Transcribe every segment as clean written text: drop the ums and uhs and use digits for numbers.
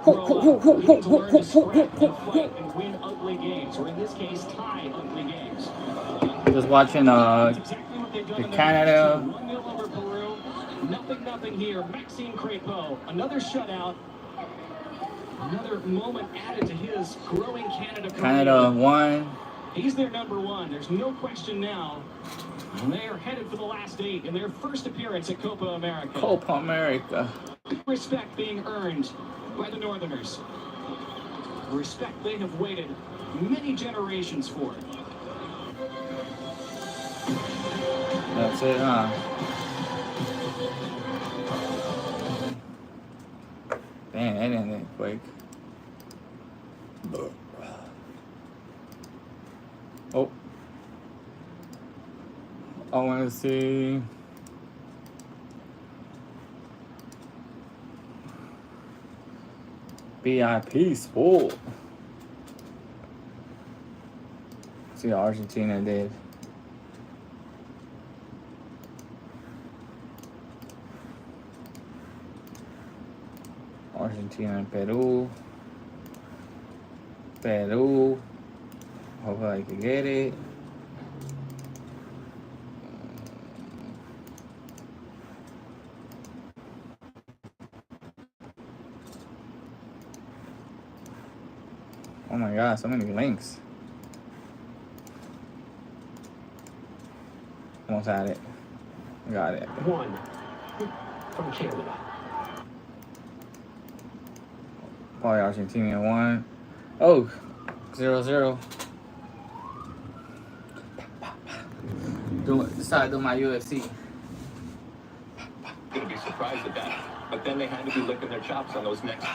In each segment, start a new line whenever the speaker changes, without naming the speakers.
Just watching the Canada.
Nothing here. Maxime Crepeau, another shutout. Another moment added to his growing Canada career.
Canada won.
He's their number one. There's no question now. They are headed for the last 8 in their first appearance at Copa America.
Copa America.
Respect being earned by the Northerners. Respect they have waited many generations for.
That's it, huh? Damn, that ended quick. Oh. I want to see. BIP Sport. See how Argentina did. Argentina and Peru. Peru. Hopefully I can get it. Oh my god, so many links. Almost had it. Got it.
1 from Canada.
Probably Argentina 1. Oh, 0-0. Decided to do my UFC.
Gonna be surprised at that. But then they had to be licking their chops on those next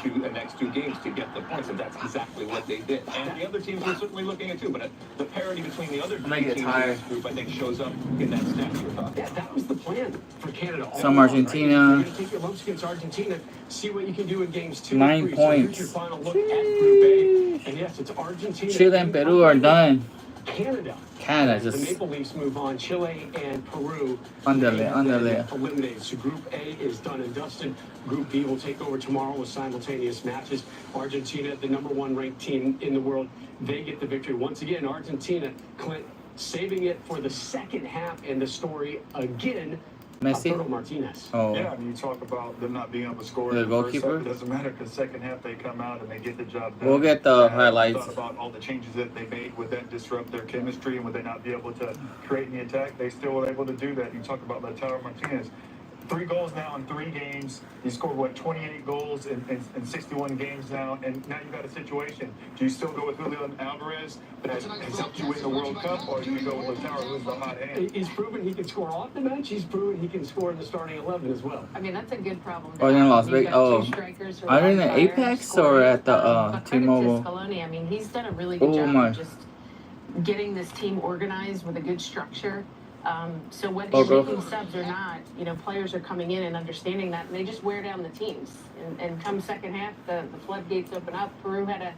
two games to get the points, and that's exactly what they did. And the other teams were certainly looking at too, but the parity between the other teams in this group, I think, shows up in that stat you're talking.
Yeah, that was the plan for Canada.
Some Argentina.
You're going to take your lumps against Argentina, see what you can do in games 2
9
and 3.
points.
So here's your final look at Group A. And yes, it's Argentina.
Chile and Peru are done.
Canada.
Canada
The
just
Maple Leafs move on. Chile and Peru
under there.
Eliminated. So Group A is done and dusted. Group B will take over tomorrow with simultaneous matches. Argentina, the number 1 ranked team in the world, they get the victory. Once again, Argentina, Clint, saving it for the second half in the story again.
Messi.
Martinez.
Oh.
Yeah, I mean, you talk about them not being able to score.
The
in the first half.
goalkeeper?
It doesn't matter because second half they come out and they get the job done.
We'll get the highlights.
Thought about all the changes that they made. Would that disrupt their chemistry, and would they not be able to create the attack? They still were able to do that. You talk about Lautaro Martinez. 3 goals now in 3 games. He scored, 28 goals in 61 games now. And now you've got a situation. Do you still go with Julian Alvarez that has helped you win the World Cup, or do you go with Lautaro, who's the hot hand?
He's proven he can score off the bench. He's proven he can score in the starting 11 as well.
I mean, that's a good problem.
Oh, in Las Vegas. Oh, are they in the Apex or at the T-Mobile?
I mean, he's done a really good job of just getting this team organized with a good structure. So whether you're making subs or not, players are coming in and understanding that, and they just wear down the teams. And come second half, the floodgates open up. Peru had to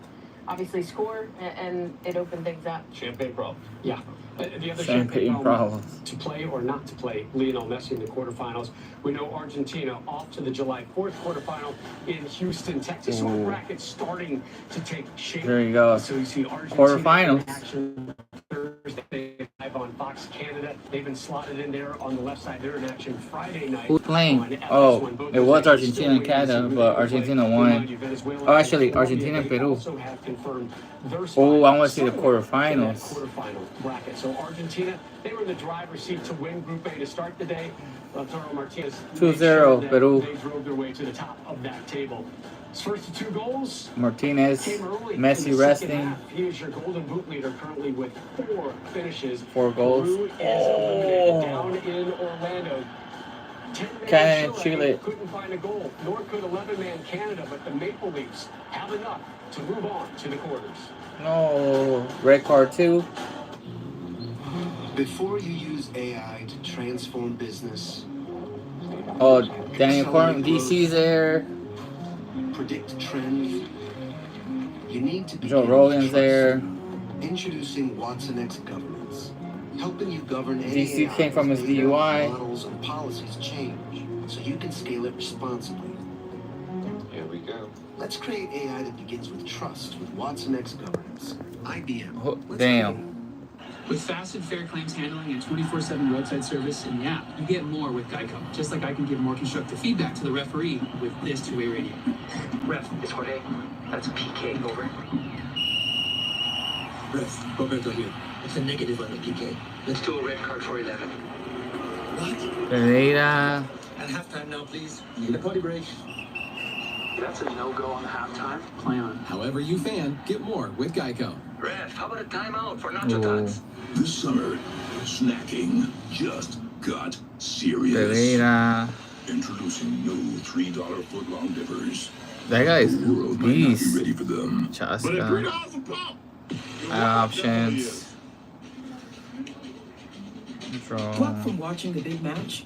obviously score, and it opened things up.
Champagne problem.
Yeah. The other
champagne problems.
To play or not to play Lionel Messi in the quarterfinals. We know Argentina off to the July 4th quarterfinal in Houston, Texas. So bracket starting to take shape.
There you go.
So you see Argentina
Quarterfinals.
in action Thursday live on Fox Canada. They've been slotted in there on the left side. They're in action Friday night.
Who's playing? Oh, it was Argentina and Canada, but Argentina won. Oh, actually, Argentina and Peru. Oh, I want to see the quarterfinals.
Quarterfinal bracket. So Argentina, they were in the driver's seat to win Group A to start the day. Lautaro Martinez
2-0 Peru.
They drove their way to the top of that table. His first 2 goals.
Martinez,
came early
Messi resting.
He is your Golden Boot leader currently with 4 finishes.
4 goals.
Peru is eliminated down in Orlando.
Canada and Chile.
Couldn't find a goal, nor could 11-man Canada, but the Maple Leafs have enough to move on to the quarters.
No, red card 2.
Before you use AI to transform business,
Oh, Daniel Cormier, DC's there.
predict trends, you need to be
Joe Rogan's there.
Introducing Watson X Governance, helping you govern
DC
AI
came from his
as data,
DUI.
models and policies change, so you can scale it responsibly.
Here we go.
Let's create AI that begins with trust with Watson X governance. IBM.
Oh, damn.
With fast and fair claims handling and 24/7 roadside service in the app, you get more with Geico. Just like I can give more constructive feedback to the referee with this two-way radio.
Ref, it's Jorge. That's a PK, over.
Ref, Roberto here.
It's a negative on the PK. Let's do a red card for 11.
What?
Pereira.
At halftime now, please. Need a potty break.
That's a no-go on the halftime.
Plan.
However you fan, get more with Geico.
Ref, how about a timeout for nacho tots?
This summer, snacking just got serious.
Pereira.
Introducing new $3 footlong dippers.
That guy's
The world might not be
beast.
ready for them.
Prochazka. Options.
What
Draw.
from watching the big match?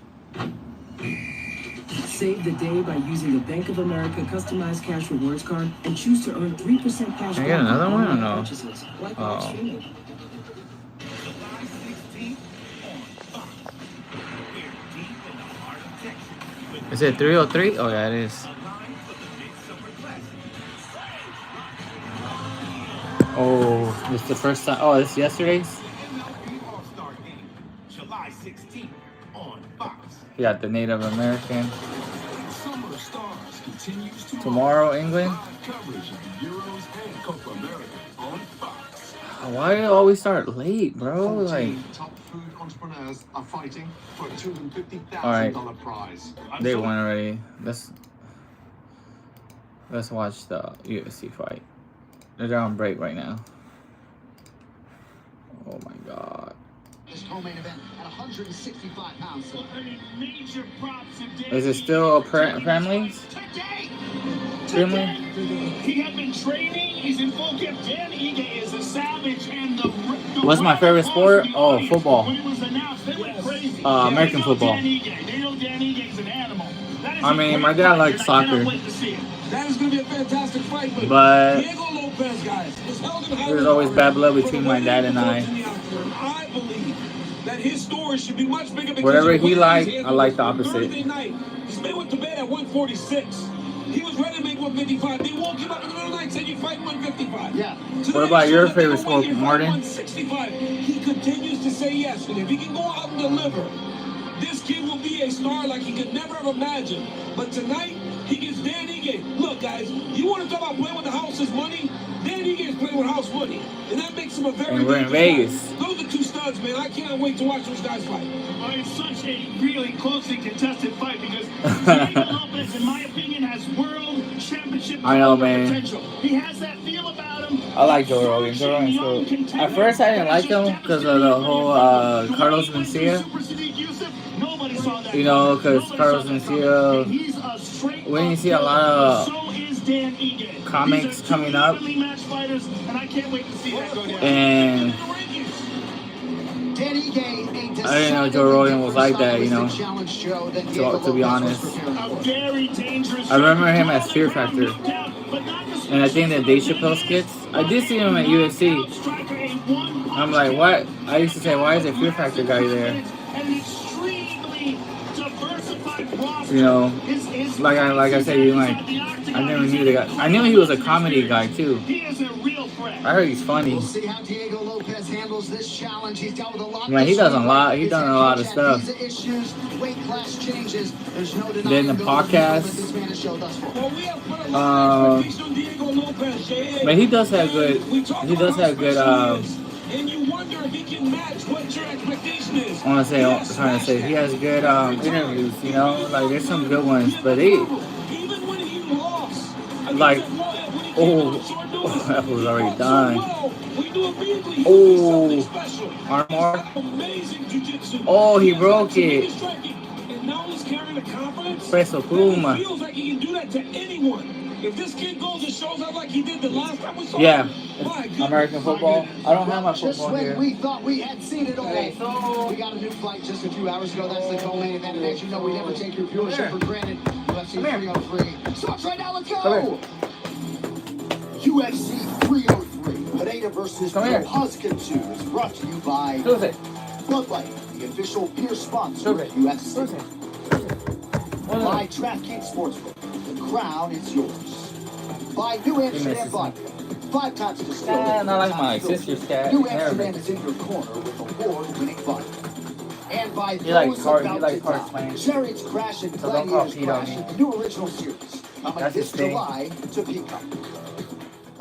Save the day by using the Bank of America customized cash rewards card and choose to earn 3% cash
Can I get
back
another
on
one or
online
no?
purchases, like
Oh.
live streaming.
Is it 303? Oh yeah, it is. Oh, it's the first time. Oh, it's yesterday's.
July 16th on Fox.
We got the Native American.
Summer Stars continues to
Tomorrow, England.
live coverage of the Euros and Copa America on Fox.
Why do it always start late, bro? Like,
top food entrepreneurs are fighting for a $250,000
Alright.
prize.
they won already. Let's watch the UFC fight. They're on break right now. Oh my god.
This co-main event at 165 pounds.
Is it still a Prem Leagues? Today,
He had been training. He's in full camp. Dan Ige is a savage, and the
what's my favorite sport? Oh, football.
When it was announced, they went crazy.
American football.
Dan Ige. They know Dan Ige is an animal. That is
I
a
mean,
great
my dad
fight,
likes
and I cannot
soccer.
wait to see it.
That is going to be a fantastic fight,
But
Diego Lopez, guys, is held in high
there's always bad blood
regard
between
for
my
the
dad and I.
I believe that his story should be much bigger because
Whatever
of
he
what
liked,
he's
I like the
handled.
opposite.
Thursday night, this man went to bed at 146. He was ready to make 155. They woke him up in the middle of the night and said, you fight 155.
Yeah.
What about your favorite sport, Martin?
165. He continues to say yes. And if he can go out and deliver, this kid will be a star like he could never have imagined. But tonight, he gets Dan Ige. Look, guys, you want to talk about playing with the house's money? Dan Ige is playing with house money. And that makes him a very
And we're in
dangerous
Vegas.
guy. Those are two studs, man. I can't wait to watch those guys fight.
Well, it's such a really closely contested fight because Diego Lopez, in my opinion, has world championship
I know, man.
potential. He has that feel about him.
I like Joe Rogan. Joe Rogan's cool. At first, I didn't like him because of the whole Carlos Mencia. You know, because Carlos Mencia, we didn't see a lot of comics coming up. And I didn't know Joe Rogan was like that, you know, to be honest. I remember him as Fear Factor. And I think that Dave Chappelle skits, I did see him at UFC. I'm like, what? I used to say, why is a Fear Factor guy there? You know, like I said, you like, I never knew the guy. I knew he was a comedy guy too. I heard he's funny. Man, he does a lot. He's done a lot of stuff. Then the podcast. Man, he does have good. He does have good.
And you wonder if he can match what your expectation is.
I'm trying to say he has good interviews. You know, like there's some good ones, but he like, oh, that was already done. Oh, armor. Oh, he broke it. Peso Pluma.
If this kid goes and shows up like he did the last time we saw
yeah,
him,
American football. I don't have my football here.
We thought we had seen it all. We got a new fight just a few hours ago. That's the co-main event. And as you know, we never take your viewership for granted. UFC 303. Starts right now. Let's go. UFC 303. Pereira versus Prochazka 2 is brought to you by Bud Light, the official beer sponsor of UFC. By DraftKings Sportsbook. The crown is yours. by New Amsterdam Bike. 5 times distilled.
Not like my sister's cat.
New Amsterdam is in your corner with award-winning bike. And by
You like
those
car
about to die.
playing.
Chariots Crash and
So don't call
Gladiators
Pete on
Crash
me.
at the new original series. Coming
That's
this
his thing.
July to Peacock.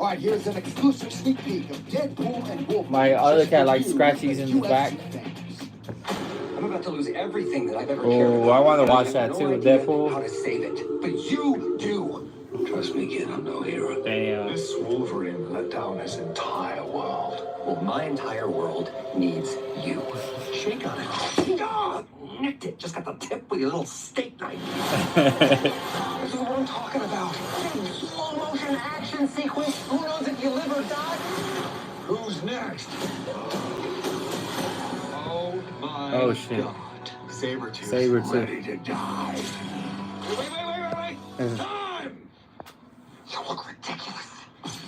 All right, here's an exclusive sneak peek of Deadpool and Wolverine.
My other cat likes scratchies in his back.
I'm about to lose everything that I've ever cared
Oh,
about.
I want to watch
I
that
have
too.
no idea
Deadpool.
how to save it, but you do. Trust me, kid, I'm no hero.
Damn.
This Wolverine let down his entire world.
Well, my entire world needs you. Shake on it. God, nicked it. Just got the tip with your little steak knife. This is what I'm talking about. Slow motion action sequence. Who knows if you live or die?
Who's next? Oh my
Oh shit.
God. Sabretooth
Sabretooth.
ready to die. Wait. Time!
You look ridiculous.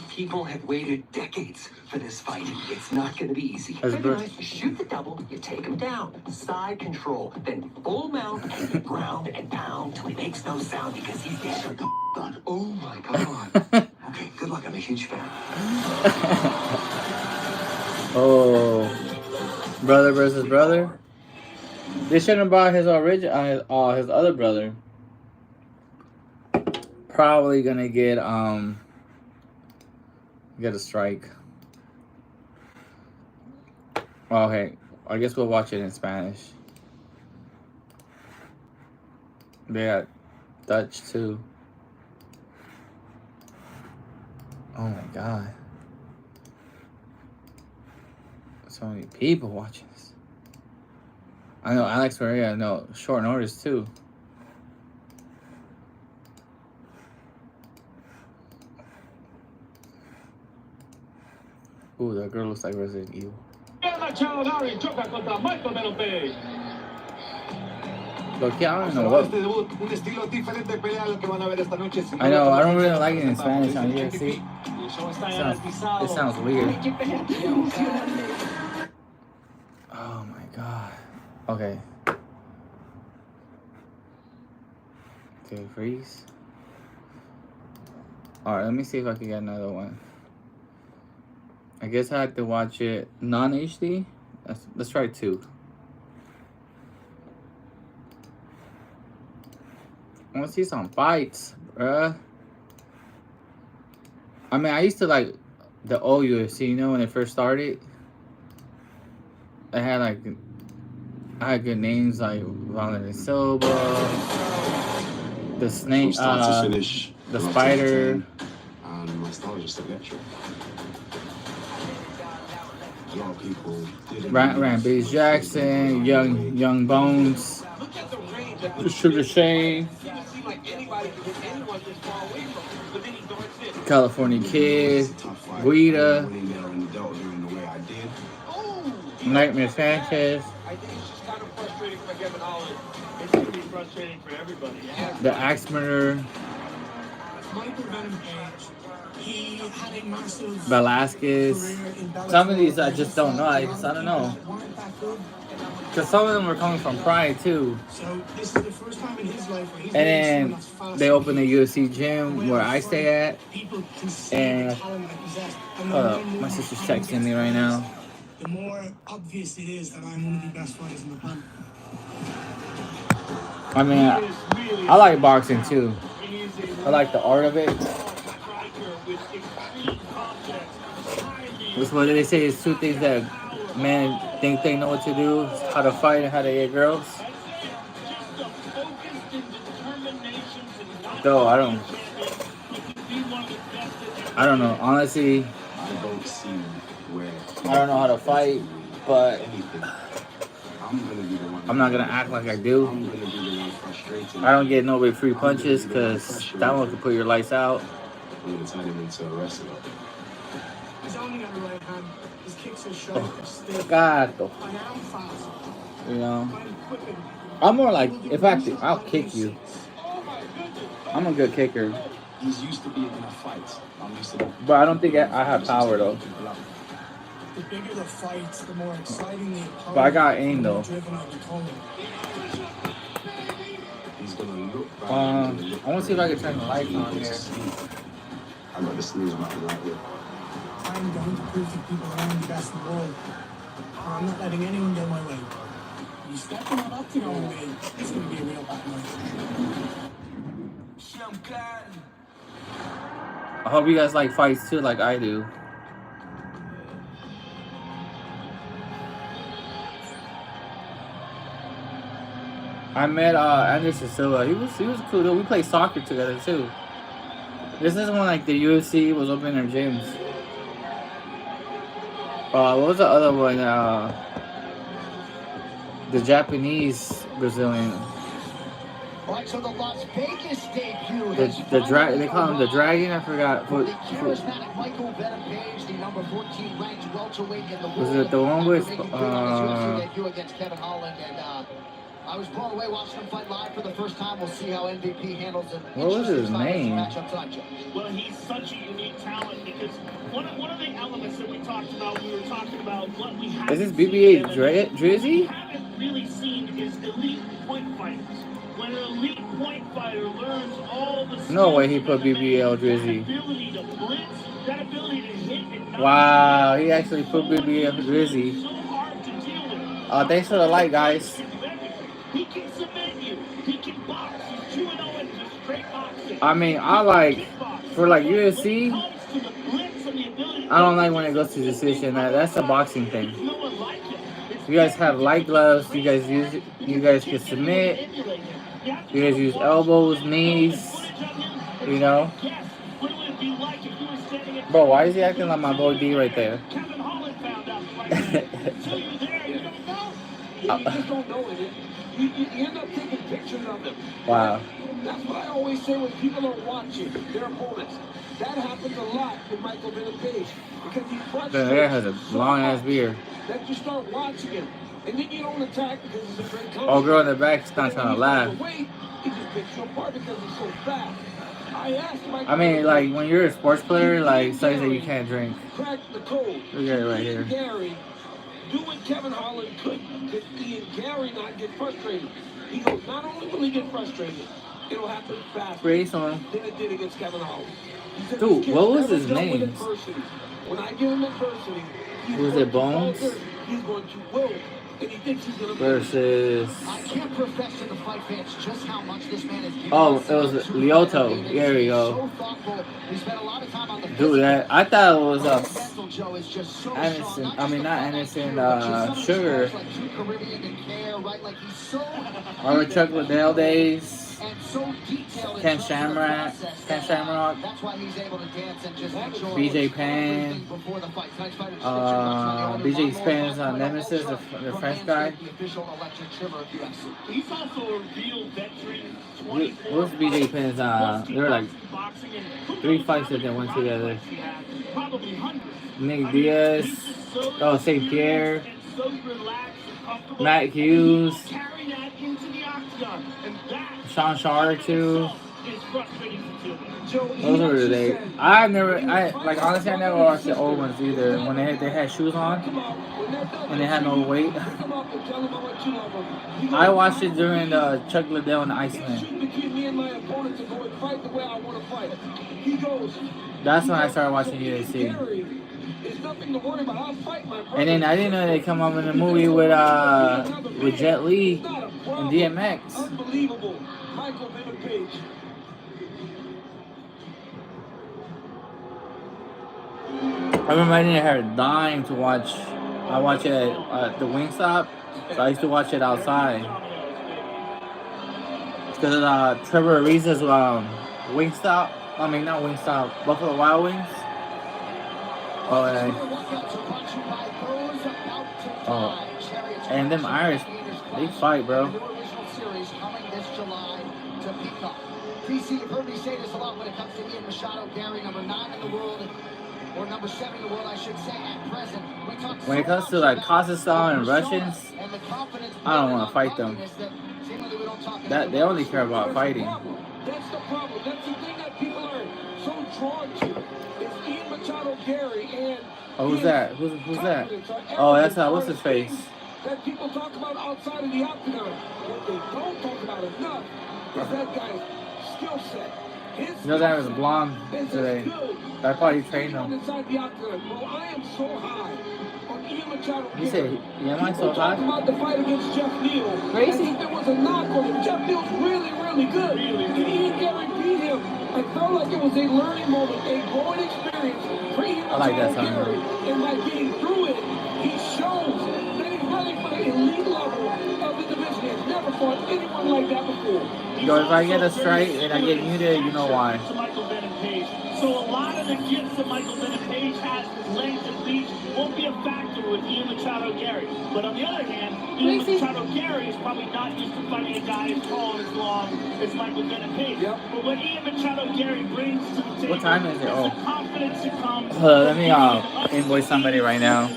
People have waited decades for this fight. It's not going to be easy.
That's
Very
good.
nice. You shoot the double, you take him down. Side control, then full mount and you ground and pound till he makes no sound because he's dead. Oh my God. Okay, good luck. I'm a huge fan.
Oh, brother versus brother. They shouldn't have bought his original, his other brother. Probably gonna get a strike. Okay, I guess we'll watch it in Spanish. They got Dutch too. Oh my God. So many people watching this. I know Alex Pereira, no, short notice too. Ooh, that girl looks like Resident Evil.
Machado, Garry choca contra Michael Lopez.
Look, yeah, I don't know what. I know, I don't really like it in Spanish on UFC. It sounds weird. Oh my God. Okay. Okay, freeze. Alright, let me see if I can get another one. I guess I have to watch it non-HD. Let's try 2. I want to see some fights, bruh. I mean, I used to like the old UFC, you know, when it first started. I had good names like Valentin Silva, the Snake, the Spider. Rampage Jackson, Young Bones, Sugar Shane, California Kid, Guida, Nightmare Sanchez, the Axe Murderer, Velasquez. Some of these I just don't know. I don't know. Because some of them were coming from Pride too. And then they opened a UFC gym where I stay at. And hold up, my sister's texting me right now.
The more obvious it is that I'm one of the best fighters in the planet.
I mean, I like boxing too. I like the art of it. Which what they say is 2 things that men think they know what to do: how to fight and how to get girls. Though I don't know. Honestly, I don't know how to fight, but I'm not gonna act like I do. I don't get no free punches because that one could put your lights out. God, you know, I'm more like I'll kick you. I'm a good kicker.
He's used to being in a fight.
But I don't think I have power though.
The bigger the fights, the more exciting the opponent.
But I got aim though. I want to see if I can turn the lights on here.
I'd rather sneeze him out than not here.
I'm going to prove to people that I'm the best in the world. And I'm not letting anyone get in my way. You step in that octagon with me, it's going to be a real bad night.
I hope you guys like fights too, like I do. I met Anderson Silva. He was cool though. We played soccer together too. This is when like the UFC was opening their gyms. What was the other one? The Japanese Brazilian.
Right, so the Las Vegas debut.
They call him the Dragon. I forgot.
The charismatic Michael Page, the number 14 ranked welterweight in the world.
Was it the one with
debut against Kevin Holland, and I was blown away watching him fight live for the first time. We'll see how MVP handles it.
What was his name?
Well, he's such a unique talent because one of the elements that we talked about, we were talking about what we have.
Is this BBA Drizzy?
What we haven't really seen is elite point fighters. When an elite point fighter learns all the skills,
No way he put BBL Drizzy.
that ability to blitz, that ability to hit and knock.
Wow, he actually put BBL Drizzy.
So hard to deal with.
Thanks for the like, guys.
He can submit you. He can box. He's 2-0 in just straight boxing.
I mean, I like for like UFC. I don't like when it goes to decision. That's a boxing thing. You guys have light gloves. You guys can submit. You guys use elbows, knees. You know. Bro, why is he acting like my boy D right there?
You just don't know it. You end up taking pictures of them.
Wow.
That's what I always say when people are watching their opponents. That happens a lot with Michael Page because he's frustrated.
Pereira has a long ass beard.
That you start watching him, and then you don't attack because he's a great coach.
Oh, girl in the back's not trying to laugh.
He just picks you apart because he's so fast.
I mean, like when you're a sports player, like says that you can't drink.
Crack the code.
Look at it right here.
Garry, do what Kevin Holland could. Could he and Garry not get frustrated? He goes, not only will he get frustrated, it'll happen faster than it did against Kevin Holland. Said,
dude, what was his name?
When I give him adversity,
was it Bones?
He's going to will. And he thinks he's going to
versus.
I can't profess to the fight fans just how much this man is.
Oh, it was Lyoto. There we go. Dude, I thought it was Anderson. I mean, not Anderson. Sugar. Or Chuck Liddell days. Ken Shamrock. BJ Penn. BJ Penn's Nemesis, the French guy.
He's also a real veteran.
What's BJ Penn's? There were like 3 fights that they went together. Nick Diaz. Oh, St. Pierre. Matt Hughes. Sean Shar too. Those were the days. Honestly, I never watched the old ones either. When they had shoes on and they had no weight. I watched it during the Chuck Liddell and the Iceman. That's when I started watching UFC. And then I didn't know they come up in a movie with Jet Li and DMX.
Unbelievable. Michael Page.
I remember I didn't have a dime to watch. I watch it at the Wingstop, so I used to watch it outside. Because of Trevor Ariza's Wingstop. I mean, not Wingstop, Buffalo Wild Wings. And them Irish, they fight, bro.
PC, you've heard me say this a lot when it comes to Ian Machado, Garry, number 9 in the world, or number 7 in the world, I should say, at present.
When it comes to like Kazakhstan and Russians, I don't want to fight them. That they only care about fighting.
That's the problem. That's the thing that people are so drawn to. It's Ian Machado, Garry, and
oh, who's that? Who's that? Oh, that's what's his face?
That people talk about outside of the octagon. What they don't talk about enough is that guy's skill set.
He doesn't have his blonde today. That's why he trained him. He said, "Am I so hot?"
About the fight against Jeff Neal.
Crazy.
There was a knock on him. Jeff Neal's really, really good. And he Garry beat him. I felt like it was a learning moment, a growing experience.
I like that song.
And by getting through it, he shows that he's ready for the elite level of the division. He's never fought anyone like that before.
Yo, if I get a strike and I get muted, you know why.
So a lot of the gifts that Michael Venom Page has with length and reach won't be a factor with Ian Machado Garry. But on the other hand, Ian Machado Garry is probably not used to fighting a guy as tall and as long as Michael Venom Page. Yep. But what Ian Machado Garry brings to the table,
what time is it? Oh.
confidence that comes.
Let me invoice somebody right now.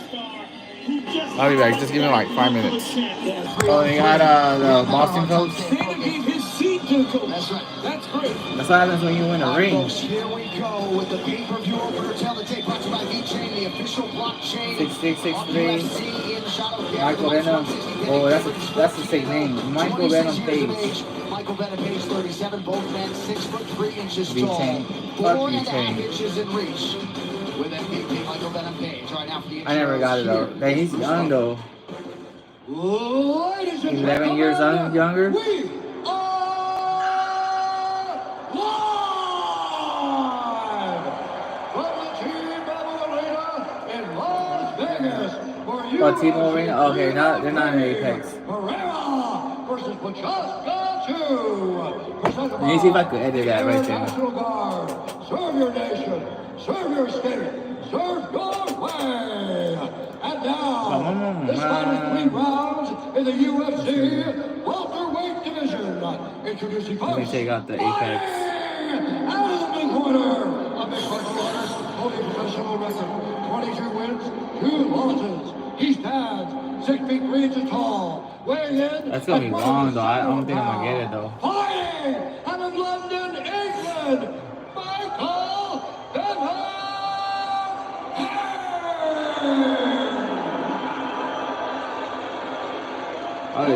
I'll be back. Just give me like 5 minutes. Oh, they got the Boston coach.
That's right. That's great.
That's what happens when you win a ring.
Here we go with the pay-per-view opener. Tell the tape brought to you by VeChain, the official blockchain.
6663. Michael Venom. Oh, that's a sick name. Michael Venom Page.
Michael Venom Page, 37. Both men 6'3" inches tall.
VeChain.
4.5 inches in reach. With MVP Michael Venom Page right now for the.
I never got it though. Dang, he's young though. 11 years younger. Oh, T-Mobile Arena? Okay, they're not in Apex.
Pereira versus Prochazka 2.
Let me see if I could edit that right there.
Serve your nation, serve your state, serve your way. And now, this fight is 3 rounds in the UFC welterweight division. Introducing first.
Let me take out the Apex.
Out of the big corner, a big martial artist, holding professional record, 22 wins, 2 losses. He stands 6'3" inches tall, weighing in.
That's gonna be long though. I don't think I'm gonna get it though.
Fighting out of London, England, Michael Venom.
I'll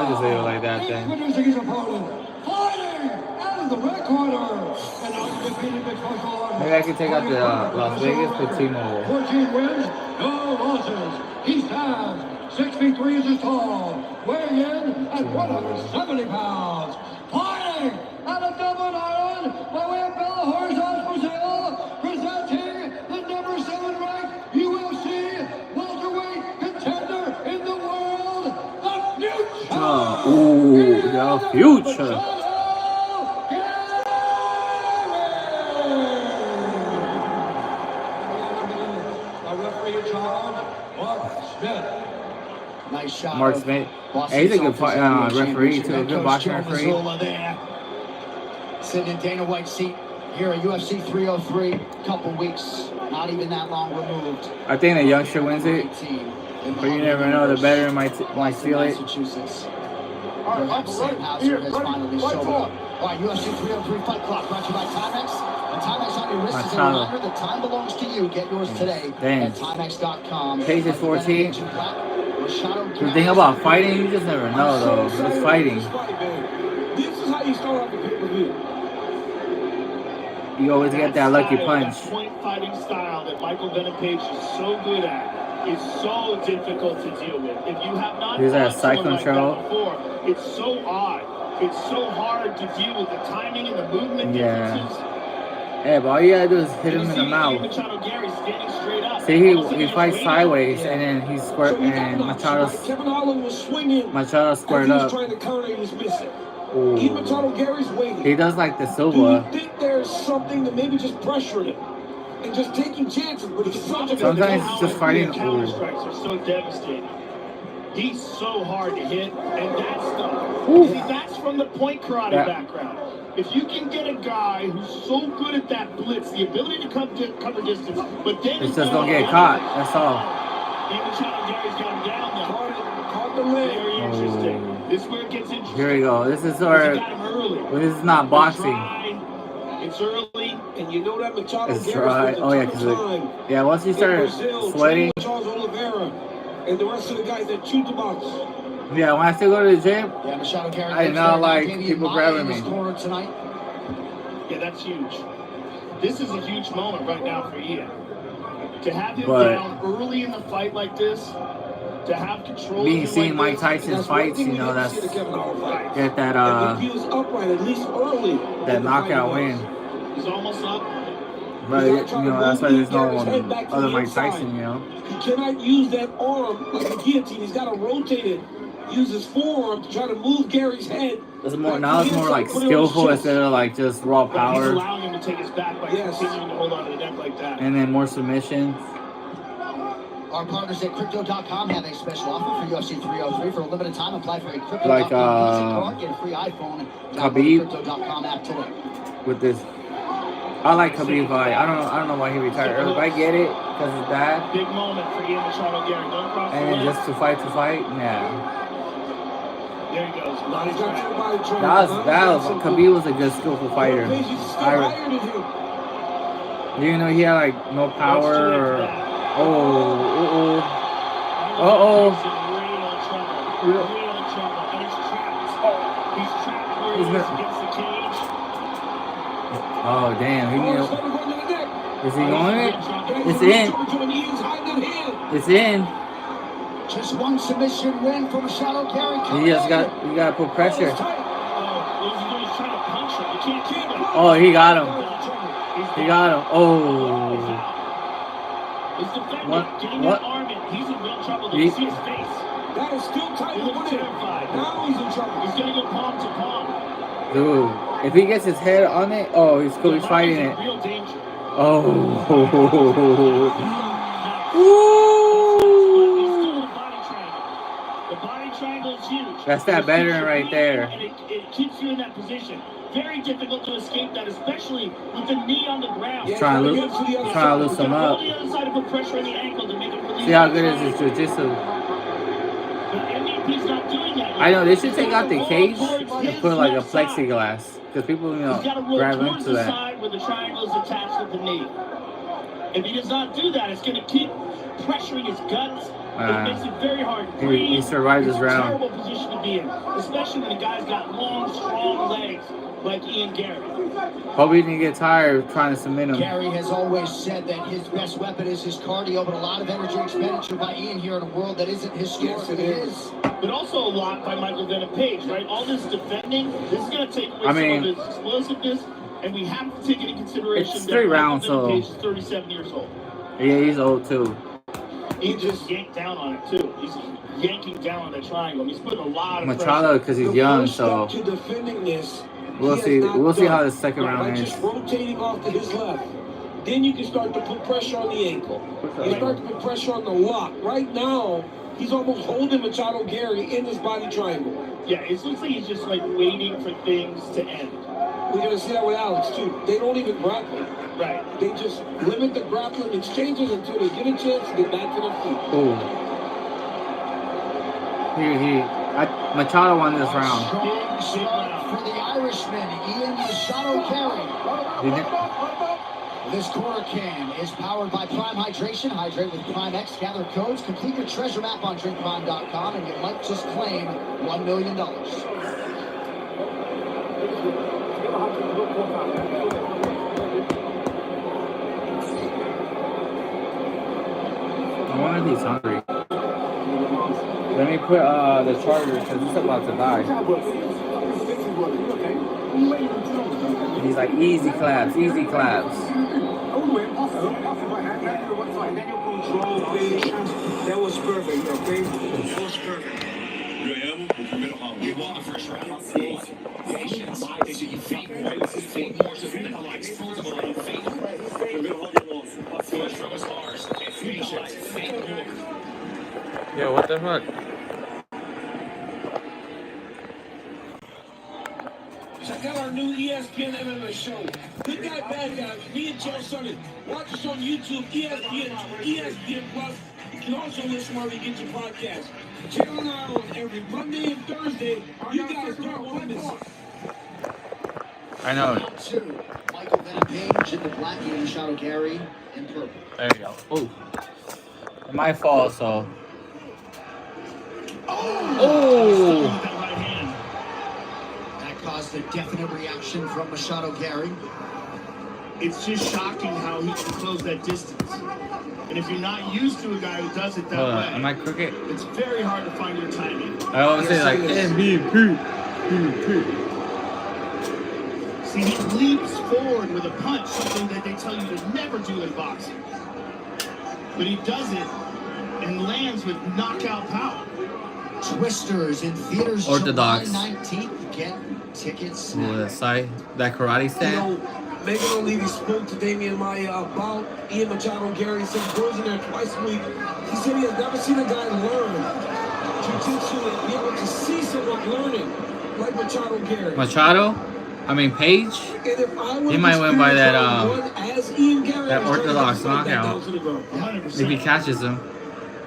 just leave it like that then.
Introducing his opponent, fighting out of the red corner, and undefeated mixed martial artist.
Maybe I can take out the Las Vegas for T-Mobile.
14 wins, no losses. He stands 6'3" inches tall, weighing in at 170 pounds. Fighting out of Dublin, Ireland, by way of Belo Horizonte, Brazil, presenting the number 7 ranked UFC welterweight contender in the world, the future.
Ooh, the future.
Nice shot.
Mark Smith. Hey, he's a good referee too. A good boxing referee.
Sitting in Dana White's seat here at UFC 303. Couple weeks, not even that long removed.
I think the youngster wins it. But you never know. The veteran might steal it.
Perhaps Sam Hauser has finally showed up. All right, UFC 303 Fight Clock brought to you by Timex. The Timex on your wrist is a reminder the time belongs to you. Get yours today at Timex.com.
Page is 14. The thing about fighting, you just never know though. It's fighting.
This is how you start off the pay-per-view.
You always get that lucky punch.
That point fighting style that Michael Venom Page is so good at is so difficult to deal with. If you have not
Here's that side control.
before, it's so odd. It's so hard to deal with the timing and the movement differences.
Yeah, but all you gotta do is hit him in the mouth. See, he fights sideways and then he's square and Machado squared up. Ooh. He does like the Silva.
Do you think there's something that maybe just pressured him and just taking chances? But he's
sometimes it's just fighting.
Counter strikes are so devastating. He's so hard to hit, and that stuff. See, that's from the point karate background. If you can get a guy who's so good at that blitz, the ability to cover distance, but then
it's just don't get caught. That's all.
Even Gary's got him down now. Caught the leg. Very interesting. This is where it gets interesting.
Here we go. This is our. This is not boxing.
It's early, and you know that Machado.
It's dry. Oh yeah, because once you start sweating.
And the rest of the guys that shoot the box.
Yeah, when I still go to the gym, I did not like people grabbing me.
Yeah, that's huge. This is a huge moment right now for Ian. To have him down early in the fight like this, to have control.
Seeing Mike Tyson's fights, you know, that's get that that knockout win.
He's almost up.
But you know, that's why there's no other Mike Tyson, you know.
He cannot use that arm like a guillotine. He's got to rotate it. Use his forearm to try to move Garry's head.
It's more like skillful instead of like just raw power.
He's allowing him to take his back by continuing to hold on to the neck like that.
And then more submissions.
Our partners at Crypto.com have a special offer for UFC 303 for a limited time. Apply for a Crypto.com card, get a free iPhone.
Khabib
Crypto.com app today.
with this. I like Khabib fight. I don't know why he retired early, but I get it because his dad.
Big moment for Ian Machado, Garry. Don't cross
and then just to fight, yeah.
There he goes.
That was Khabib was a good skillful fighter. You know he had like no power or
Real trouble. And he's trapped. He's trapped where he is against the cage.
Oh damn, is he going it? It's in. It's in.
Just one submission win for Machado, Garry.
You gotta put pressure. Oh, he got him. He got him. Oh. What?
He's in real trouble. You see his face.
That is still tight.
He looks terrified. Now he's in trouble. He's gonna go palm to palm.
Dude, if he gets his head on it, oh, he's cool. He's fighting it.
Real danger.
Oh.
The body triangle is huge.
That's that veteran right there.
And it keeps you in that position. Very difficult to escape that, especially with the knee on the ground.
Trying to loosen him up.
On the other side to put pressure on the ankle to make it.
See how good is his jiu-jitsu?
He's not doing that.
I know they should take out the cage and put like a plexiglass because people, you know, grab into that.
Side where the triangle is attached to the knee. If he does not do that, it's going to keep pressuring his guts. It makes it very hard to breathe.
He survived this round.
Terrible position to be in, especially when a guy's got long, strong legs like Ian Garry.
Hope he didn't get tired trying to submit him.
Garry has always said that his best weapon is his cardio, but a lot of energy expenditure by Ian here in a world that isn't his sport. It is.
But also a lot by Michael Venom Page, right? All this defending, this is going to take away some of his explosiveness, and we have to take into consideration
it's 3 rounds, so
Page is 37 years old.
Yeah, he's old too.
He just yanked down on it too. He's yanking down on the triangle. He's putting a lot of
Machado because he's young, so we'll see. We'll see how the second round is.
Just rotating off to his left. Then you can start to put pressure on the ankle. You start to put pressure on the lock. Right now, he's almost holding Machado Garry in this body triangle.
Yeah, it looks like he's just like waiting for things to end.
We're going to see that with Alex too. They don't even grapple.
Right.
They just limit the grappling exchanges until they get a chance to get back to their feet.
Ooh. Machado won this round.
For the Irishman, Ian Machado Garry. This quarter can is powered by Prime Hydration. Hydrate with Prime X. Gather codes. Complete your treasure map on drinkprime.com and you might just claim $1 million.
I wonder if he's hungry. Let me put the charger because he's about to die. He's like, easy claps, easy claps.
That was perfect, okay? That was perfect.
We won the first round. Patience. You fake more so like explosive and fake. First round was ours. And patience. Fake more.
Yo, what the fuck?
Check out our new ESPN MMA show. Good guy, bad guy. Me and Joe Sunny. Watch us on YouTube, ESPN Plus. You can also listen where we get your podcast. Channel and I on every Monday and Thursday. You guys don't want to miss it.
I know.
Michael Venom Page in the black, Ian Machado Garry in purple.
There you go. Oh, it might fall, so. Oh!
caused a definite reaction from Machado Garry.
It's just shocking how he can close that distance. And if you're not used to a guy who does it that way,
am I crooked?
it's very hard to find your timing.
I always say like MVP.
See, he leaps forward with a punch, something that they tell you to never do in boxing. But he does it and lands with knockout power.
Twisters in theaters
Orthodox.
July 19th. Get tickets now.
Ooh, that karate stand.
Megan O'Leary spoke to Damian Maya about Ian Machado Garry. He said he goes in there twice a week. He said he has never seen a guy learn jiu-jitsu and be able to see someone learning like Machado Garry.
Machado? I mean Page? He might win by that orthodox knockout. If he catches him.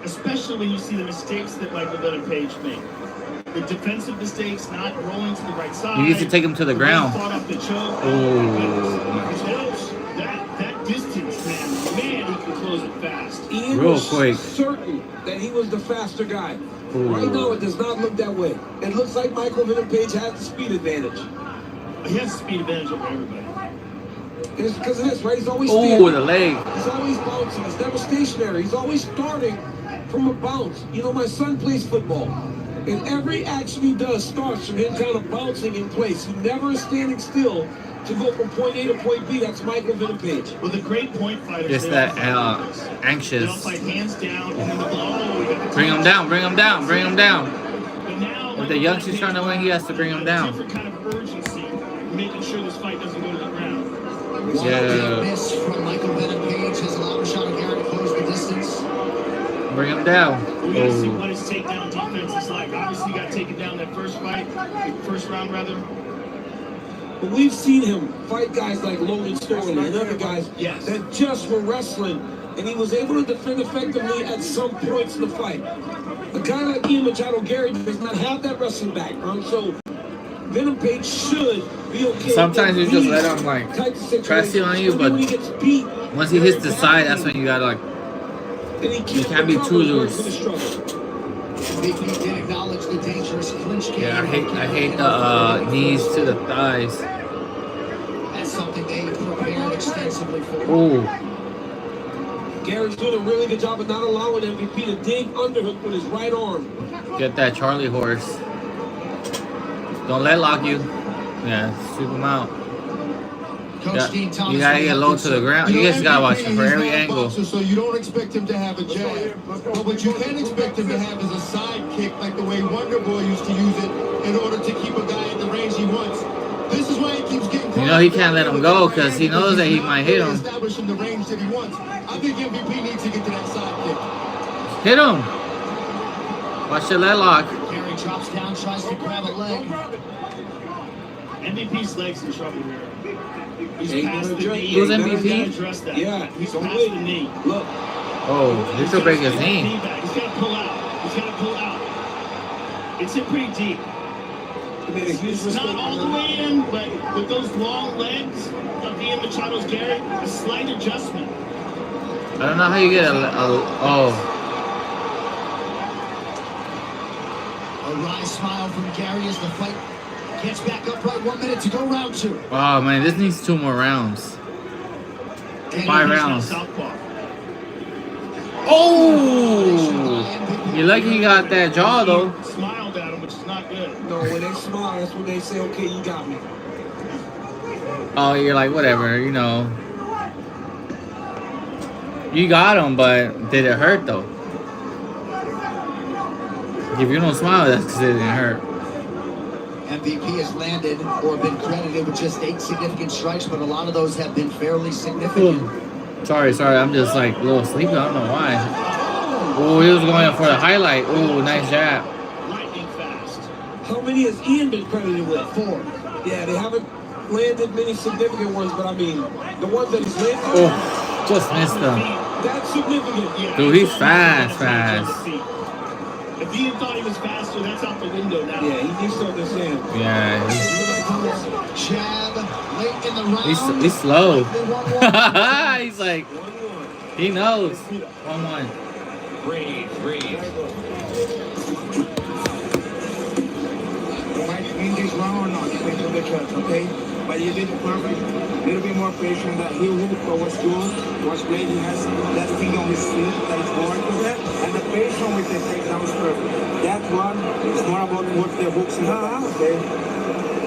Especially when you see the mistakes that Michael Venom Page made. The defensive mistakes, not rolling to the right side.
You need to take him to the ground.
That distance, man, he can close it fast.
Ian
Real
was
quick.
certain that he was the faster guy.
Ooh.
Right now, it does not look that way. It looks like Michael Venom Page has the speed advantage.
He has the speed advantage over everybody.
It's because of this, right? He's always standing.
Oh, the leg.
He's always bouncing. He's never stationary. He's always starting from a bounce. You know, my son plays football. And every action he does starts from him kind of bouncing in place. He never is standing still to go from point A to point B. That's Michael Venom Page.
Well, the great point fighters.
Just that anxious.
They'll fight hands down and then
bring him down, bring him down, bring him down.
But now,
if the youngster's trying to win, he has to bring him down.
Different kind of urgency, making sure this fight doesn't go to the ground.
Yeah. Miss from Michael Venom Page has allowed Machado Garry to close the distance.
Bring him down.
We gotta see what his takedown defense is like. Obviously, he got taken down that first round rather.
But we've seen him fight guys like Logan Sterling and other guys that just were wrestling, and he was able to defend effectively at some points in the fight. A guy like Ian Machado Garry does not have that wrestling background, so Venom Page should be okay.
Sometimes you just let him like press you on you, but once he hits the side, that's when you gotta like. You can't be too loose. Yeah, I hate the knees to the thighs.
That's something they prepared extensively for.
Ooh.
Garrett's doing a really good job of not allowing MVP to dig underhook with his right arm.
Get that Charlie horse. Don't let lock you. Yeah, sweep him out. Yeah, you gotta get low to the ground. You guys gotta watch him for every angle.
So you don't expect him to have a jab. But what you can expect him to have is a side kick like the way Wonder Boy used to use it in order to keep a guy at the range he wants. This is why he keeps getting caught.
You know he can't let him go because he knows that he might hit him.
Establishing the range that he wants. I think MVP needs to get to that side kick.
Hit him. Watch the leg lock.
Garry drops down, tries to grab a leg.
MVP's legs in trouble here. He's past the knee.
Who's MVP?
Yeah, he's past the knee. Look.
Oh, this will break his knee.
He's got to pull out. He's got to pull out. It's in pretty deep. It's not all the way in, but with those long legs of Ian Machado's Garry, a slight adjustment.
I don't know how you get a
wry smile from Garry as the fight gets back upright. 1 minute to go, round two.
Oh man, this needs 2 more rounds. 5 rounds. Oh! You're lucky you got that jaw though.
Smiled at him, which is not good.
No, when they smile, that's when they say, okay, you got me.
Oh, you're like, whatever, you know. You got him, but did it hurt though? If you don't smile, that's because it didn't hurt.
MVP has landed or been credited with just 8 significant strikes, but a lot of those have been fairly significant.
Ooh. Sorry, I'm just like a little sleepy. I don't know why. Oh, he was going for the highlight. Oh, nice jab.
Lightning fast.
How many has Ian been credited with?
4.
Yeah, they haven't landed many significant ones, but I mean, the ones that he's landed.
Oh, just missed them.
That's significant. Yeah.
Dude, he's fast.
If Ian thought he was faster, that's out the window now.
Yeah, he needs to understand.
Yeah.
Jab late in the round.
He's slow. He's like, he knows. 1-1.
Breathe.
You might win this round or not, depends on the judge, okay? But you did perfect. A little bit more patient that he hooked for what's good, what's great. He has that thing on his feet that is born for that. And the patience with the takedown is perfect. That one is more about what the hooks in the back, okay?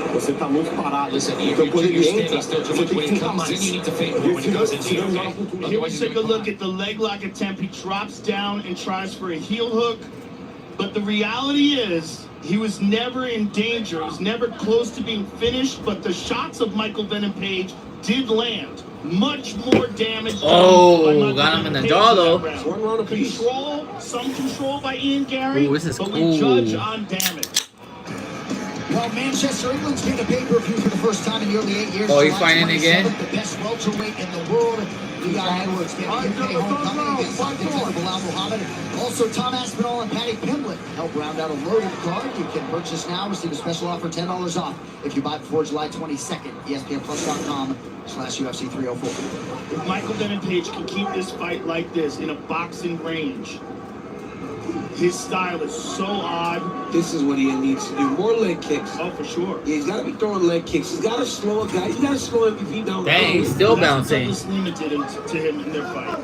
Você tá muito parado.
Listen, you can't stand still too much. When he comes in, you need to fade more when he goes in. Here we take a look at the leg lock attempt. He drops down and tries for a heel hook. But the reality is, he was never in danger. He was never close to being finished. But the shots of Michael Venom Page did land. Much more damage.
Oh, got him in the jaw though.
One round of control, some control by Ian Garry.
Ooh, this is
but
cool.
We judge on damage.
Well, Manchester, England's getting a pay-per-view for the first time in nearly 8 years.
Oh, he's fighting again?
The best welterweight in the world. We got Edwards getting UK homecoming against Bilal Muhammad. Also, Tom Aspinall and Paddy Pimblett help round out a loaded card. You can purchase now, receive a special offer, $10 off if you buy before July 22nd. ESPNplus.com/UFC304.
If Michael Venom Page can keep this fight like this in a boxing range, his style is so odd.
This is what he needs to do. More leg kicks.
Oh, for sure.
Yeah, he's got to be throwing leg kicks. He's got to slow a guy. He's got to slow MVP down.
Dang, he's still bouncing.
Douglas Lima did to him in their fight.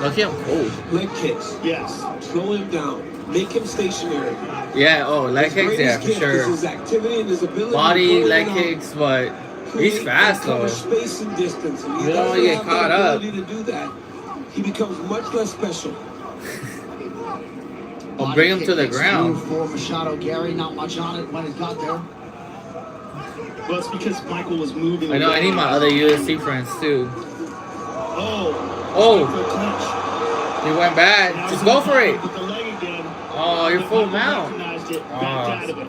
Look at him. Oh.
Leg kicks.
Yes.
Slow him down. Make him stationary.
Yeah, oh, leg kicks, yeah, for sure.
His activity and his ability
Body, leg kicks, but he's fast though.
Space and distance. And
You don't want to get caught up.
To do that, he becomes much less special.
I'll bring him to the ground.
For Machado, Garry, not much on it when it got there.
Well, it's because Michael was moving.
I know, I need my other UFC friends too.
Oh.
He went bad. Just go for it.
With the leg again.
Oh, you're full mount.
Out of it.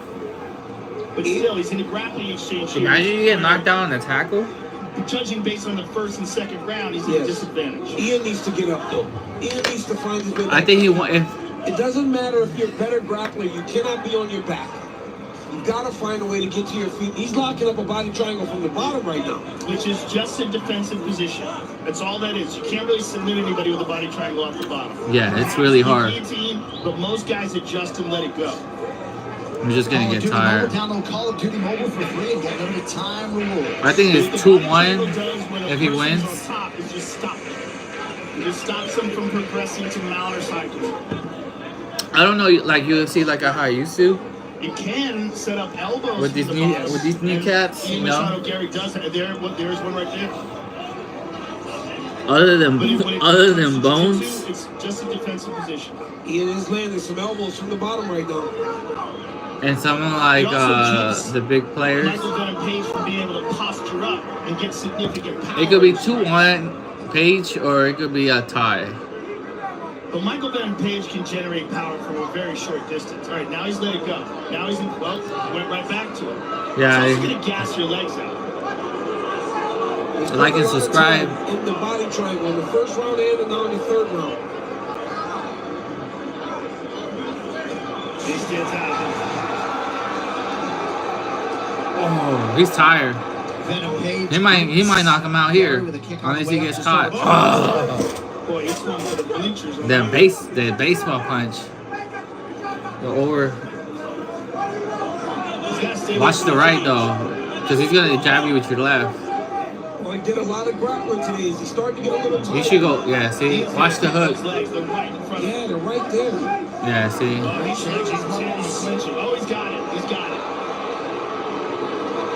But still, he's in a grappling exchange here.
Imagine you get knocked down on a tackle.
Judging based on the first and second round, he's at a disadvantage.
Ian needs to get up though. Ian needs to find his way.
I think he won.
It doesn't matter if you're a better grappler, you cannot be on your back. You've got to find a way to get to your feet. He's locking up a body triangle from the bottom right now.
Which is just a defensive position. That's all that is. You can't really submit anybody with a body triangle off the bottom.
Yeah, it's really hard.
But most guys adjust and let it go.
I'm just going to get tired.
Download Call of Duty Mobile for free and get limited time rewards.
I think it's 2-1 if he wins.
It just stops him. It just stops him from progressing to mount or side control.
I don't know, like UFC, like how I used to.
You can set up elbows
with these kneecaps, you know.
Machado, Garry does it. There's one right there.
Other than bones.
It's just a defensive position.
Ian is landing some elbows from the bottom right now.
And someone like the big players.
Michael Venom Page for being able to posture up and get significant power.
It could be 2-1 Page, or it could be a tie.
But Michael Venom Page can generate power from a very short distance. All right, now he's let it go. Now he's went right back to it.
Yeah.
So he's going to gas your legs out.
Like and subscribe.
In the body triangle in the first round and now in the third round.
He stands out.
Oh, he's tired. He might knock him out here, unless he gets caught. Oh.
Boy, he swung for the bleachers.
The baseball punch. Watch the right though, because he's gonna jab you with your left.
Well, he did a lot of grappling today. He's starting to get a little tired.
You should go. Yeah, see, watch the hook.
Yeah, they're right there.
Yeah, see.
Oh, he's got it. He's got it.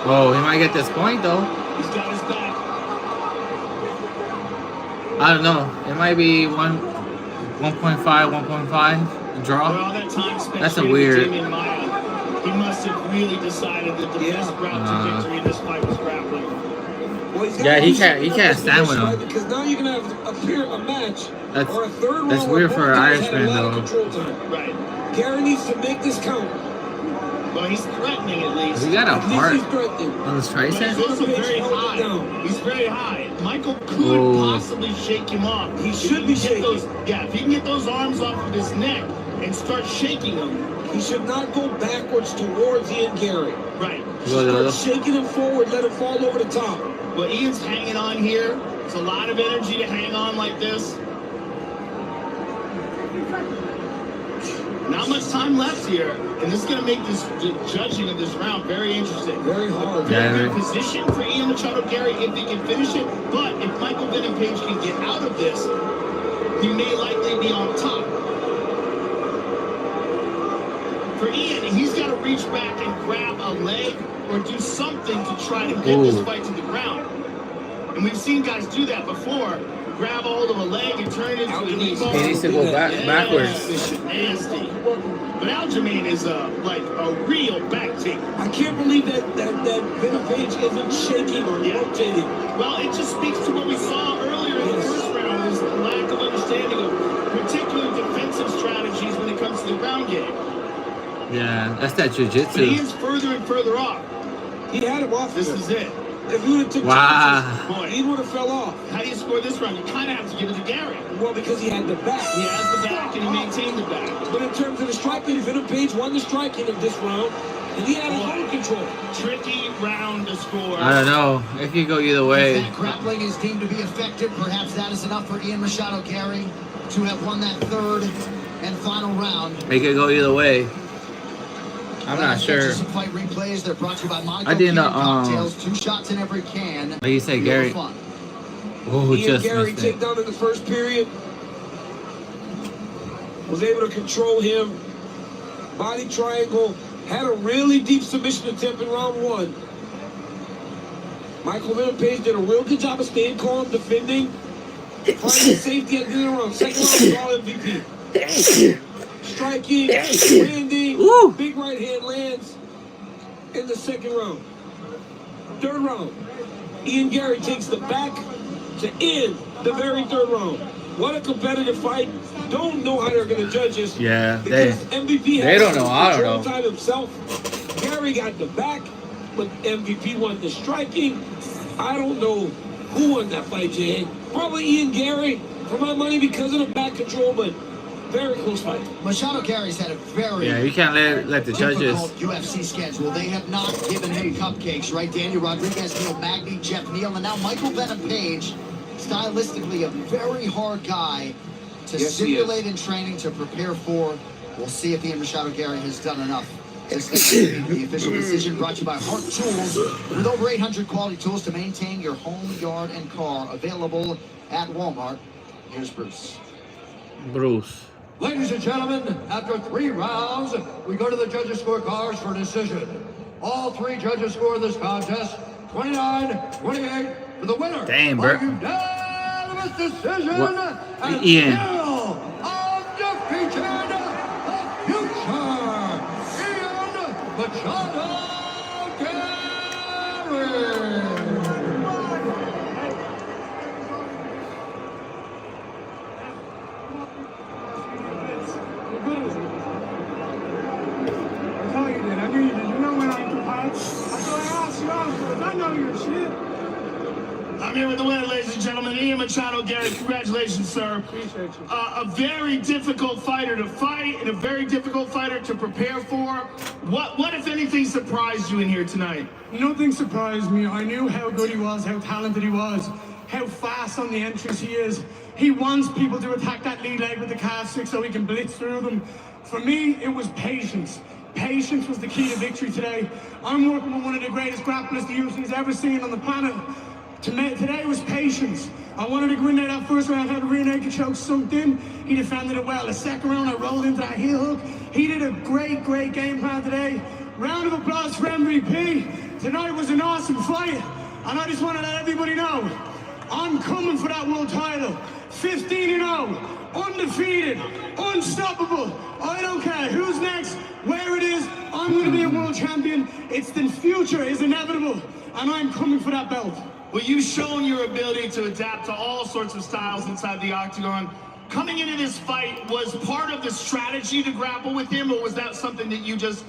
Oh, he might get this point though.
He's got his back.
I don't know. It might be 1.5 draw. That's a weird.
He must have really decided that the best route to victory in this fight was grappling.
Well,
yeah, he can't stand with him.
Because now you're gonna have a match or a third
that's weird for an Irishman though.
Right.
Garry needs to make this count.
Well, he's threatening at least.
He got a heart on his tricep.
He's also very high. He's very high. Michael could possibly shake him off. He should be shaking. If he can get those arms off of his neck and start shaking him.
He should not go backwards towards Ian Garry.
Right.
Start shaking him forward, let him fall over the top.
But Ian's hanging on here. It's a lot of energy to hang on like this.
Not much time left here, and this is going to make the judging of this round very interesting.
Very hard.
Very good position for Ian Machado Garry if he can finish it, but if Michael Venom Page can get out of this, he may likely be on top. For Ian, he's got to reach back and grab a leg or do something to try to get this fight to the ground. And we've seen guys do that before. Grab a hold of a leg and turn it into a knee ball.
He needs to go backwards.
Nasty. But Aljamain is like a real back taker.
I can't believe that Venom Page isn't shaking or rotating.
Well, it just speaks to what we saw earlier in the first round, is the lack of understanding of particular defensive strategies when it comes to the ground game.
Yeah, that's that jiu-jitsu.
But he is further and further off.
He had him off.
This is it.
If he would have took chances, he would have fell off.
How do you score this round? You kind of have to give it to Garry.
Well, because he had the back.
He has the back, and he maintained the back.
But in terms of the striking, Venom Page won the striking of this round, and he had his own control.
Tricky round to score.
I don't know. It could go either way.
If that grappling is deemed to be effective, perhaps that is enough for Ian Machado Garry to have won that third and final round.
It could go either way. I'm not sure.
Some fight replays. They're brought to you by Monaco.
I didn't know.
Cocktails, 2 shots in every can.
Like you said, Garry. Oh, just
Garry
missed it.
takedown in the first period. Was able to control him. Body triangle. Had a really deep submission attempt in round 1. Michael Venom Page did a real good job of staying calm, defending, finding safety at the end of the round. Second round was all MVP. Striking, landing, big right hand lands in the second round. Third round, Ian Garry takes the back to end the very third round. What a competitive fight. Don't know how they're going to judge this.
Yeah,
because MVP
they don't know. I don't know.
Time himself. Garry got the back, but MVP won the striking. I don't know who won that fight, Jay. Probably Ian Garry, for my money, because of the back control, but very close fight.
Machado Garry's had a very
you can't let the judges.
UFC schedule. They have not given him cupcakes, right? Daniel Rodriguez, Neil Magny, Jeff Neal, and now Michael Venom Page. Stylistically, a very hard guy to simulate in training, to prepare for. We'll see if Ian Machado Garry has done enough. This is the official decision brought to you by Hart Tools, with over 800 quality tools to maintain your home, yard, and car. Available at Walmart. Here's Bruce.
Ladies and gentlemen, after 3 rounds, we go to the judges' scorecards for decision. All 3 judges score this contest 29-28 for the winner.
Damn, bro.
Unanimous decision. And
Ian.
still undefeated, the future, Ian Machado Garry.
I'm here with the winner, ladies and gentlemen, Ian Machado Garry. Congratulations, sir.
Appreciate you.
A very difficult fighter to fight and a very difficult fighter to prepare for. What if anything, surprised you in here tonight?
Nothing surprised me. I knew how good he was, how talented he was, how fast on the entries he is. He wants people to attack that lead leg with the calf stick so he can blitz through them. For me, it was patience. Patience was the key to victory today. I'm working with one of the greatest grapplers the UFC's ever seen on the planet. Today was patience. I wanted to go in there that first round, I had a rear naked choke sunk in. He defended it well. The second round, I rolled into that heel hook. He did a great game plan today. Round of applause for MVP. Tonight was an awesome fight. And I just want to let everybody know, I'm coming for that world title. 15-0, undefeated, unstoppable. I don't care who's next, where it is, I'm going to be a world champion. It's the future is inevitable, and I'm coming for that belt.
Well, you've shown your ability to adapt to all sorts of styles inside the octagon. Coming into this fight, was part of the strategy to grapple with him, or was that something that you just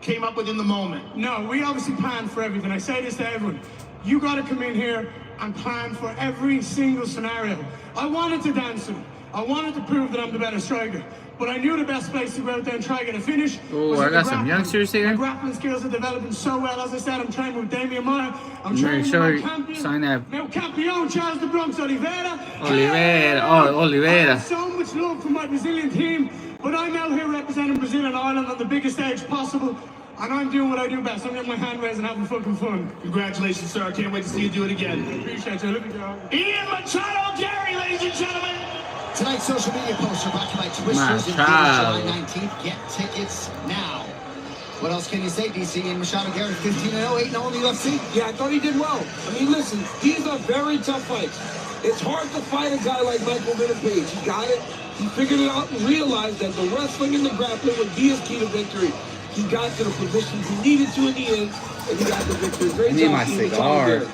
came up with in the moment?
No, we obviously planned for everything. I say this to everyone. You got to come in here and plan for every single scenario. I wanted to dance him. I wanted to prove that I'm the better striker. But I knew the best place to go out there and try to get a finish.
Oh, I got some youngsters here.
My grappling skills are developing so well. As I said, I'm training with Damian Maia. I'm
Make
training
sure
with my
you
champion,
sign that.
meu campeão, Charles de Bronx Oliveira.
Oliveira. Oh,
I
Oliveira.
have so much love for my Brazilian team. But I'm out here representing Brazil and Ireland on the biggest stage possible, and I'm doing what I do best. I'm getting my hand raised and having fucking fun.
Congratulations, sir. I can't wait to see you do it again.
Appreciate you. Look at you.
Ian Machado Garry, ladies and gentlemen.
Tonight's social media poster brought to you by Twisters in July 19th. Get tickets now. What else can you say, DC? And Machado Garry, 15-0, 8-0 in the UFC?
Yeah, I thought he did well. I mean, listen, these are very tough fights. It's hard to fight a guy like Michael Page. He got it. He figured it out and realized that the wrestling and the grappling would be his key to victory. He got to the positions he needed to in the end, and he got the victory. Great job,
my cigar.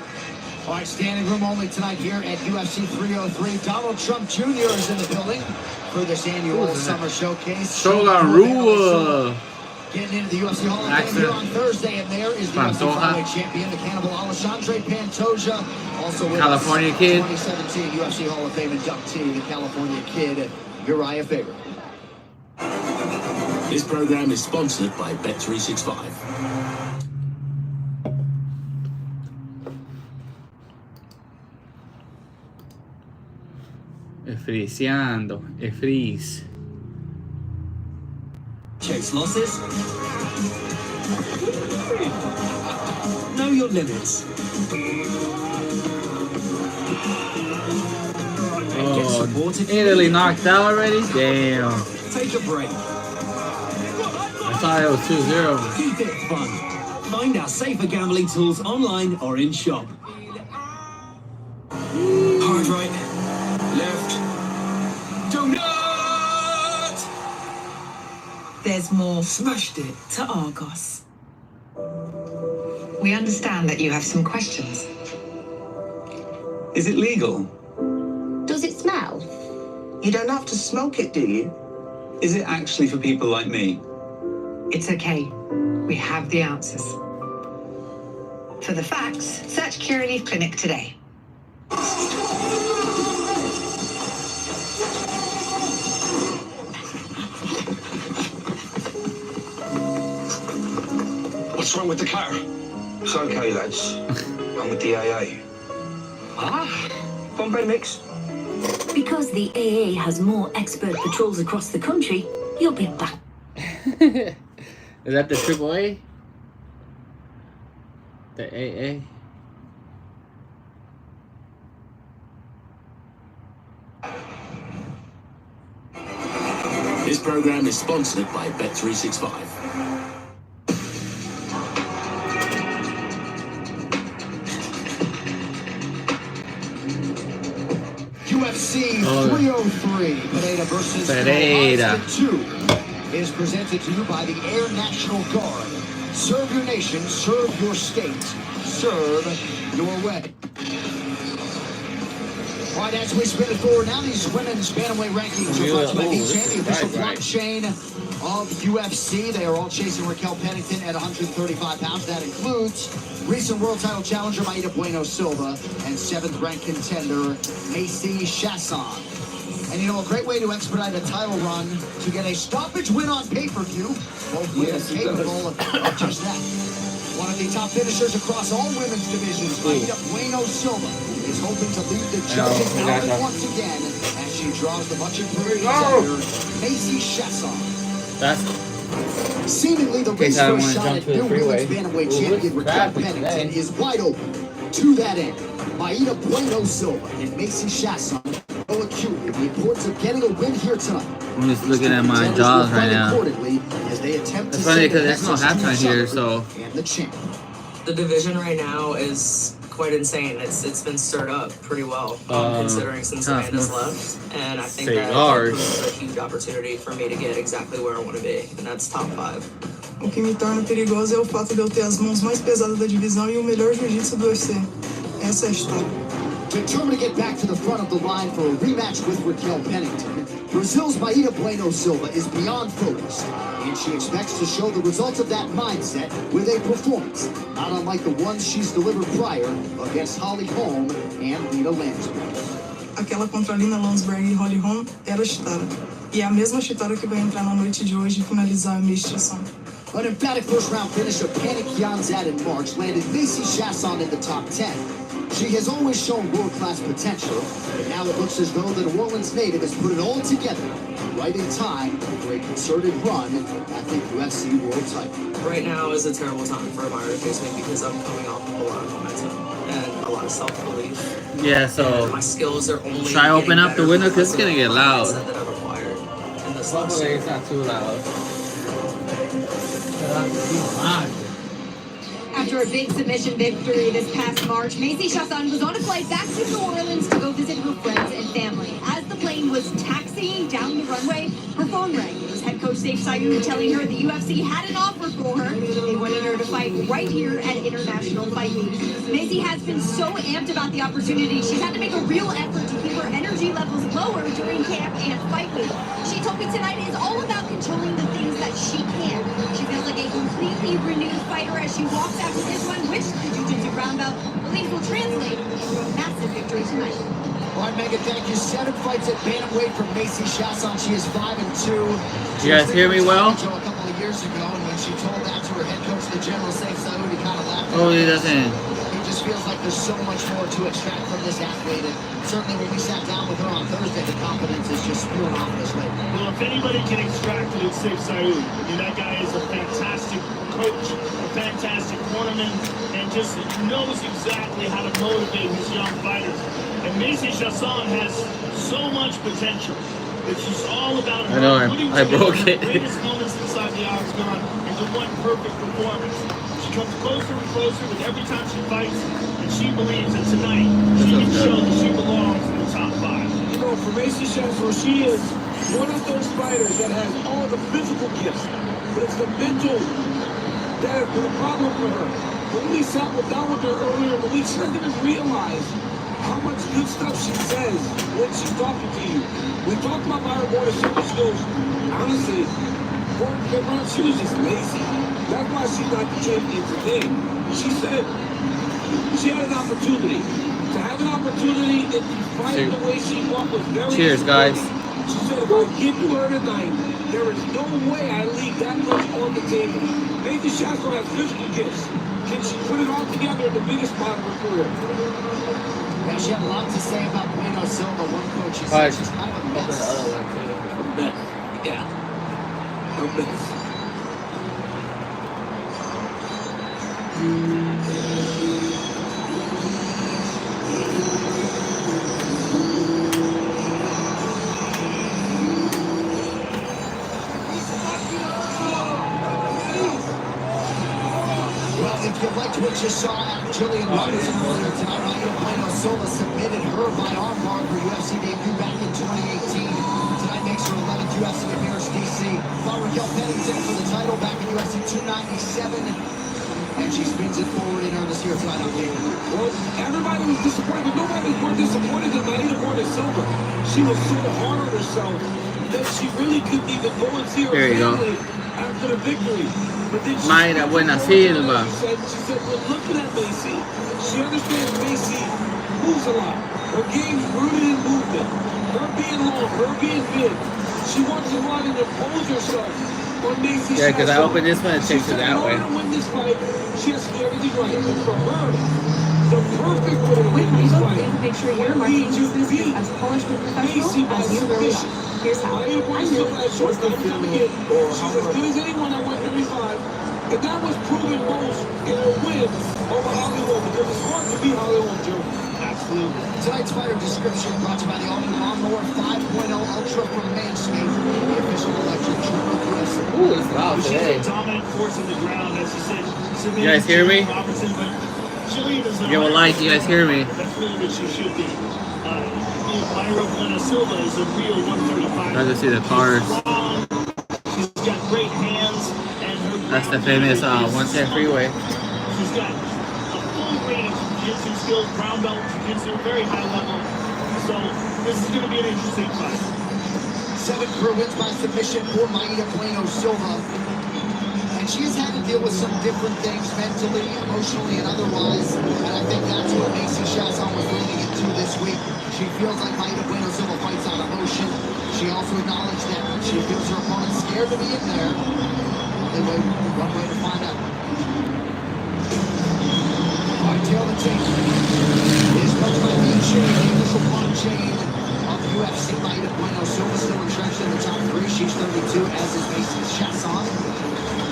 All right, standing room only tonight here at UFC 303. Donald Trump Jr. is in the building for this annual summer showcase.
Shogun Rua.
Getting into the UFC Hall of Fame here on Thursday, and there is the UFC Flyweight Champion, the Cannibal Alexandre Pantoja. Also with
California Kid.
2017 UFC Hall of Fame inductee, the California Kid, Uriah Faber.
This program is sponsored by Bet365.
Efriciando, efris.
Chase losses. Know your limits.
Oh, Italy knocked out already? Damn.
Take a break.
I thought it was 2-0.
Keep it fun. Find our safer gambling tools online or in shop. Hard right. Left. Donut!
There's more.
Smashed it.
To Argos. We understand that you have some questions.
Is it legal?
Does it smell?
You don't have to smoke it, do you? Is it actually for people like me?
It's okay. We have the answers. For the facts, search Curaleaf Clinic today.
What's wrong with the car? It's okay, lads. I'm with the AA. Ah, Bombay mix.
Because the AA has more expert patrols across the country, you'll be back.
Is that the AAA? The AA?
This program is sponsored by Bet365.
UFC 303, Pereira versus
Pereira
2 is presented to you by the Air National Guard. Serve your nation, serve your state, serve your way. All right, as we spin it forward now, these women's bantamweight rankings are brought to you by BJ, the official blockchain of UFC. They are all chasing Raquel Pennington at 135 pounds. That includes recent world title challenger Maida Bueno Silva and 7th ranked contender Macy Chiasson. And you know, a great way to expedite a title run to get a stoppage win on pay-per-view. Both women capable of just that. One of the top finishers across all women's divisions, Maida Bueno Silva, is hoping to lead the judges out once again as she draws the much improved contender Macy Chiasson.
That's
seemingly the race for a shot at new women's bantamweight champion Raquel Pennington is wide open. To that end, Maida Bueno Silva and Macy Chiasson know acutely the importance of getting a win here tonight.
I'm just looking at my jaws right now. It's funny because there's no halftime here, so.
The division right now is quite insane. It's been stirred up pretty well, considering since Amanda's left, and I think that's a huge opportunity for me to get exactly where I want to be, and that's top 5.
O que me torna perigosa é o fato de eu ter as mãos mais pesadas da divisão e o melhor jiu-jitsu do UFC. Essa é a história.
Determined to get back to the front of the line for a rematch with Raquel Pennington, Brazil's Maida Bueno Silva is beyond focused, and she expects to show the results of that mindset with a performance not unlike the ones she's delivered prior against Holly Holm and Lina Landsberg.
Aquela contra Lina Landsberg e Holly Holm era a Chitara. E é a mesma Chitara que vai entrar na noite de hoje e finalizar a Macy Chiasson.
An emphatic first-round finish of Panic Janzad in March landed Macy Chiasson in the top 10. She has always shown world-class potential, but now it looks as though the New Orleans native has put it all together, right in time for a concerted run at the UFC World title.
Right now is a terrible time for a buyer to face me because I'm coming off of a lot of momentum and a lot of self-belief.
Yeah, so
my skills are only
try open up the window because it's gonna get loud.
That I've acquired in this
Hopefully it's not too loud.
After a big submission victory this past March, Macy Chiasson was on a flight back to New Orleans to go visit her friends and family. As the plane was taxiing down the runway, her phone rang. It was head coach Sayf Sayoud telling her the UFC had an offer for her. They wanted her to fight right here at International Fight Week. Macy has been so amped about the opportunity, she's had to make a real effort to keep her energy levels lower during camp and fight week. She told me tonight is all about controlling the things that she can. She feels like a completely renewed fighter as she walks after this one, which the Jiu-Jitsu brown belt believes will translate into a massive victory tonight.
All right, Megan, thank you. 7 fights at bantamweight for Macy Chiasson. She is 5-2.
You guys hear me well?
A couple of years ago, and when she told that to her head coach, the general Sayf Sayoud, he kind of laughed.
Oh, he doesn't.
He just feels like there's so much more to extract from this athlete. And certainly when we sat down with her on Thursday, the confidence is just spewing off this way.
Well, if anybody can extract it, it's Sayf Sayoud. I mean, that guy is a fantastic coach, a fantastic cornerman, and just knows exactly how to motivate his young fighters. And Macy Chiasson has so much potential. It's just all about her.
I know, I broke it.
The greatest moments inside the octagon into one perfect performance. She comes closer and closer with every time she fights, and she believes that tonight she can show that she belongs in the top 5.
You know, for Macy Chiasson, she is one of those fighters that has all the physical gifts, but it's the mental that has been a problem for her. When we sat down with her earlier in the week, she doesn't even realize how much good stuff she says when she's talking to you. We talked about Myra Border, she goes, honestly, she was just lazy. That's why she's not the champion today. She said she had an opportunity. To have an opportunity and to fight the way she fought was very
Cheers, guys.
She said, if I get to her tonight, there is no way I leave that much on the table. Macy Chiasson has physical gifts. Can she put it all together in the biggest spot of her career?
Yeah, she had a lot to say about Bueno Silva. One coach, she said she's kind of a mess.
Yeah. A mess.
If you liked what you saw at Jillian Robinson earlier tonight, Bueno Silva submitted her by armbar for UFC debut back in 2018. Tonight makes her 11th UFC appearance DC. Fought Raquel Pennington for the title back in UFC 297. And she spins it forward in earnest here tonight on game.
Well, everybody was disappointed, but nobody was more disappointed than Bueno Silva. She was so hard on herself that she really couldn't even go and see her family after the victory.
Mayra Buena Silva.
She said, well, looking at Macy, she understands Macy moves a lot. Her game's rooted in movement. Her being long, her being big. She wants to run and impose herself on Macy.
Yeah, because I opened this one and takes it that way.
In order to win this fight, she has to do everything right. And for her, the perfect way to win this fight would be to beat Macy by submission.
Here's how.
I am going to still have short time coming in. She's as good as anyone at 135. And that was proven most in a win over Hollywood, because it's hard to beat Hollywood, Joe.
Absolutely. Tonight's fighter description brought to you by the all-new Lawnmower 5.0 Ultra from Manscaped, the official electric trim of UFC.
Ooh, it's loud today.
She's a dominant force on the ground, as you said.
You guys hear me? Give a like, you guys hear me?
That's really what she should be. Myra Bueno Silva is a real 135.
I just see the cars.
She's got great hands, and her
That's the famous 110 freeway.
She's got a full range of jiu-jitsu skills, brown belt jiu-jitsu, very high level. So this is going to be an interesting fight.
7 career wins by submission for Mayra Bueno Silva. And she has had to deal with some different things mentally, emotionally, and otherwise. And I think that's what Macy Chiasson was leaning into this week. She feels like Mayra Bueno Silva fights on emotion. She also acknowledged that she feels her opponent scared to be in there. They wait one way to find out. All right, tail the tape. initial blockchain of UFC fight of Bueno. Silva still entrenched in the top 3. She's 32, as is Macy Chiasson.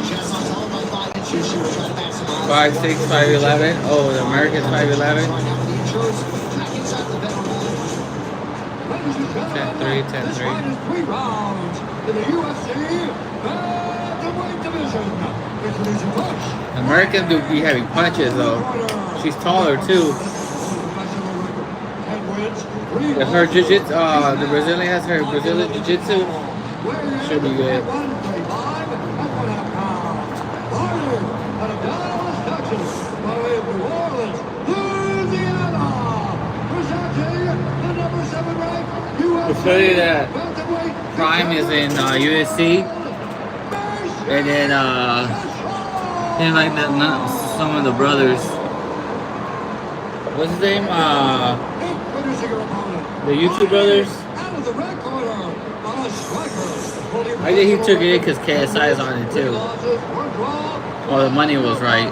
Chiasson's all by 5 inches. She will try to maximize.
5'6", 5'11". Oh, the American's 5'11". 10-3, 10-3.
3 rounds in the UFC bantamweight division.
Americans do be having punches though. She's taller too. If her jiu-jitsu, the Brazilian has her Brazilian jiu-jitsu, should be good. I'll show you that Prime is in USC, and then like some of the brothers. What's his name? The YouTube brothers. I think he took it in because KSI is on it too. Oh, the money was right.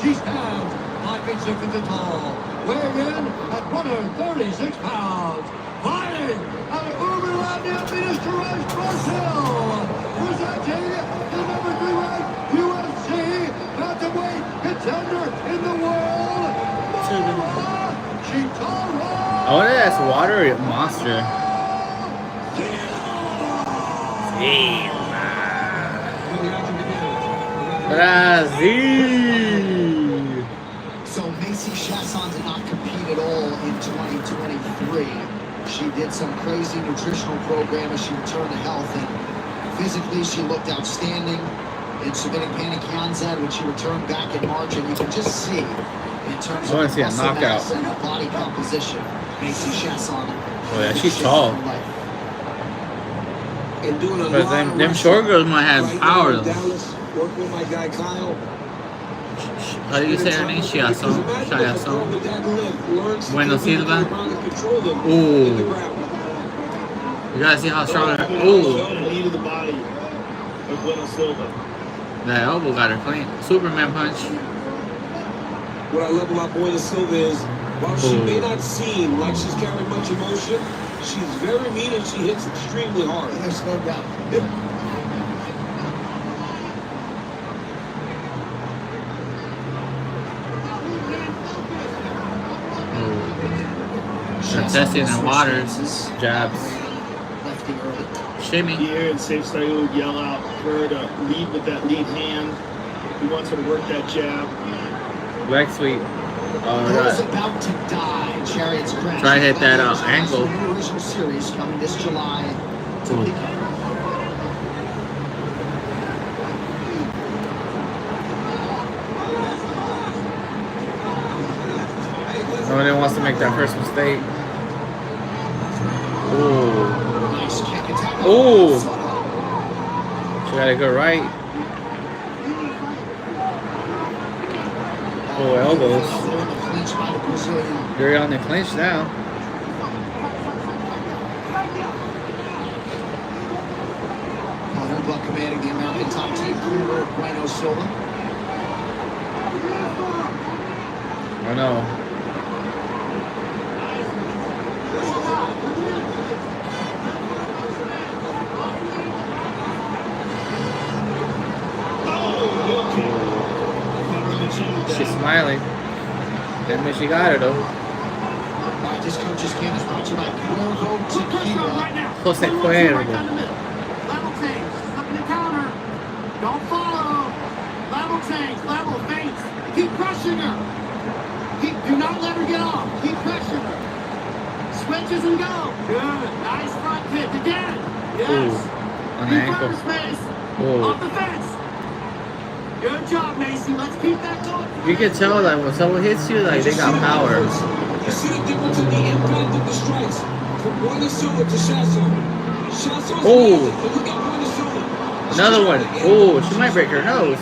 She stands 5 feet 6 inches tall, weighing in at 136 pounds. Fighting out of Uberlândia, Minas Gerais, Brazil. Presenting the number 3 ranked UFC bantamweight contender in the world.
I wonder if that's water or monster. Brazil.
So Macy Chiasson did not compete at all in 2023. She did some crazy nutritional program as she returned to health, and physically she looked outstanding in submitting Panakianzad when she returned back in March, and you can just see in terms of muscle mass and body composition, Macy Chiasson.
Oh yeah, she's tall. But them short girls might have power though.
Working with my guy Kyle.
How do you say her name? Chiasson. Bueno, Silva. Ooh. You gotta see how strong her. Ooh. That elbow got her clean. Superman punch.
What I love about Bueno Silva is, while she may not seem like she's carrying much emotion, she's very mean and she hits extremely hard.
There's no doubt.
Testing in waters, jabs, shimmy.
Here and Safe Style would yell out for her to lead with that lead hand. He wants her to work that jab.
Leg sweep.
About to die. Chariot's crash.
Try to hit that ankle.
Original series coming this July.
Nobody wants to make that first mistake. Ooh. Ooh. She gotta go right. Oh, elbows. You're on the clinch now.
Commanding the American top team, Bueno Silva.
Oh no. She's smiling. That means she got her though.
This coach's camp is brought to you by
Jose Cuervo.
Level change. Up in the counter. Don't follow. Level change. Level feints. Keep crushing her. Do not let her get off. Keep crushing her. Switches and go. Good. Nice front kick again. Yes.
Ooh, on the ankle.
Space.
Ooh.
Off the fence. Good job, Macy. Let's keep that going.
You can tell that when someone hits you, like they got power.
You see the difference in the impact of the strikes from Bueno Silva to Chiasson. Chiasson's
Ooh.
but look at Bueno Silva.
Another one. Ooh, she might break her nose.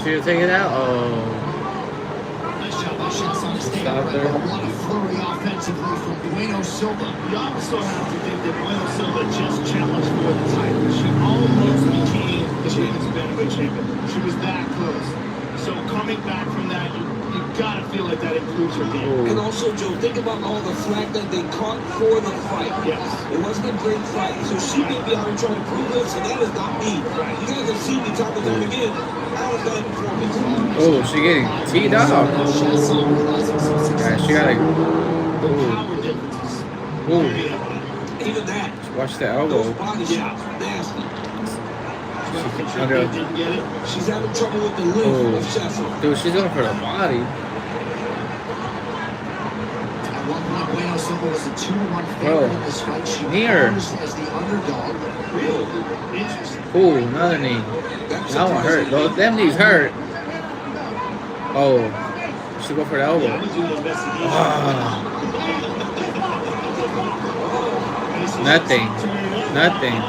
She'll take it out. Oh. Stop her.
What a flurry offensively from Bueno Silva.
You also have to think that Bueno Silva just challenged for the title. She almost became the women's bantamweight champion. She was that close. So coming back from that, you gotta feel like that improves her game.
And also, Joe, think about all the flack that they caught for the fight.
Yes.
It wasn't a great fight. So she may be out here trying to prove this, and that is not me.
Right.
You guys have seen me time and time again. That was bad performance.
Oh, she getting teed up. Yeah, she got like. Ooh.
Even that.
Watch the elbow.
Those body shots, nasty.
Okay.
She's having trouble with the length of Chiasson.
Dude, she's going for the body.
At one point, Bueno Silva was a 2-1 favorite in this fight. She posed as the underdog.
Really? Interesting.
Ooh, another knee. That one hurt. Those them knees hurt. Oh, she go for the elbow. Nothing. Nothing.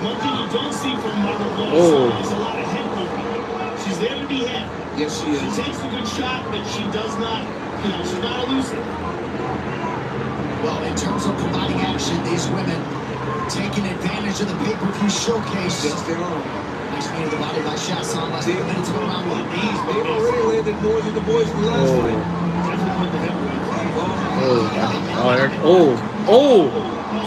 One thing you don't see from Margot is a lot of head movement. She's there to be hit.
Yes, she is.
She takes a good shot, but she does not, she's not elusive.
Well, in terms of providing action, these women taking advantage of the pay-per-view showcase.
Yes, they are.
Nice knee to the body by Chiasson. Last 8 minutes ago around one.
They've already landed more than the boys from the last fight.
Oh,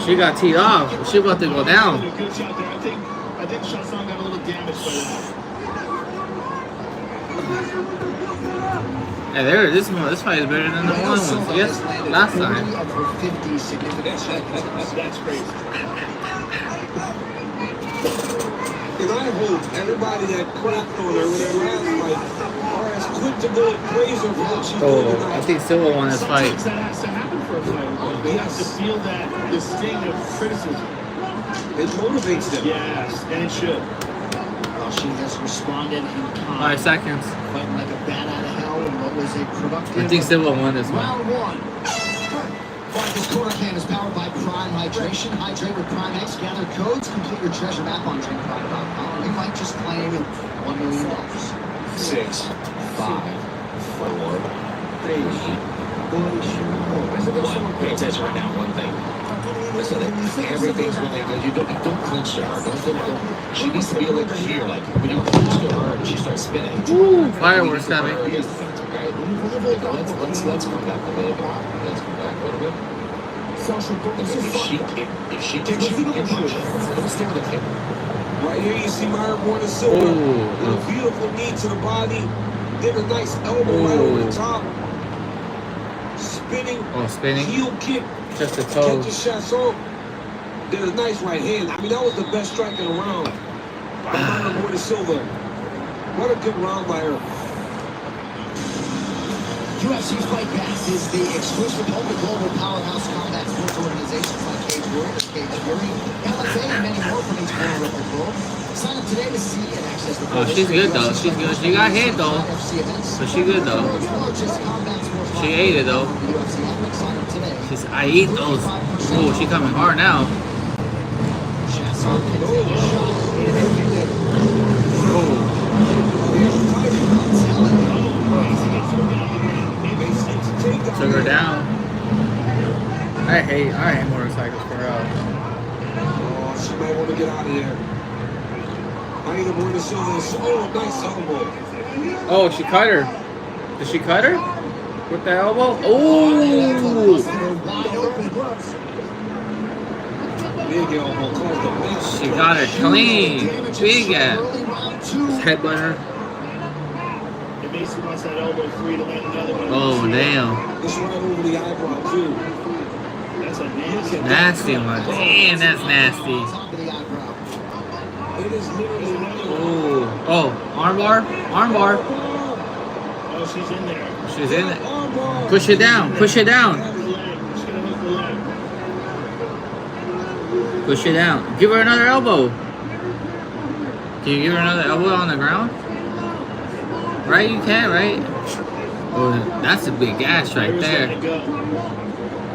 she got teed off. She about to go down.
Good shot there. I think Chiasson got a little damaged by that.
Yeah, this fight is better than the one ones. Yes, last time.
That's crazy.
And I hope everybody that crapped on her with their last fight are as quick to go and praise her for what she's doing tonight.
I think Silva won this fight.
Sometimes that has to happen for a fighter. You have to feel that the sting of criticism.
It motivates them.
Yes, and it should.
Well, she has responded in kind.
5 seconds.
Fighting like a bat out of hell in what was a productive
I think Silva won this one.
round one. This quarter can is powered by Prime Hydration. Hydrate with Prime X. Gather codes. Complete your treasure map on drinkprime.com. You might just claim $1 million.
6, 5, 4, 3. Pay attention right now, one thing. Listen, everything's really good. You don't clinch to her. Don't. She needs to be like here, like when you clinch to her and she starts spinning.
Ooh, fireworks coming.
Let's come back a little bit. Let's come back a little bit. If she takes you in, don't stay with the table.
Right here, you see Myra Bueno Silva. With a beautiful knee to the body. Did a nice elbow right over the top. Spinning.
Oh, spinning.
Heel kick.
Just a toe.
Catches Chiasson. Did a nice right hand. I mean, that was the best strike in the round by Myra Bueno Silva. What a good round by her.
UFC Fight Pass is the exclusive home to global powerhouse combat sports organizations like Cage Warriors, Cage Fury, LFA, and many more from each corner of the globe. Sign up today to see and access the
Oh, she's good though. She's good. She got hit though. But she good though. She ate it though. I eat those. Oh, she coming hard now. Took her down. I hate motorcycles for real.
Oh, she might want to get out of there. Myra Bueno Silva. Oh, nice elbow.
Oh, she cut her. Did she cut her? With the elbow? Oh!
Big elbow caused a mess.
She got her clean. Big ass. Headbutt her.
It basically wants that elbow free to land another one.
Oh, damn.
It's right over the eyebrow, too.
That's a nasty.
Nasty one. Damn, that's nasty.
It is literally
Oh, armbar? Armbar.
Oh, she's in there.
She's in it. Push it down. Push it down.
She's gonna hook the leg.
Push it down. Give her another elbow. Can you give her another elbow on the ground? Right? You can, right? Oh, that's a big gash right there.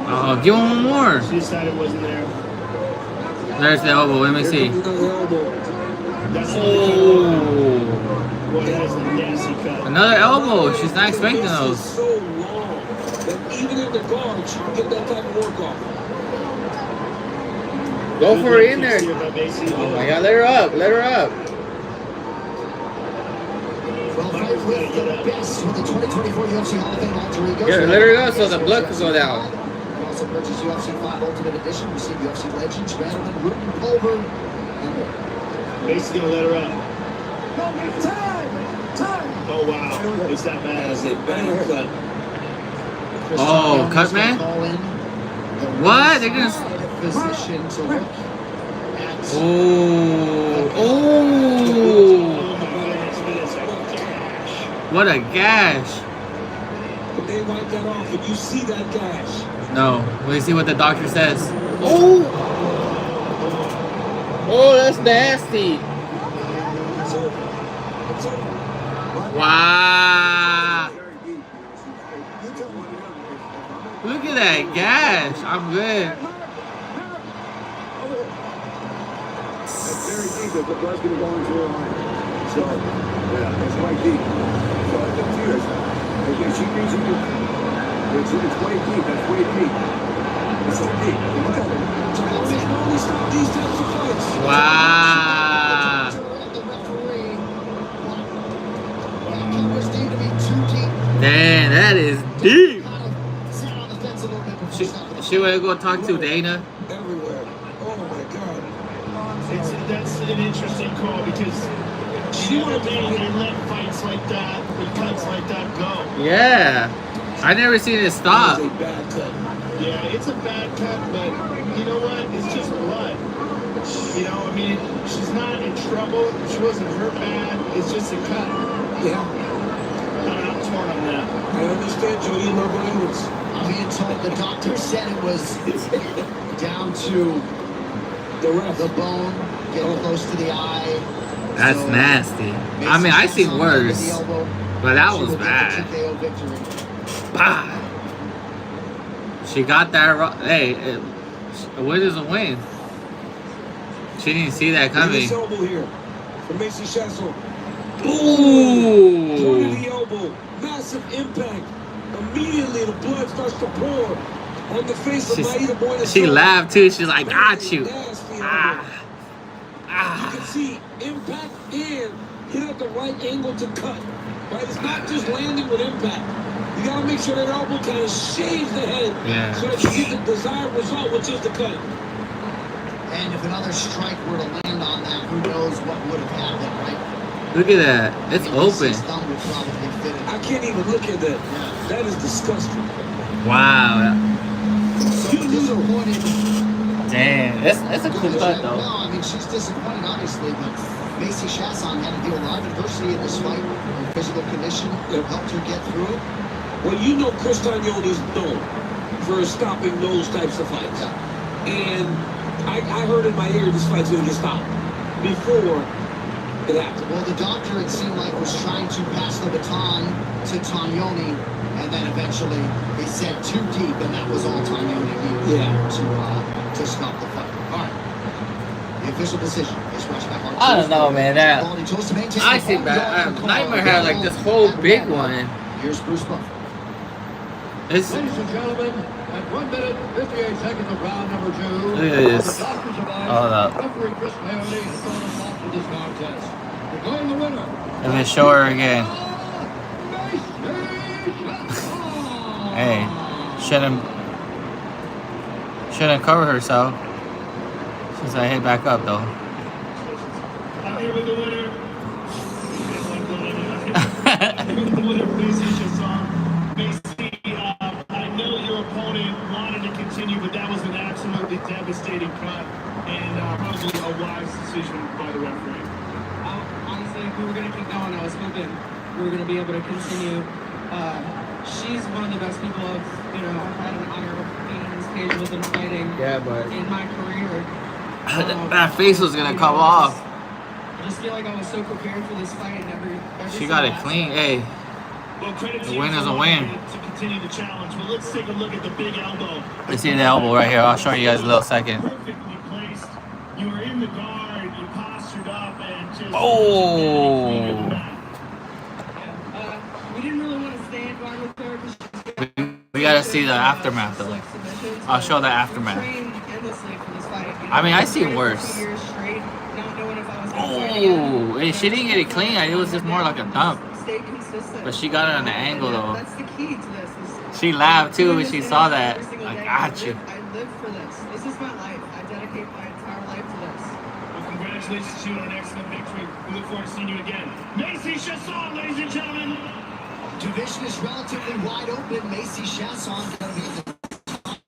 Oh, give him one more.
She decided it wasn't there.
There's the elbow. Let me see.
That's
Oh.
Boy, that is a nasty cut.
Another elbow. She's not expecting those.
so long that even in the guard, she can get that type of work off.
Go for it in there. Oh my God, let her up. Let her up.
with the best with the 2024 UFC Hall of Fame alter ego.
Yeah, let her go so the blood can go down.
You can also purchase UFC 5 Ultimate Edition. Receive UFC Legends, Vanderman, Ruben Pulver.
Basically gonna let her out.
Time!
Oh wow, it's that bad.
That's a bad cut.
Oh, cut man? What? They're gonna.
Position to look at.
Oh. What a gash.
But they wipe that off, and you see that gash.
No, we see what the doctor says. Oh. Oh, that's nasty. Wow. Look at that gash. I'm good.
It's very deep. The blood's going to go into her line. So, yeah, it's quite deep. So, it's up to you. If she thinks you can, it's way deep. That's way deep. It's so deep.
Wow. Damn, that is deep. She wanna go talk to Dana?
Everywhere. Oh my God.
That's an interesting call because she would have let fights like that, with cuts like that go.
Yeah. I never seen it stop.
It's a bad cut.
Yeah, it's a bad cut, but you know what? It's just blood. You know, I mean, she's not in trouble. She wasn't hurt bad. It's just a cut.
Yeah.
I'm torn on that.
I understand you love language.
I'm being told the doctor said it was down to the bone, getting close to the eye.
That's
So,
nasty. I mean, I seen worse, but that was bad. Bah. She got that. Hey, a win is a win. She didn't see that coming.
This elbow here from Macy Chiasson.
Ooh.
Point of the elbow. Massive impact. Immediately the blood starts to pour on the face of Maida Bueno.
She laughed too. She's like, "Got you." Ah.
You can see impact and hit at the right angle to cut. Right? It's not just landing with impact. You gotta make sure that elbow kind of shaves the head so that you get the desired result, which is the cut.
And if another strike were to land on that, who knows what would have happened, right?
Look at that. It's open.
I can't even look at that. That is disgusting.
Wow. Damn. That's a cool cut though.
No, I mean, she's disappointed, obviously, but Macy Chiasson had to deal with a lot of adversity in this fight. Her physical condition helped her get through it.
Well, you know Chris Tognoni's known for stopping those types of fights. And I heard in my ear this fight's going to get stopped before it happened.
Well, the doctor, it seemed like, was trying to pass the baton to Tognoni, and then eventually they said too deep, and that was all Tognoni needed to stop the fight. All right. The official decision is rushed back on.
I don't know, man. I see that. Nightmare had like this whole big one.
Here's Bruce Buffer.
Ladies and gentlemen, at 1 minute, 58 seconds of round number 2.
Look at this. Hold up.
Referee Chris Leone has thrown a fault to this contest. Declaring the winner.
Let me show her again. Hey, shouldn't cover herself. Since I hit back up though.
I'm here with the winner. The winner, Macy Chiasson. Macy, I know your opponent wanted to continue, but that was an absolutely devastating cut and probably a wise decision by the referee.
Honestly, if we were going to keep going, I was hoping we were going to be able to continue. She's one of the best people I've had an honor of being on this page with and fighting in my career.
That face was gonna come off.
I just feel like I was so prepared for this fight and every
She got it clean. Hey, the win is a win.
To continue the challenge, but let's take a look at the big elbow.
Let's see the elbow right here. I'll show you guys in a little second.
Perfectly placed. You were in the guard, you postured up, and just.
Oh.
We didn't really want to stay in guard with her because
We gotta see the aftermath though. I'll show the aftermath. I mean, I see worse. Oh, she didn't get it clean. It was just more like a dump.
stay consistent.
But she got it on the angle though.
That's the key to this.
She laughed too when she saw that. I got you.
I live for this. This is my life. I dedicate my entire life to this.
Well, congratulations to you on an excellent victory. We look forward to seeing you again. Macy Chiasson, ladies and gentlemen.
Division is relatively wide open. Macy Chiasson going to be at the top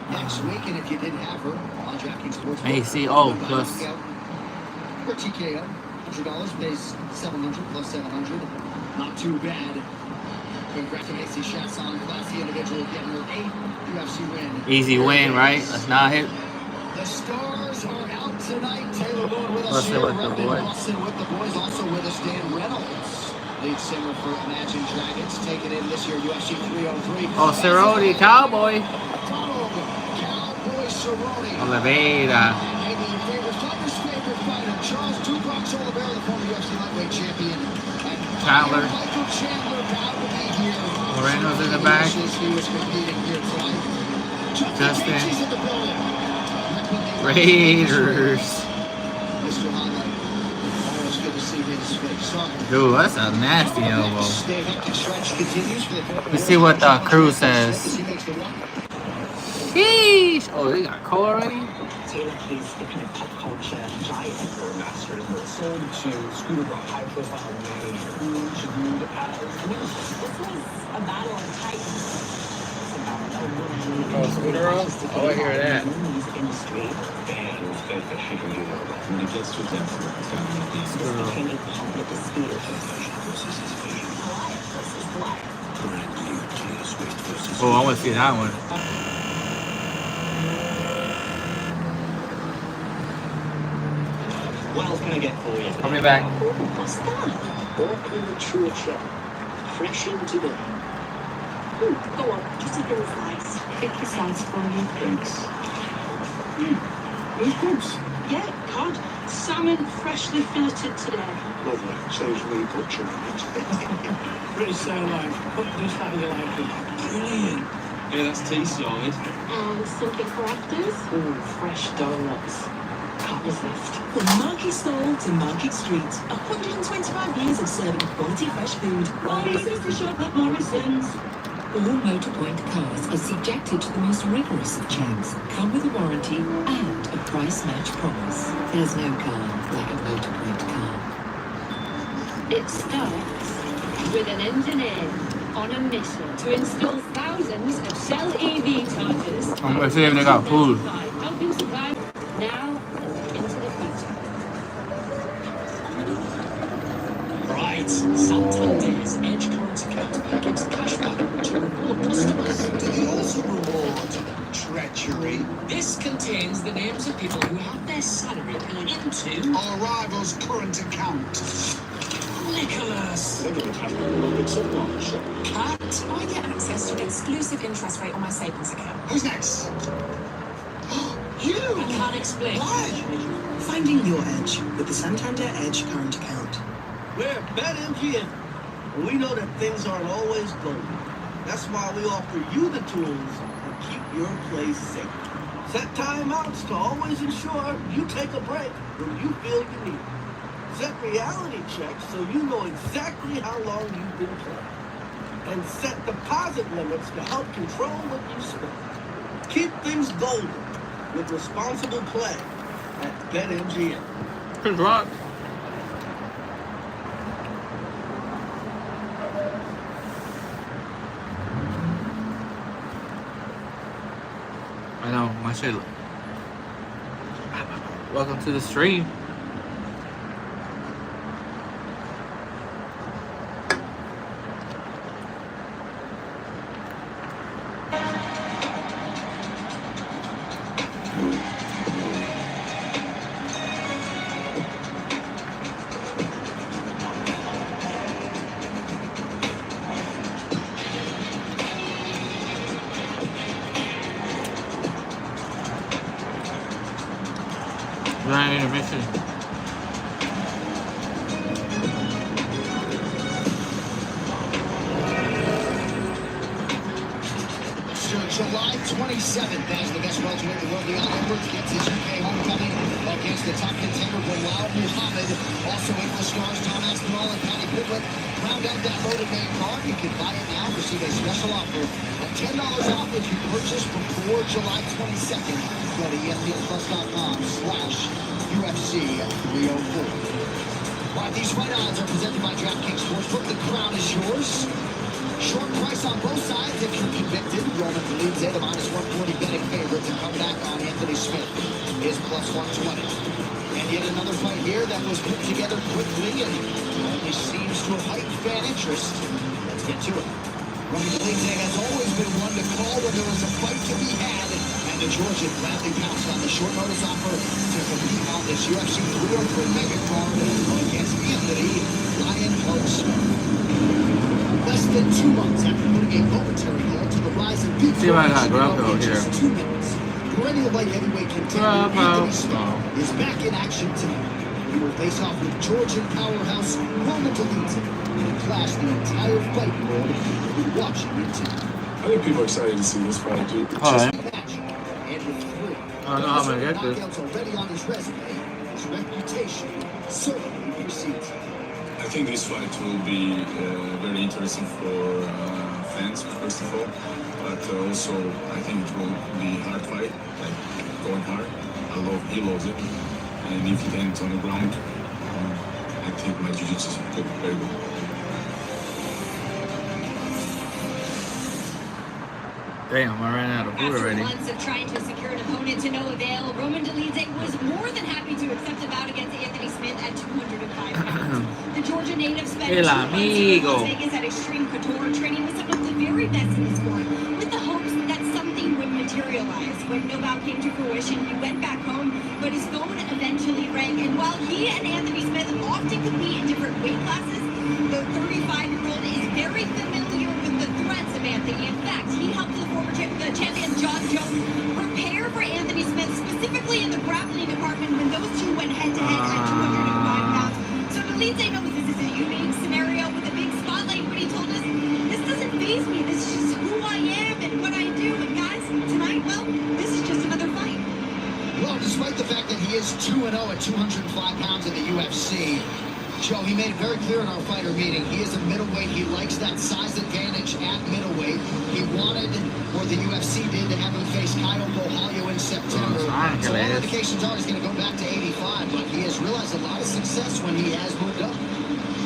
next week, and if you didn't have her on DraftKings Sports,
Macy, oh, plus.
For TKO, $100 pays $700 plus $700. Not too bad. Congrats to Macy Chiasson, classy individual, getting her 8th UFC win.
Easy win, right? Let's not hit.
The stars are out tonight. Taylor Moon with us here, repping Boston with the boys. Also with us, Dan Reynolds, lead singer for Imagine Dragons, taking in this year UFC 303.
Oh, Cerrone, Cowboy.
Cowboy Cerrone.
Oliveira.
Maybe your favorite fighter, Charles Tupac Oliveira, the former UFC lightweight champion.
Chandler.
Michael Chandler proud to be here.
Moreno's in the back.
He was competing here tonight.
Justin.
He's in the building.
Raiders.
Mr. Highlight. Always good to see his face.
Dude, that's a nasty elbow. Let's see what the crew says. Sheesh. Oh, they got Cole already?
Taylor Case, the kind of pop culture giant or master of the soul to screw up high-profile name. Who should do the pattern? This was a battle of titans.
Oh, Scooter up? Oh, I hear that.
Industry and that she can do that. When it gets to that, any public dispute.
Oh, I want to see that one.
What else can I get for you?
Coming back.
What's that? Walking the true check. Fresh into the.
Go on, just a bit of slice. Pick your slice for me.
Thanks. Those goods.
Yeah, cod. Salmon freshly filleted today.
Lovely. Saves me butchering it.
Pretty saline. But just how you like it.
Brilliant.
Yeah, that's tea-side.
And something for afters. Fresh donuts. Can't resist.
From Market Stall to Market Street, 125 years of serving quality fresh food.
Why is this the shop at Morrison's?
All Motorpoint cars are subjected to the most rigorous of checks, come with a warranty and a price match promise. There's no car like a Motorpoint car.
It starts with an engineer on a mission to install thousands of Shell EV chargers.
I'm going to see if they got food.
Helping survive now and into the future.
Right. Santander's Edge Current account gives cashback to reward customers.
Do they also reward treachery?
This contains the names of people who have their salary paid into
Our rival's current account.
Nicholas.
Look at the category of supermarket shop.
Cat.
I get access to an exclusive interest rate on my savings account.
Who's next?
You. I can't explain.
Why?
Finding your edge with the Santander Edge current account.
We're BetMGM. We know that things aren't always golden. That's why we offer you the tools to keep your place safe. Set timeouts to always ensure you take a break when you feel you need it. Set reality checks so you know exactly how long you've been playing. And set deposit limits to help control what you spend. Keep things golden with responsible play at BetMGM.
Good rock. I know, my shit. Welcome to the stream. Intermission.
July 27th, as the best welterweight in the world, Leon Edwards gets his UK homecoming against the top contender, Bilal Muhammad. Also in for stars, Tom Aspinall and Paddy Pimblett. dug that loaded main card, you can buy it now. Receive a special offer of $10 off if you purchase before July 22nd. Go to ESPNplus.com/UFC304. All right, these fight odds are presented by DraftKings Sportsbook. The crown is yours. Short price on both sides if you're convicted. Roman Dolidze, the -140 betting favorite to come back on Anthony Smith, is +120. And yet another fight here that was put together quickly and only seems to have heightened fan interest. Let's get to it. Roman Dolidze has always been one to call when there was a fight to be had, and the Georgian gladly pounced on the short notice offer to compete on this UFC 303 mega card against Anthony Lionheart Smith. Less than 2 months after putting a momentary halt to the rise of beef in just 2 minutes, perennial light heavyweight contender Anthony Smith is back in action tonight. He will face off with Georgian powerhouse Roman Dolidze and clash the entire fight world will be watching it tonight.
I think people are excited to see this fight, dude.
Alright.
And with 3
I don't know how I'm gonna get this.
knockouts already on his resume, his reputation certainly precedes him.
I think this fight will be very interesting for fans, first of all, but also I think it will be a hard fight, like going hard. He loves it, and if he ends on the ground, I think my jiu-jitsu is good, very good.
Damn, I ran out of food already.
After months of trying to secure an opponent to no avail, Roman Dolidze was more than happy to accept a bout against Anthony Smith at 205 pounds. The Georgia native spent 2 months in Las Vegas at Extreme Couture training with some of the very best in the sport, with the hopes that something would materialize. When no bout came to fruition, he went back home, but his phone eventually rang, and while he and Anthony Smith often compete in different weight classes, the 35-year-old is very familiar with the threats of Anthony. In fact, he helped the former champion John Jones prepare for Anthony Smith, specifically in the grappling department when those two went head-to-head at 205 pounds. So Dolidze knows this is a unique scenario with a big spotlight, but he told us, this doesn't faze me, this is just who I am and what I do. And guys, tonight, well, this is just another fight.
Well, despite the fact that he is 2-0 at 205 pounds in the UFC, Joe, he made it very clear in our fighter meeting. He is a middleweight. He likes that size advantage at middleweight. He wanted, or the UFC did, to have him face Kyle Bohalio in September. So all indications are he's going to go back to 85, but he has realized a lot of success when he has moved up.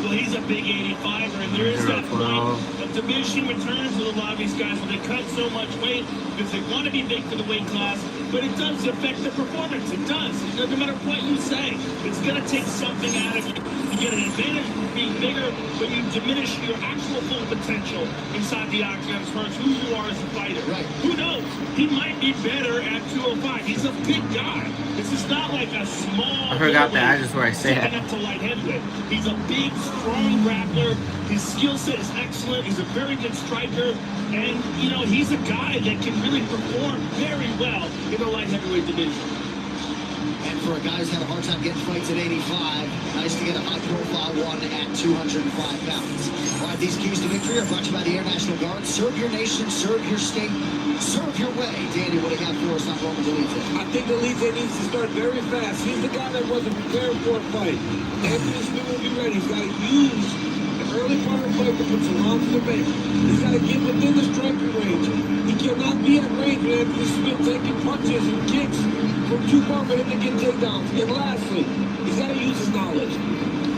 Well, he's a big 85er, and there is that point of diminishing returns with a lot of these guys when they cut so much weight because they want to be big for the weight class, but it does affect the performance. It does. No matter what you say, it's going to take something out of you. You get an advantage from being bigger, but you diminish your actual full potential inside the octagon as far as who you are as a fighter.
Right.
Who knows? He might be better at 205. He's a big guy. This is not like a small.
I forgot that. I just where I say it.
Up to light heavyweight. He's a big, strong grappler. His skill set is excellent. He's a very good striker. And, you know, he's a guy that can really perform very well in the light heavyweight division.
And for a guy who's had a hard time getting fights at 85, nice to get a high-profile one at 205 pounds. All right, these keys to victory are brought to you by the Air National Guard. Serve your nation, serve your state, serve your way. Danny, what do you have for us on Roman Dolidze?
I think Dolidze needs to start very fast. He's the guy that wasn't prepared for a fight. Anthony Smith will be ready. He's got to use the early part of the fight to put some rounds in the bank. He's got to get within the striking range. He cannot be at range with Anthony Smith taking punches and kicks from too far for him to get takedowns. And lastly, he's got to use his knowledge.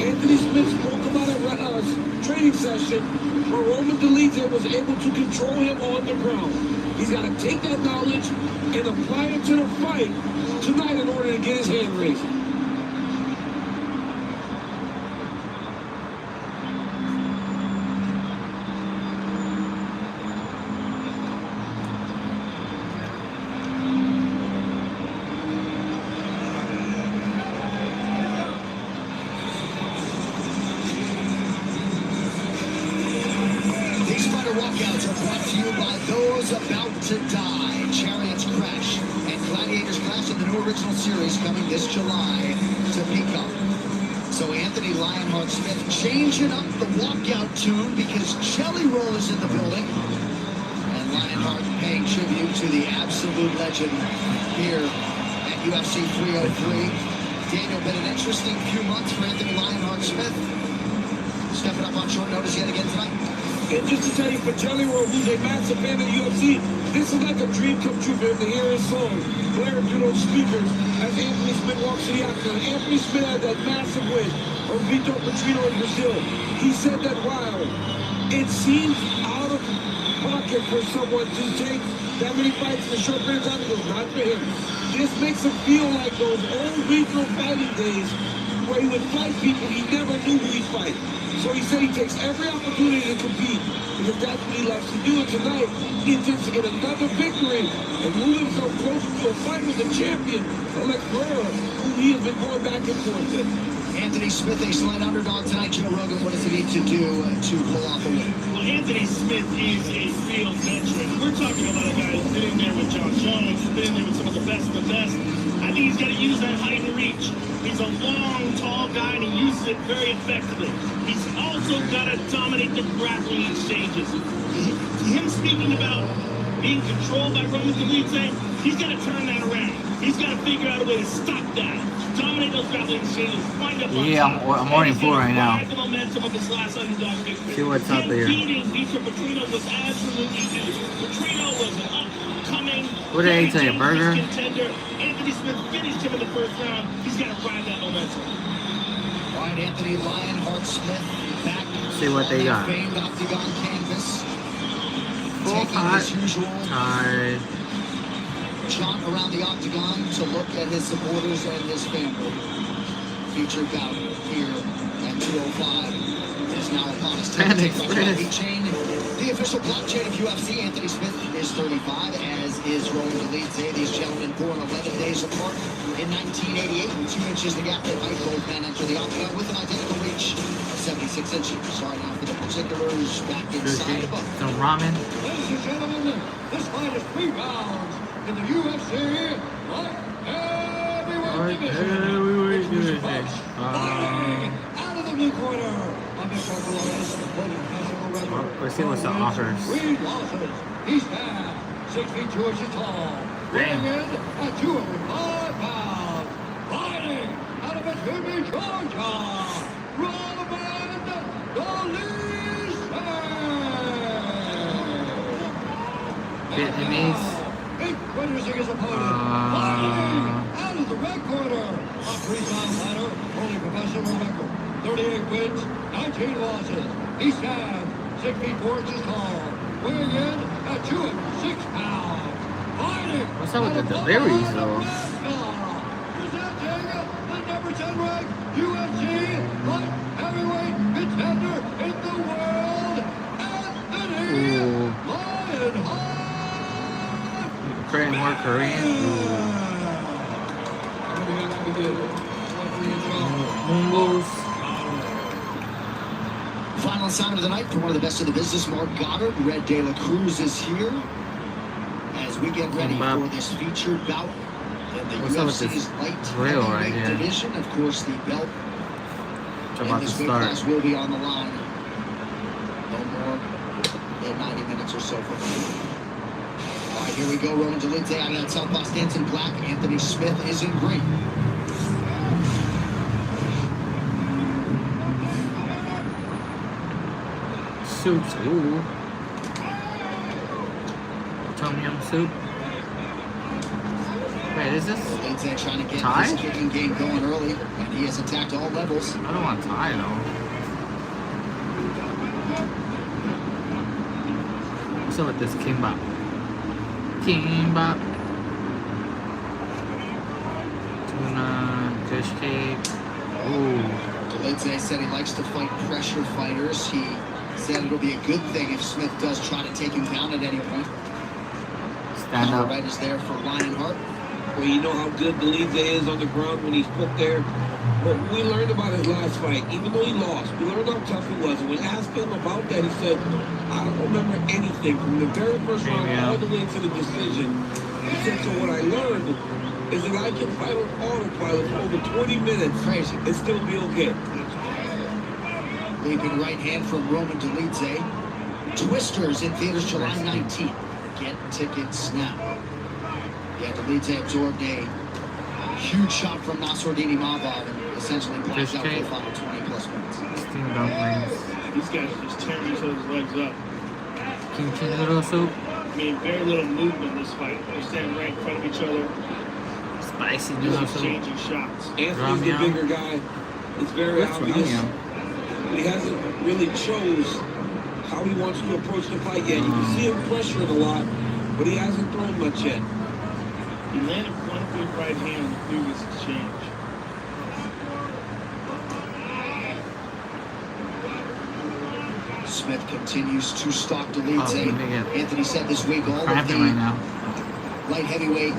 Anthony Smith spoke about a training session where Roman Dolidze was able to control him on the ground. He's got to take that knowledge and apply it to the fight tonight in order to get his hand raised.
Walkouts are brought to you by those about to die. Chariots Crash and Gladiators Clash in the new original series coming this July to Peacock. So Anthony Lionheart Smith changing up the walkout tune because Jelly Roll is in the building. And Lionheart paying tribute to the absolute legend here at UFC 303. Daniel, been an interesting few months for Anthony Lionheart Smith. stepping up on short notice yet again tonight.
And just to tell you, for Jelly Roll, who's a massive fan of the UFC, this is like a dream come true for him to hear his song blaring through those speakers as Anthony Smith walks to the octagon. Anthony Smith had that massive win over Bilt Mastercard in Brazil. He said that while it seems out of pocket for someone to take that many fights in a short period of time, he goes, not for him. This makes him feel like those old regional fighting days where he would fight people he never knew who he'd fight. So he said he takes every opportunity to compete because that's what he loves to do. And tonight, he intends to get another victory and move himself closer to a fight with the champion, Alex Pereira, who he has been going back and forth with.
Anthony Smith, a slight underdog tonight. Joe Rogan, what does he need to do to pull off a win?
Well, Anthony Smith is a field veteran. We're talking about a guy who's been in there with John Jones, who's been in there with some of the best of the best. I think he's got to use that height and reach. He's a long, tall guy, and he uses it very effectively. He's also got to dominate the grappling exchanges. Him speaking about being controlled by Roman Dolidze, he's got to turn that around. He's got to figure out a way to stop that. Dominate those grappling exchanges. Find up on top.
I'm running full right now.
The momentum of his last underdog victory.
See what's up there.
Beating Petrino was absolutely due. Petrino was an upcoming.
What did I tell you, burger?
Contender. Anthony Smith finished him in the first round. He's got to ride that momentum.
All right, Anthony Lionheart Smith back.
See what they got.
Famed octagon canvas.
Full hot. Tied.
Jaunt around the octagon to look at his supporters and his family. Featured bout here at 205 is now upon us. Chain. The official blockchain of UFC. Anthony Smith is 35, as is Roman Dolidze. These gentlemen born 11 days apart in 1988, and 2 inches the gap that height. Both men enter the octagon with an identical reach of 76 inches. Sorry now for the particulars back inside.
Some ramen.
Ladies and gentlemen, this fight is 3 rounds in the UFC light heavyweight division. Out of the blue corner,
let's see what's the offers.
3 losses. He stands 6 feet 2 inches tall. Weighing in at 205 pounds. Fighting out of Atlanta, Georgia. Robert Dolidze.
Vietnamese.
Witnessing his opponent, fighting out of the red corner, a 3-round fighter, holding professional record, 38 wins, 19 losses. He stands 6 feet 4 inches tall, weighing in at 206 pounds. Fighting.
What's up with the deliveries though?
Presenting the number 10 ranked UFC light heavyweight contender in the world, Anthony Lionheart.
More Korean. Mungos.
Final assignment of the night for one of the best of the business, Mark Goddard. Red De La Cruz is here as we get ready for this featured bout in the UFC's light heavyweight division. Of course, the belt in this weight class will be on the line. No more than 90 minutes or so from now. All right, here we go. Roman Dolidze out of that southpaw stance in black. Anthony Smith is in green.
Soups, ooh. Tom yum soup. Wait, is this
Dolidze trying to get
Thai?
his kicking game going early, and he has attacked all levels.
I don't want Thai though. What's up with this kimbap? Kimbap. Tuna, fish cake. Ooh.
Dolidze said he likes to fight pressure fighters. He said it'll be a good thing if Smith does try to take him down at any point.
Stand up.
Right is there for Lionheart.
Well, you know how good Dolidze is on the ground when he's put there. But we learned about his last fight, even though he lost. We learned how tough he was. And we asked him about that. He said, I don't remember anything from the very first round all the way to the decision. He said, so what I learned is that I can fight on autopilot for over 20 minutes
Crazy.
and still be okay.
Leaping right hand from Roman Dolidze. Twisters in theaters July 19th. Get tickets now. Yeah, Dolidze absorbed a Huge shot from Nassourdini Mabad and essentially plays out the final 20-plus minutes.
Steam dumplings.
These guys are just tearing each other's legs up.
Kimchi noodle soup.
I mean, very little movement in this fight. They're standing right in front of each other.
Spicy noodle soup.
Exchanging shots.
Anthony's the bigger guy. It's very obvious. But he hasn't really chose how he wants to approach the fight yet. You can see him pressuring a lot, but he hasn't thrown much yet.
He landed one good right hand in the previous exchange.
Smith continues to stalk Dolidze. Anthony said this week all of the light heavyweight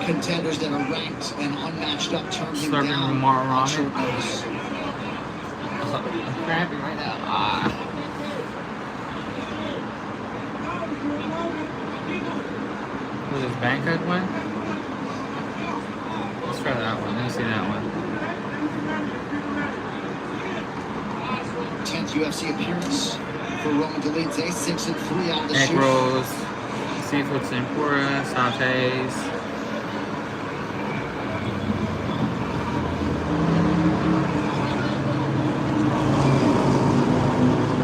contenders that are ranked and unmatched up turned him down on short notice.
I'm cramping right now. Was this Bangkok one? Let's try that one. Let me see that one.
10th UFC appearance for Roman Dolidze, 6-3 out of the
egg
shoot.
rolls, seafood tempura, sautés.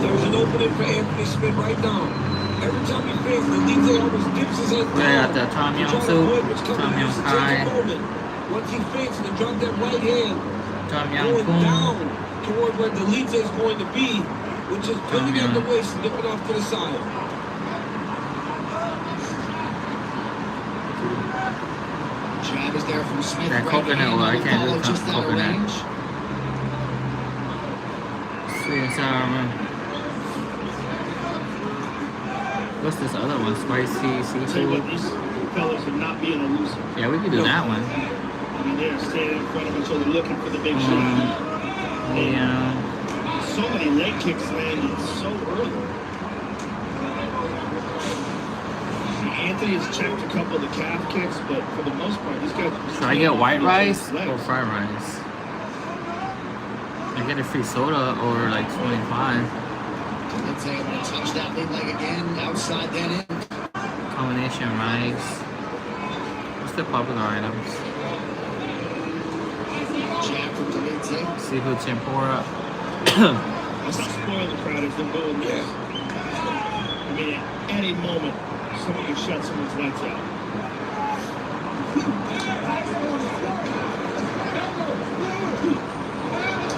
There's an opening for Anthony Smith right now. Every time he faces, Dolidze almost dips his head down.
We got the tom yum soup, tom yum kai,
once he faces and drop that right hand,
tom yum
going
kun,
down toward where Dolidze is going to be, which is bending at the waist and dipping off to the side.
Jab is there from Smith.
that coconut oil, I can't do coconut. Sweet and sour. What's this other one? Spicy seafood?
These fellas are not being elusive.
Yeah, we can do that one.
I mean, they're standing in front of each other looking for the big shot.
Yeah.
So many leg kicks landed so early. Anthony has checked a couple of the calf kicks, but for the most part, these guys.
Should I get white rice or fried rice? I get a free soda or like 25.
Let's say able to touch that lead leg again, outside then in.
Combination rice. What's the popular items?
Jab from Dolidze.
Seafood tempura.
Let's not spoil the crowd if they're going this. I mean, at any moment, someone can shut someone's lights out.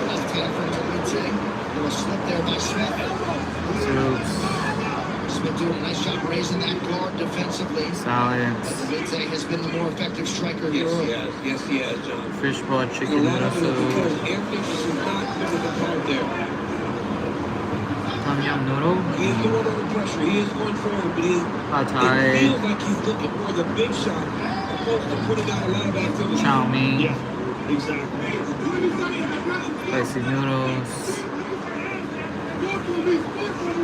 Left hand from Dolidze. Little slip there by Smith. Smith doing a nice job raising that guard defensively.
Salads.
Dolidze has been the more effective striker here.
Yes, he has, John.
Fish broth, chicken noodle soup.
Anthony is not putting the part there.
Tom yum noodle.
He is going under pressure. He is going forward, but it feels like he's looking for the big shot opposed to putting out a lot of activity.
Chow mein.
Yeah, exactly.
Spicy noodles.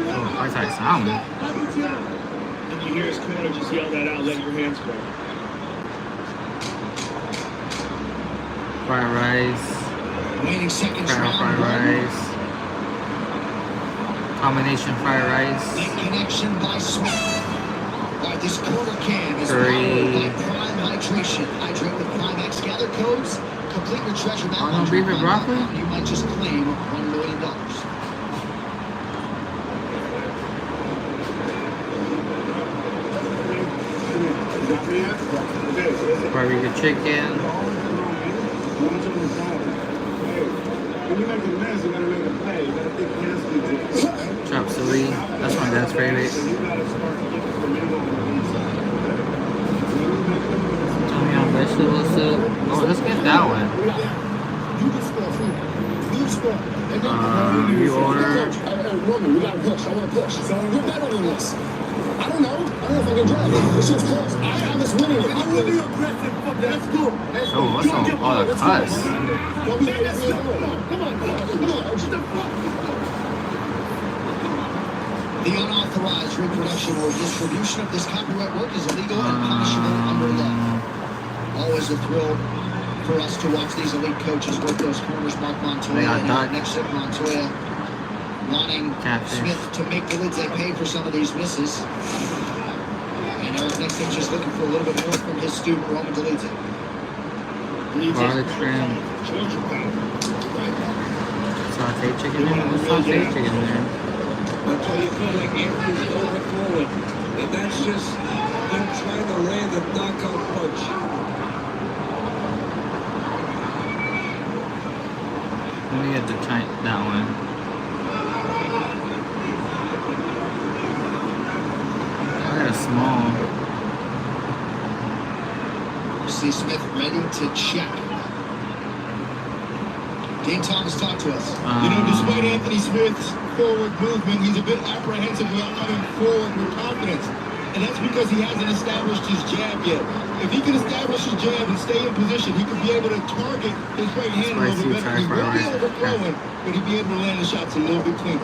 Oh, I like salmon.
And you hear his corner just yell that out, let your hands go.
Fried rice.
Waiting seconds.
Fried rice. Combination fried rice.
Late connection by Smith. All right, this quarter can is
Curry.
powered by Prime Hydration. Hydrate with Prime X. Gather codes. Complete your treasure map.
Oh, no beef and broccoli?
You might just claim $1 million.
Barbecue chicken. Chop suey. That's my dad's favorite. Tom yum vegetable soup. Oh, let's get that one. You order.
Roman, we got to push. I want to push. So you're better than this. I don't know if I can drive it. This shit's close. I have this winning it. I will be aggressive. Fuck that. Let's go.
Oh, what's all the cuts?
Come on.
The unauthorized reproduction or distribution of this copyright work is illegal and punishable under law. Always a thrill for us to watch these elite coaches work those corners. Mark Montoya and next to Montoya wanting Smith to make Dolidze pay for some of these misses. And Eric Nixon just looking for a little bit more from his student, Roman Dolidze.
Garlic shrimp. Sauteed chicken there? What's sauteed chicken there?
That's why you feel like Anthony's overflowing. And that's just him trying to land a knockout punch.
Let me get that one. I got a small.
See Smith ready to check. Dane Thomas, talk to us.
Despite Anthony Smith's forward movement, he's a bit apprehensive about coming forward with confidence. And that's because he hasn't established his jab yet. If he can establish his jab and stay in position, he could be able to target his right hand a little bit better. He won't be overthrowing, but he'll be able to land the shots a little bit cleaner.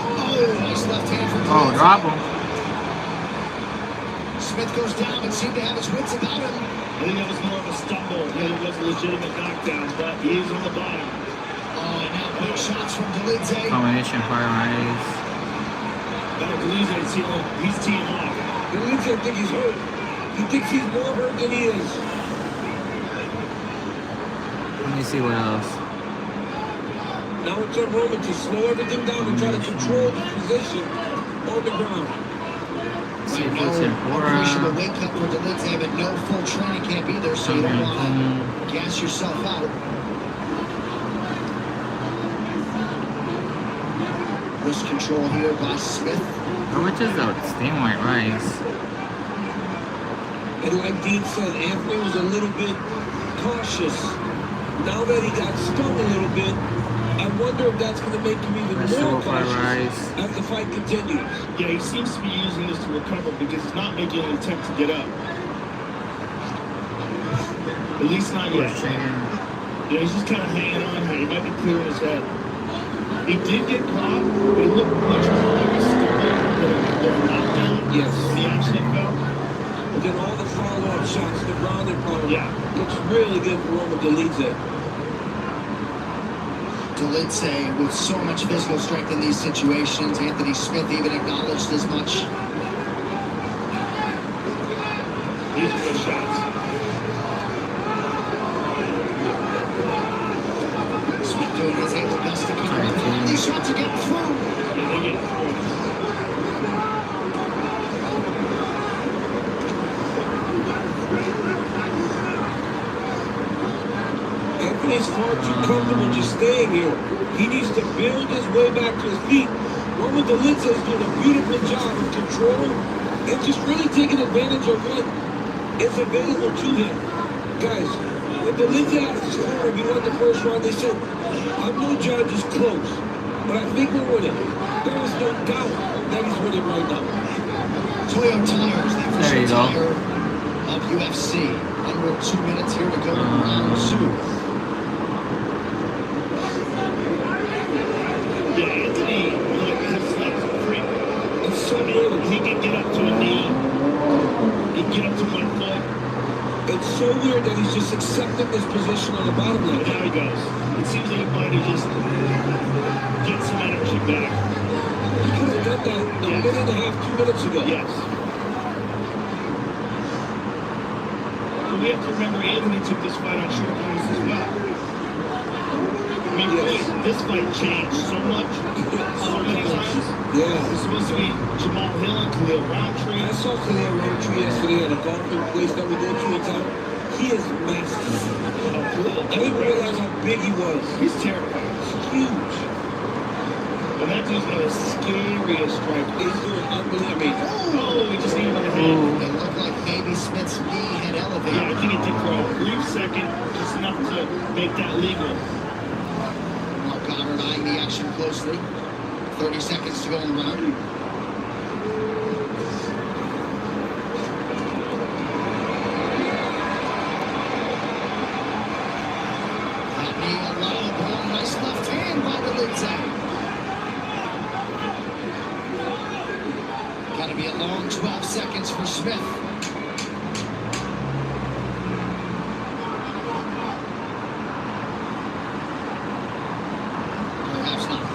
Oh, nice left hand from
Dolidze. Drop him.
Smith goes down and seemed to have his wits about him.
I think that was more of a stumble than it was a legitimate knockdown, but he is on the bottom.
Oh, and now big shots from Dolidze.
Combination fire eyes.
Dolidze, he's teeing off.
Dolidze, I think he's hurt. He thinks he's more hurt than he is.
Let me see what else.
Now it's on Roman to slow everything down and try to control the position on the ground.
Right, no appreciable weight cut for Dolidze, but no full training camp either, so you don't want to gas yourself out. Wrist control here by Smith.
How much is that steam white rice?
And like Dean said, Anthony was a little bit cautious. Now that he got stung a little bit, I wonder if that's going to make him even more cautious as the fight continues.
Yeah, he seems to be using this to recover because he's not making an attempt to get up. At least not yet. Yeah, he's just kind of hanging on here. He might be clearing his head. He did get caught, but it looked much more like a stumble than a knockdown.
Yes.
He actually fell.
But then all the follow-up shots, the grounded power, looks really good for Roman Dolidze.
Dolidze with so much physical strength in these situations. Anthony Smith even acknowledged as much.
These are good shots.
Smith doing his able best to keep these shots are getting through.
Yeah, they get through.
Anthony's far too comfortable just staying here. He needs to build his way back to his feet. Roman Dolidze is doing a beautiful job of controlling and just really taking advantage of what is available to him. Guys, when Dolidze asked his corner, we won the first round, they said, I'm no judge, it's close, but I think we're winning. There is no doubt that he's winning right now.
Toyo Tires, the official tire of UFC. Under 2 minutes here to go in round 2.
Yeah, Anthony, his legs are free. It's so near that he can get up to a knee. He can get up to 1 foot.
It's so weird that he's just accepting this position on the bottom line.
There he goes. It seems like he might have just get some energy back.
He could have done that a minute and a half, 2 minutes ago.
Yes. We have to remember Anthony took this fight on short notice as well. I mean, this fight changed so much, so many times.
Yeah.
It was supposed to be Jamal Hill and Khalil Roundtree.
I saw Khalil Roundtree yesterday at a golfing place that we go to in town. He is massive. I didn't realize how big he was.
He's terrifying.
He's huge.
And that dude's got the scariest strike.
He's doing unbelievable.
Oh, he just aimed on the head.
It looked like maybe Smith's knee had elevated.
Yeah, I think it did for a brief second, just enough to make that legal.
Mark Goddard eyeing the action closely. 30 seconds to go in the round. That knee allowable. Nice left hand by Dolidze. Gotta be a long 12 seconds for Smith. Perhaps not.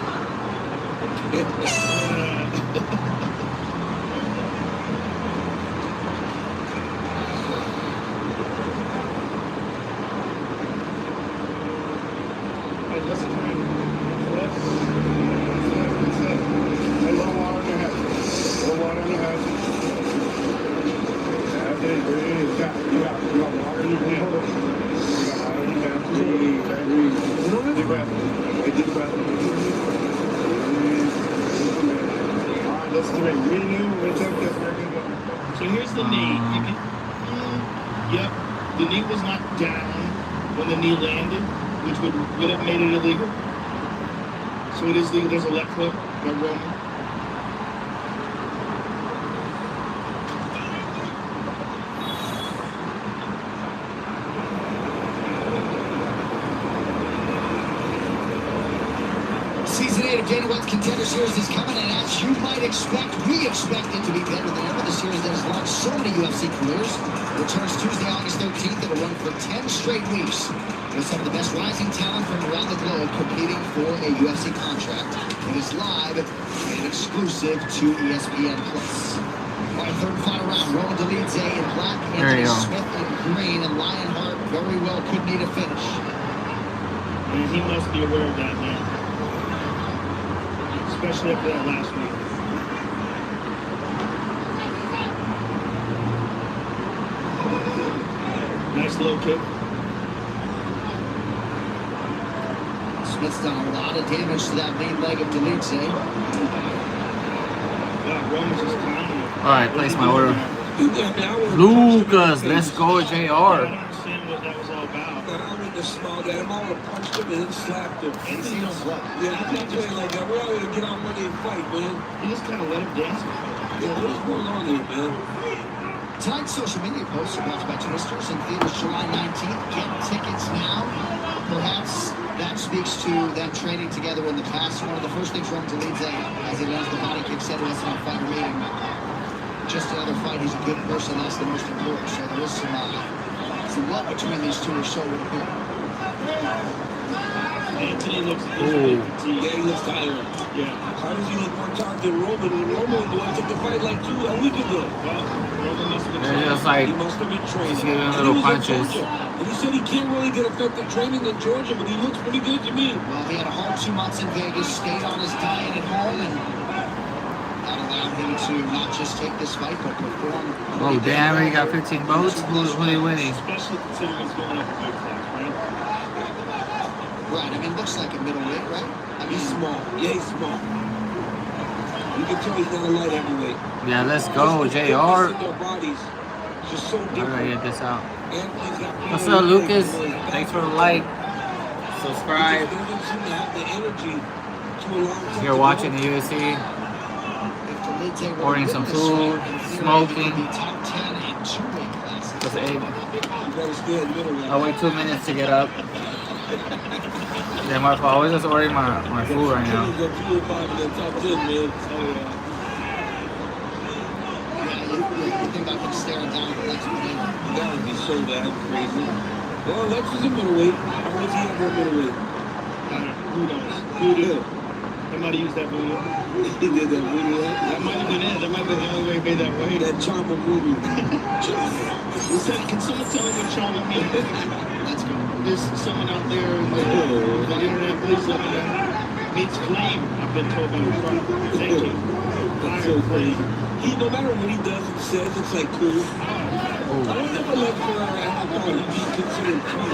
listen to me. That's it. A little water in your head. A little water in your head. That's it. Breathe. You got water in your hand. You got water in your hand. Breathe. Deep breath. Deep breath. All right, listen to me. Renew. We'll check this.
So here's the knee. Yep, the knee was not down when the knee landed, which would have made it illegal. So it is legal. There's a left hook by Roman.
Season 8 of Dana White's Contender Series is coming, and as you might expect, we expect it to be better than ever. The series that has launched so many UFC careers returns Tuesday, August 13th. It'll run for 10 straight weeks with some of the best rising talent from around the globe competing for a UFC contract. It is live and exclusive to ESPN+. All right, third and final round. Roman Dolidze in black, Anthony Smith in green, and Lionheart very well could need a finish.
And he must be aware of that now. Especially after that last week. Nice low kick.
Smith's done a lot of damage to that main leg of Dolidze.
Alright, place my order. Lucas, let's go, JR.
I don't understand what that was all about.
I don't need to smile at him. I would have punched him and then slapped him.
And he don't what?
Yeah, I'm not playing like that. We're out here to get our money and fight, man.
He just kind of let him dance.
Yeah, what is going on here, man?
Tonight's social media posts are brought to you by Twisters in theaters July 19th. Get tickets now. Perhaps that speaks to them training together in the past. One of the first things Roman Dolidze, as he lands the body kick, said to us in our fighter meeting, just another fight. He's a good person. That's the most important. So there is some love between these two, or so it would appear.
Anthony looks
Yeah, he looks tired.
Yeah.
How does he look more tired than Roman? And Roman took the fight like a week ago.
Well, Roman must have been
They're just like,
He must have been training.
just giving
And he
little
was in
punches.
Georgia. And he said he can't really get effective training in Georgia, but he looks pretty good to me.
Well, he had a hard 2 months in Vegas, stayed on his diet at home, and that allowed him to not just take this fight, but perform.
Oh, damn, he got 15 votes? Who are they winning?
Especially considering he's going up a weight class, right?
Right, I mean, looks like a middleweight, right? I mean,
He's small. Yeah, he's small. You can tell he's not a light heavyweight.
Yeah, let's go, JR.
Their bodies just so
How do
different.
I get this out?
Anthony's got
What's
power
up, Lucas?
in his back.
Thanks for the like. Subscribe.
He doesn't seem to have the energy to allow him
You're
to
watching
go.
the UFC,
if Dolidze were
ordering
to
some
win this
food,
fight, in theory,
smoking.
he would be top 10 in 2 weight classes.
Just ate.
You gotta stay in the middle right
I'll wait 2 minutes to get up. Yeah, my fault. I was just ordering my food right now.
Kenny's got 2 and 5 in the top 10, man.
Yeah, you think about him staring down at the next one.
That would be so bad crazy. Well, Lex is a middleweight. How was he ever a middleweight?
Who knows? Voodoo. They might have used that voodoo.
He did that voodoo.
That might have been it. That might have been the only way he made that weight.
That charm of voodoo.
He said, can someone tell me what charm of means?
Let's go.
There's someone out there in the internet, please let me know. Means flame, I've been told by my friend. Thank you.
That's so crazy. No matter what he does and says, it's like cool. I would never let Pereira have a thought he'd be considered cool.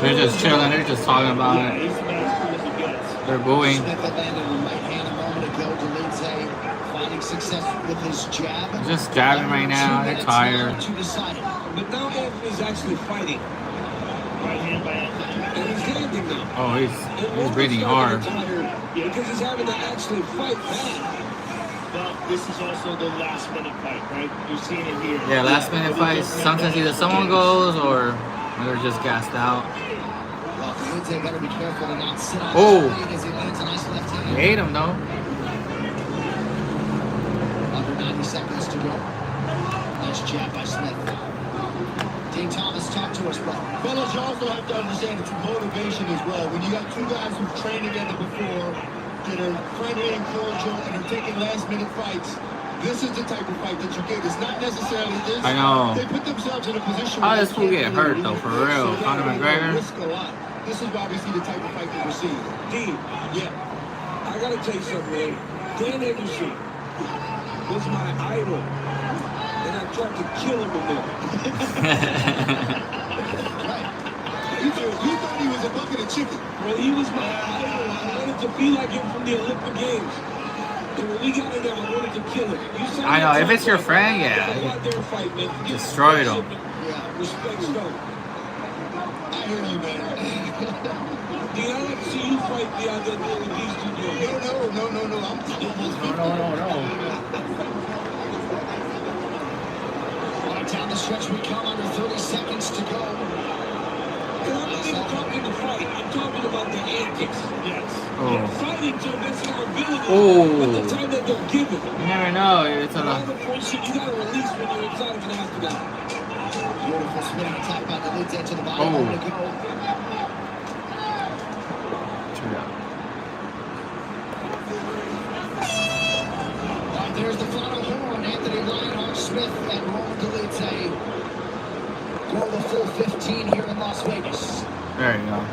They're just chilling. They're just talking about it.
He's about as cool as it gets.
They're booing.
Smith had landed a right hand a moment ago. Dolidze finding success with his jab.
Just jabbing right now. They're tired.
To decide it.
But now Anthony's actually fighting.
Right hand by Anthony.
And he's landing now.
Oh, he's breathing hard.
Because he's having to actually fight back.
Well, this is also the last minute fight, right? You're seeing it here.
Yeah, last minute fights. Sometimes either someone goes or they're just gassed out.
Well, Dolidze better be careful to not sit on
Oh.
his feet as he lands a nice left hand.
He ate him though.
Under 90 seconds to go. Nice jab by Smith. Dean Thomas, talk to us, bro.
Fellas, you also have to understand it's motivation as well. When you got 2 guys who've trained together before, that are friendly and cordial, and are taking last-minute fights, this is the type of fight that you get. It's not necessarily this.
I know.
They put themselves in a position
How
where
does
they
fool
can't
get
really
hurt
leave
though, for
it.
real?
So
Conor
they're
McGregor.
risk a lot. This is why we see the type of fight that we're seeing.
D,
Yeah.
I gotta tell you something, man. Dan Henderson was my idol, and I tried to kill him with him.
You thought he was a bucket of chicken.
Well, he was my idol. I wanted to be like him from the Olympic Games. And when we got in there, I wanted to kill him.
I know, if it's your friend, yeah. Destroyed him.
Yeah, respect Stone.
I hear you, man.
Dude, I like to see you fight me out there with these two guys.
No. I'm
No.
Right down the stretch we come, under 30 seconds to go.
And I'm not even talking the fight. I'm talking about the antics. Yes.
Oh.
Fighting to that's their ability.
Oh.
At the time that they're given.
You never know. It's
All the bullshit you gotta release when you're inside of an octagon.
Beautiful spinning attack by Dolidze to the body.
Oh.
To go. Right, there's the final horn. Anthony Lionheart Smith and Roman Dolidze go the full 15 here in Las Vegas.
There you go.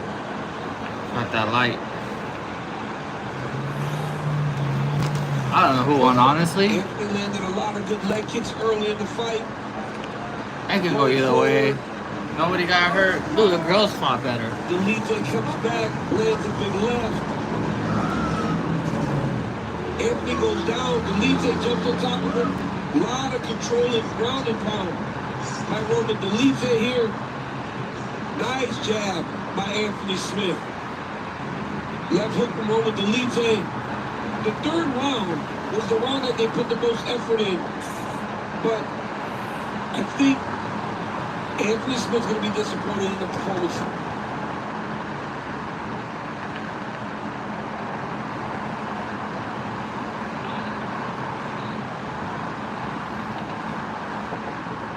Got that light. I don't know who won, honestly.
Anthony landed a lot of good leg kicks early in the fight.
I could go either way. Nobody got hurt. Dude, the girls fought better.
Dolidze comes back, lands a big left. Anthony goes down. Dolidze jumps on top of him. A lot of controlling ground and pound by Roman Dolidze here. Nice jab by Anthony Smith. Left hook from Roman Dolidze. The third round was the round that they put the most effort in. But I think Anthony Smith's going to be disappointed in the performance.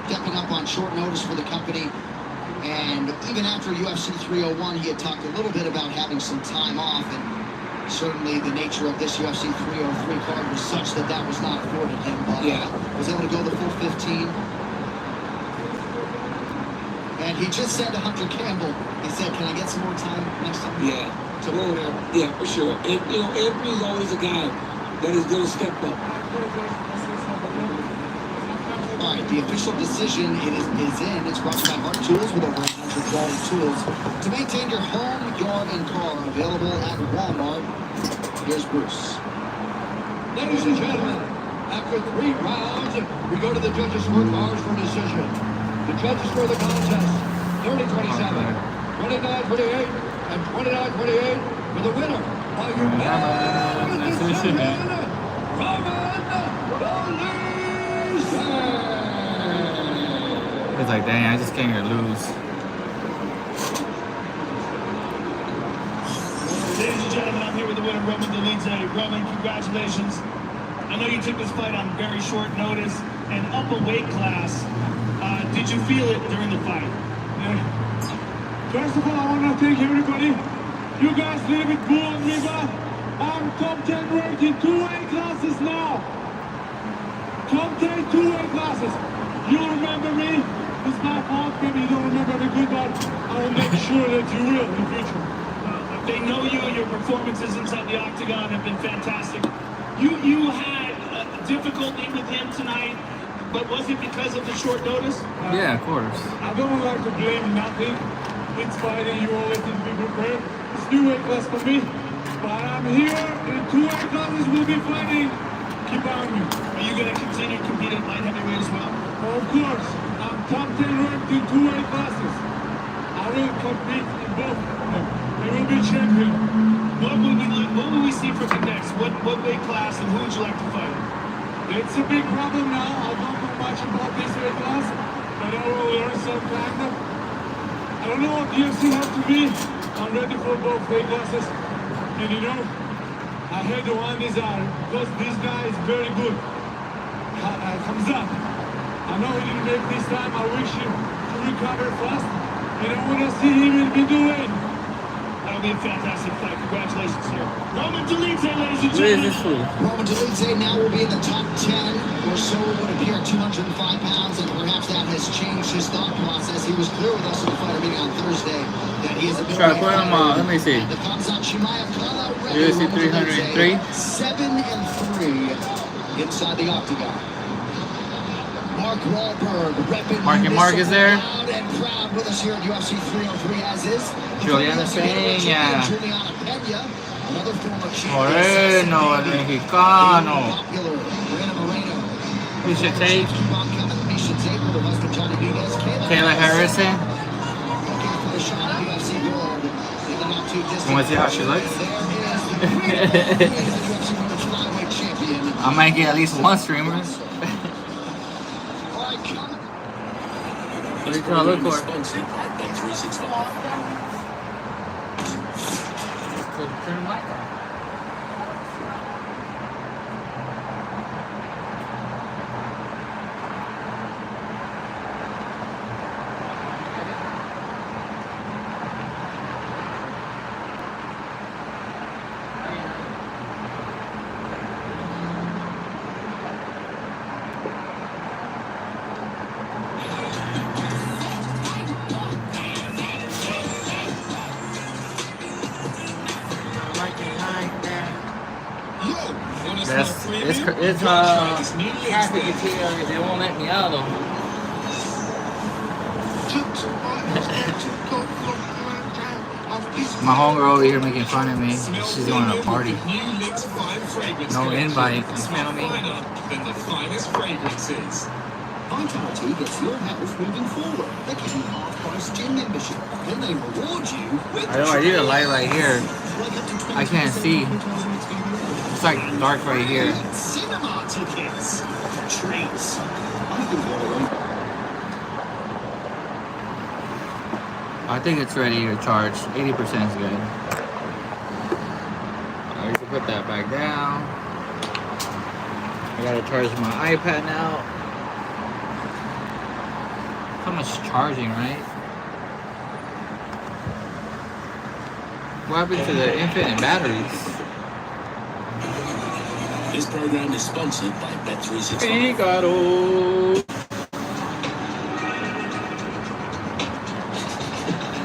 Stepping up on short notice for the company. And even after UFC 301, he had talked a little bit about having some time off. And certainly the nature of this UFC 303 card was such that that was not afforded him. But was able to go the full 15. And he just said to Hunter Campbell, he said, can I get some more time next time?
Yeah. Yeah, for sure. And, you know, Anthony's always a guy that is going to step up.
All right, the official decision is in. It's brought to you by Heart Tools with over 100 quality tools to maintain your home, yard, and car. Available at Walmart. Here's Bruce.
Ladies and gentlemen, after 3 rounds, we go to the judges' scorecards for decision. The judges for the contest, 30-27, 29-28, and 29-28 for the winner by unanimous decision, Roman Dolidze.
It's like, dang, I just came here to lose.
Ladies and gentlemen, I'm here with the winner, Roman Dolidze. Roman, congratulations. I know you took this fight on very short notice and up a weight class. Did you feel it during the fight?
Yeah. First of all, I want to thank everybody. You guys a little bit booed me, but I'm top 10 ranked in 2 weight classes now. Top 10, 2 weight classes. You remember me? It's my fault. Maybe you don't remember me good, but I will make sure that you will in the future.
They know you and your performances inside the octagon have been fantastic. You had difficulty with him tonight, but was it because of the short notice?
Yeah, of course.
I don't like to blame nothing. It's fighting, you always need to be prepared. It's new weight class for me, but I'm here in 2 weight classes. We'll be fighting. Keep on me.
Are you going to continue to compete at light heavyweight as well?
Of course. I'm top 10 ranked in 2 weight classes. I will compete in both of them. I will be champion.
What will we see from you next? What weight class and who would you like to fight?
It's a big problem now. I don't know much about this weight class, but I will learn some kind of. I don't know what UFC has to be. I'm ready for both weight classes. And you know, I had the one desire because this guy is very good. Comes up. I know he didn't make this time. I wish him to recover fast. And I want to see him in middleweight.
That'll be a fantastic fight. Congratulations, sir. Roman Dolidze, ladies and
What is this
gentlemen.
for?
Roman Dolidze now will be in the top 10 or so, would appear at 205 pounds, and perhaps that has changed his thought process. He was clear with us in the fighter meeting on Thursday that
Try to put him on. Let me see. UFC 303.
7-3 inside the octagon. Mark Wahlberg repping
Mark and Mark is there.
loud and proud with us here at UFC 303, as is
Juliana Peña.
Juliana Peña, another former
Bueno, el mexicano. Misha Tate. Kayla Harrison. You want to see how she looks? I might get at least one streamer. What are you trying to look for? Turn the mic on. It's traffic here. They won't let me out though. My homegirl over here making fun of me. She's going to a party. No invite. You feel me?
Vitality gets your health moving forward. They give you half-price gym membership. Then they reward you with...
I know I need a light right here. I can't see. It's like dark right here.
Cinema tickets. Treats.
I think it's ready to charge. 80% is good. I need to put that back down. I gotta charge my iPad now. So much charging, right? What happened to the infinite batteries?
This program is sponsored by Bet365.
Figaro.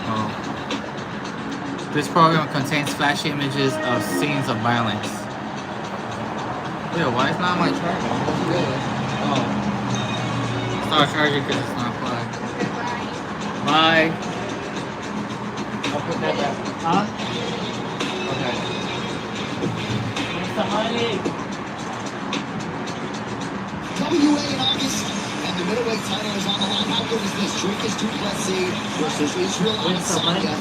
Oh. This program contains flash images of scenes of violence. Yo, why is not my charger? Oh. It's not charging because it's not plugged. Bye. I'll put that back. Huh? Okay. Where's the money?
WA in August, and the middleweight title is on the line. How good is this? Dricus du Plessis versus Israel Adesanya. A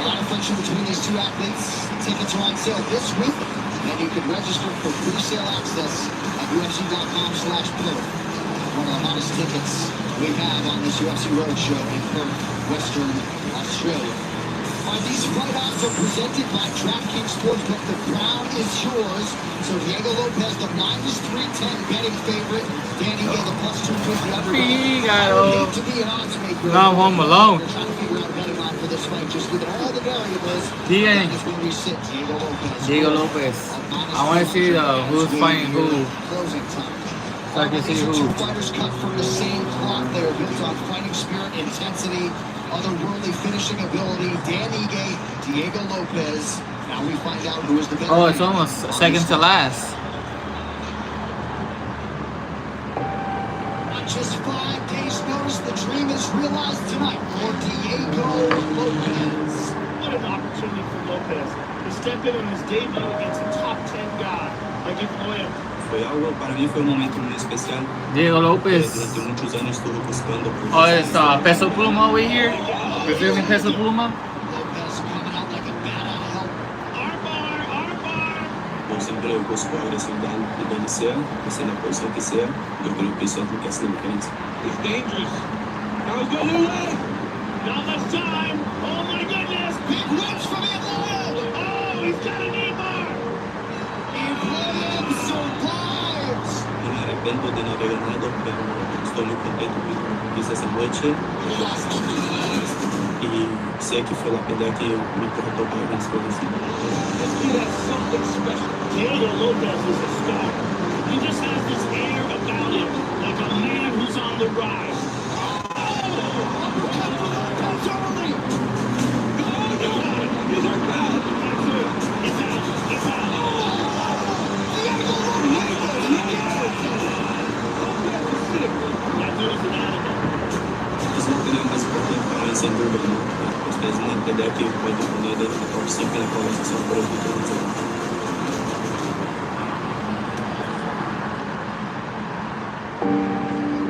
lot of friction between these two athletes. Tickets are on sale this week, and you can register for pre-sale access at UFC.com/pro. One of the hottest tickets we have on this UFC Roadshow in Perth, Western Australia. These fight odds are presented by DraftKings Sportsbook. The crown is yours. So Diego Lopez, the -310 betting favorite. Danny Gay, the +250 underdog. To be an odds maker.
Not home alone.
We're trying to figure out a betting line for this fight. Just look at all the variables.
Diego
Lopez.
Diego Lopez. I want to see who's fighting who.
Closing time.
So I can see who.
Two fighters cut from the same cloth. They're built on fighting spirit, intensity, otherworldly finishing ability. Danny Gay, Diego Lopez. Now we find out who is the better.
Oh, it's almost second to last.
On just 5 days' notice, the dream is realized tonight for Diego Lopez.
What an opportunity for Lopez to step in on his debut against a top 10 guy like Hola.
Foi algo, para mí fue un momento muy especial.
Diego Lopez.
Durante muchos años estuve buscando.
Oh, it's Peso Pluma over here. You feel me, Peso Pluma?
Yo siempre busco agresividad y donde sea, en la posición que sea. Yo creo que eso es lo que hace la diferencia.
It's dangerous. Now he's got a new leg.
Not much time. Oh my goodness.
Big wins from Israel.
Oh, he's got a knee bar.
Israel survives.
No me arrepiento de no haber ganado, pero estoy muy contento por lo que hice esa noche. Y sé que fue la pelea que me cortó para vencer.
This kid has something special. Diego Lopez is a star. He just has this air about him, like a man who's on the rise. Oh!
sem dúvida, né? Vocês não entender que pode unir dentro do top 5 na conversação por aqui.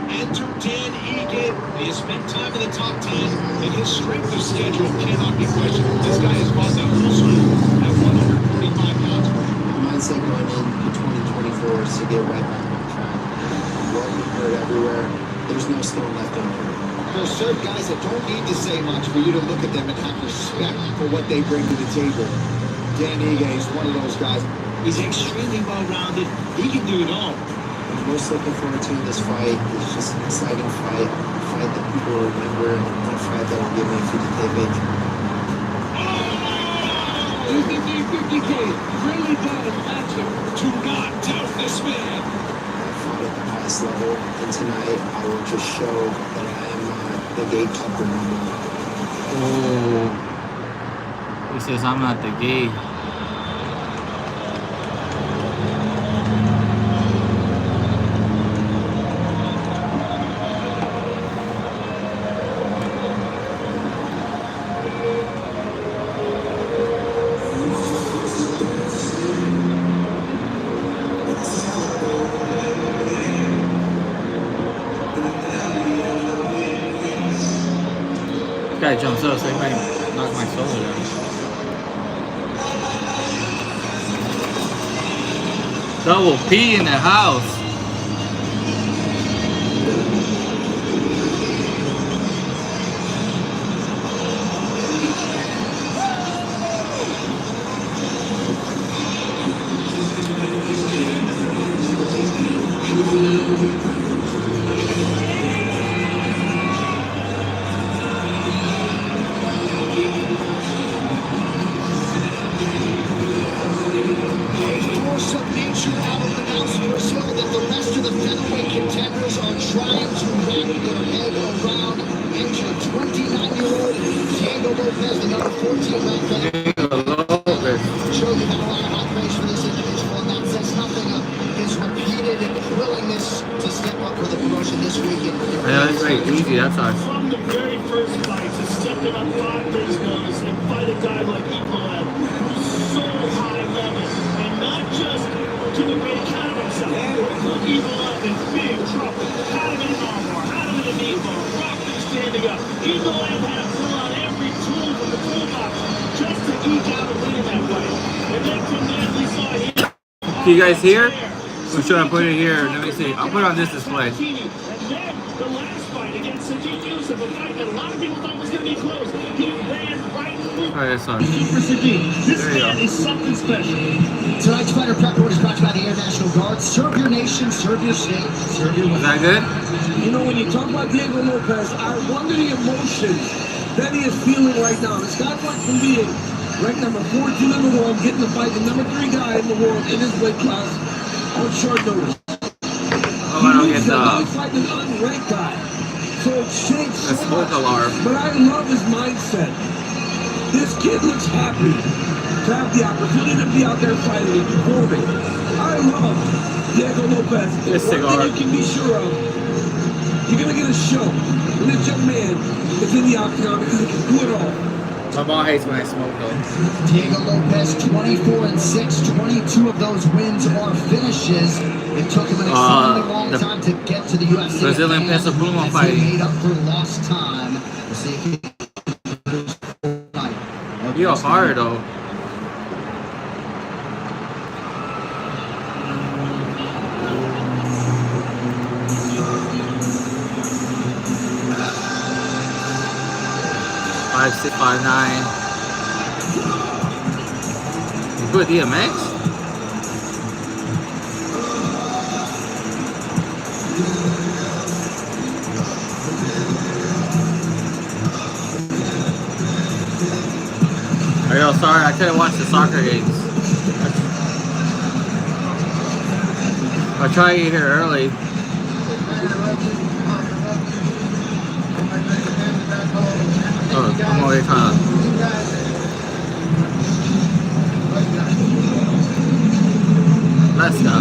Enter Dan Egan. He has spent time in the top 10, and his strength of schedule cannot be questioned. This guy has fought the whole school at 145 pounds.
Mindset going into 2024 is to get right back on track. Working hurt everywhere. There's no stone left unturned.
There's certain guys that don't need to say much for you to look at them and have respect for what they bring to the table. Dan Egan is one of those guys. He's extremely well-rounded. He can do it all.
What I'm most looking forward to in this fight is just an exciting fight, a fight that people will remember, and a fight that will give me a 50K victory.
$50K really does matter. Do not doubt this man.
I fought at the highest level, and tonight I will just show that I am not the gatekeeper no more.
Oh, he says I'm not the gate. Guy jumps up, so he might knock my soul down. Double P in the house. That's hard.
From the very first fight to stepping up 5 days notice and fight a guy like Equalev, who's so high level, and not just to the way he counted himself. Equalev in big trouble. Had him in an armbar, had him in a knee bar, rocked him standing up. Equalev had to pull out every tool from the toolbox just to eke out a win in that fight. And then from there we saw him.
Can you guys hear? I'm sure I put it here. Let me see. I'll put it on this display.
The last fight against Sadiq Yusuf, a fight that a lot of people thought was going to be close. He ran right through.
Oh, that's on.
For Sadiq, this man is something special.
Tonight's fighter prep report is brought to you by the Air National Guard. Serve your nation, serve your state, serve your...
Is that good?
You know, when you talk about Diego Lopez, I wonder the emotion that he is feeling right now. This guy went from being ranked number 14 in the world, getting to fight the number 3 guy in the world in his weight class on short notice.
Oh, I don't get the
unranked guy. So it shakes so
smoke
much.
alarm.
But I love his mindset. This kid looks happy to have the opportunity to be out there fighting and performing. I love Diego Lopez.
This
One thing you can be sure of, you're going to get a show. And this young man is in the octagon because he can do it all.
My mom hates when I smoke though.
Diego Lopez, 24-6, 22 of those wins are finishes. It took him an extremely long time to get to the UFC.
Brazilian Peso Pluma fighting.
He made up for lost time. We'll see if he
You're hard though. Five, 6, 5, 9. You put DMX? Oh, yo, sorry, I couldn't watch the soccer games. I'll try to get here early. Oh, I'm already trying to. Let's go.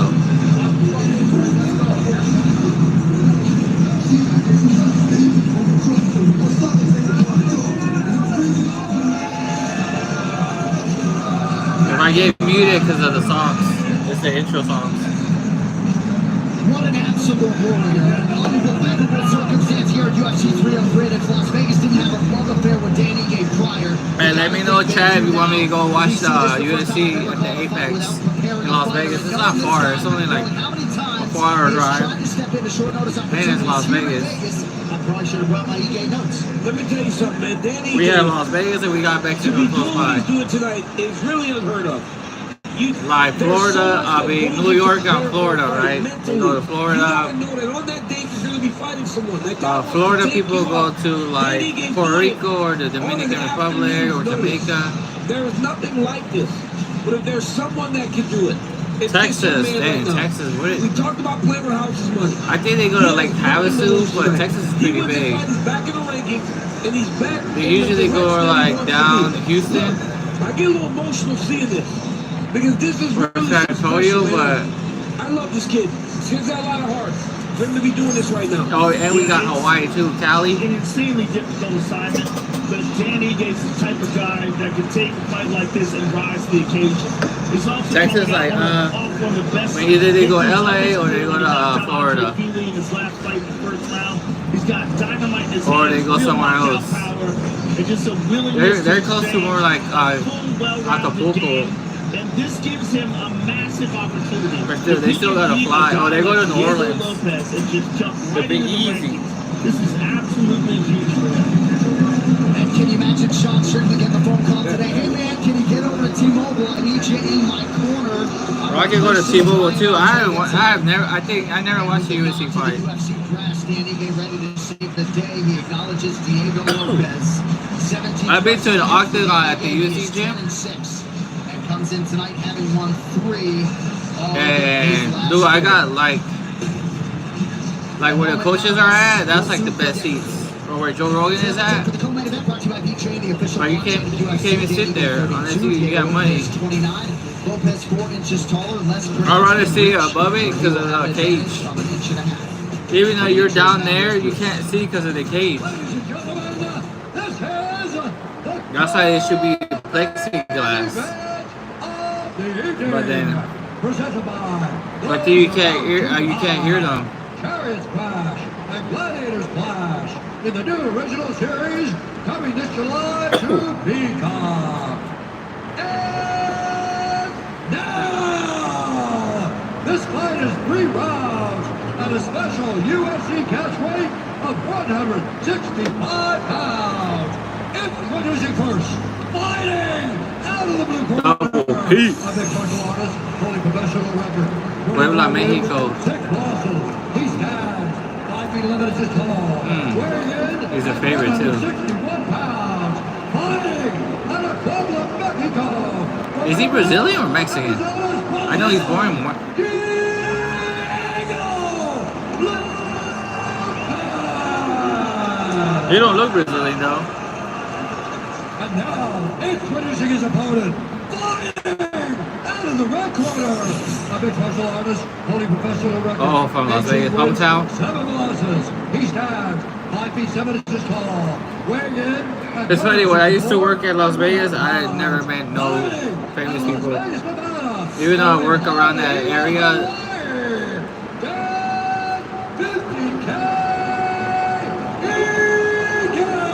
muted because of the songs. It's the intro songs.
What an absolute warrior. An unbelievable circumstance here at UFC 303. If Las Vegas didn't have a love affair with Danny Gay prior.
Hey, let me know, Chad, if you want me to go watch the UFC at the Apex in Las Vegas. It's not far. It's only like a 4-hour drive. And it's Las Vegas.
I probably should have brought my EA notes.
Let me tell you something, man. Danny
We have Las Vegas and we got Mexico close by.
doing tonight is really unheard of.
Like Florida, I mean New York and Florida, right? They go to Florida. Florida people go to like Puerto Rico or the Dominican Republic or Jamaica.
There is nothing like this. But if there's someone that can do it,
Texas, dang, Texas, what is
we talked about playing with House's money.
I think they go to like Havasu, but Texas is pretty big.
Back in the rankings, and he's back.
They usually go like down Houston.
I get a little emotional seeing this because this is really
San Antonio, but
I love this kid. He's got a lot of heart for him to be doing this right now.
Oh, and we got Hawaii too, Cali.
An insanely difficult assignment, but Danny Gate's the type of guy that could take a fight like this and rise to the occasion. He's also
Texas, like, when either they go LA or they go to Florida.
He's got dynamite in his
Or they go somewhere else. They're close to more like Acapulco.
And this gives him a massive opportunity.
But still, they still gotta fly. Oh, they go to New Orleans.
Lopez and just jump right
Be
into the
easy.
rankings. This is absolutely huge for him.
And can you imagine Sean Strickland getting the phone call today? Hey man, can you get over to T-Mobile? I need you in my corner.
Or I can go to T-Mobile too. I never watched the UFC fight.
UFC brass standing here ready to save the day. He acknowledges Diego Lopez. 17.
I've been to the Octagon at the UFC gym.
And comes in tonight having won 3.
And dude, I got like where the coaches are at. That's like the best seats. Or where Joe Rogan is at. Like you can't even sit there unless you got money. I'd rather see above it because of the cage. Even though you're down there, you can't see because of the cage. That's why it should be plexiglass. But then you can't hear them.
Chariots Clash and Gladiators Clash in the new original series coming this July to Peacock. And now, this fight is 3 rounds at a special UFC catch weight of 165 pounds. Introducing first, fighting out of the blue corner.
Double P.
A big martial artist, holding professional record.
Puebla, Mexico.
6 losses. He stands 5 feet 11 inches tall. Weighing in
He's a favorite too.
61 pounds. Fighting out of Puebla, Mexico.
Is he Brazilian or Mexican? I know he's born. He don't look Brazilian though.
And now, introducing his opponent, fighting out of the red corner, a big martial artist, holding professional record.
Oh, from Las Vegas, hometown.
7 losses. He stands 5 feet 7 inches tall. Weighing in.
It's funny, when I used to work at Las Vegas, I had never met no famous people. Even though I work around that area.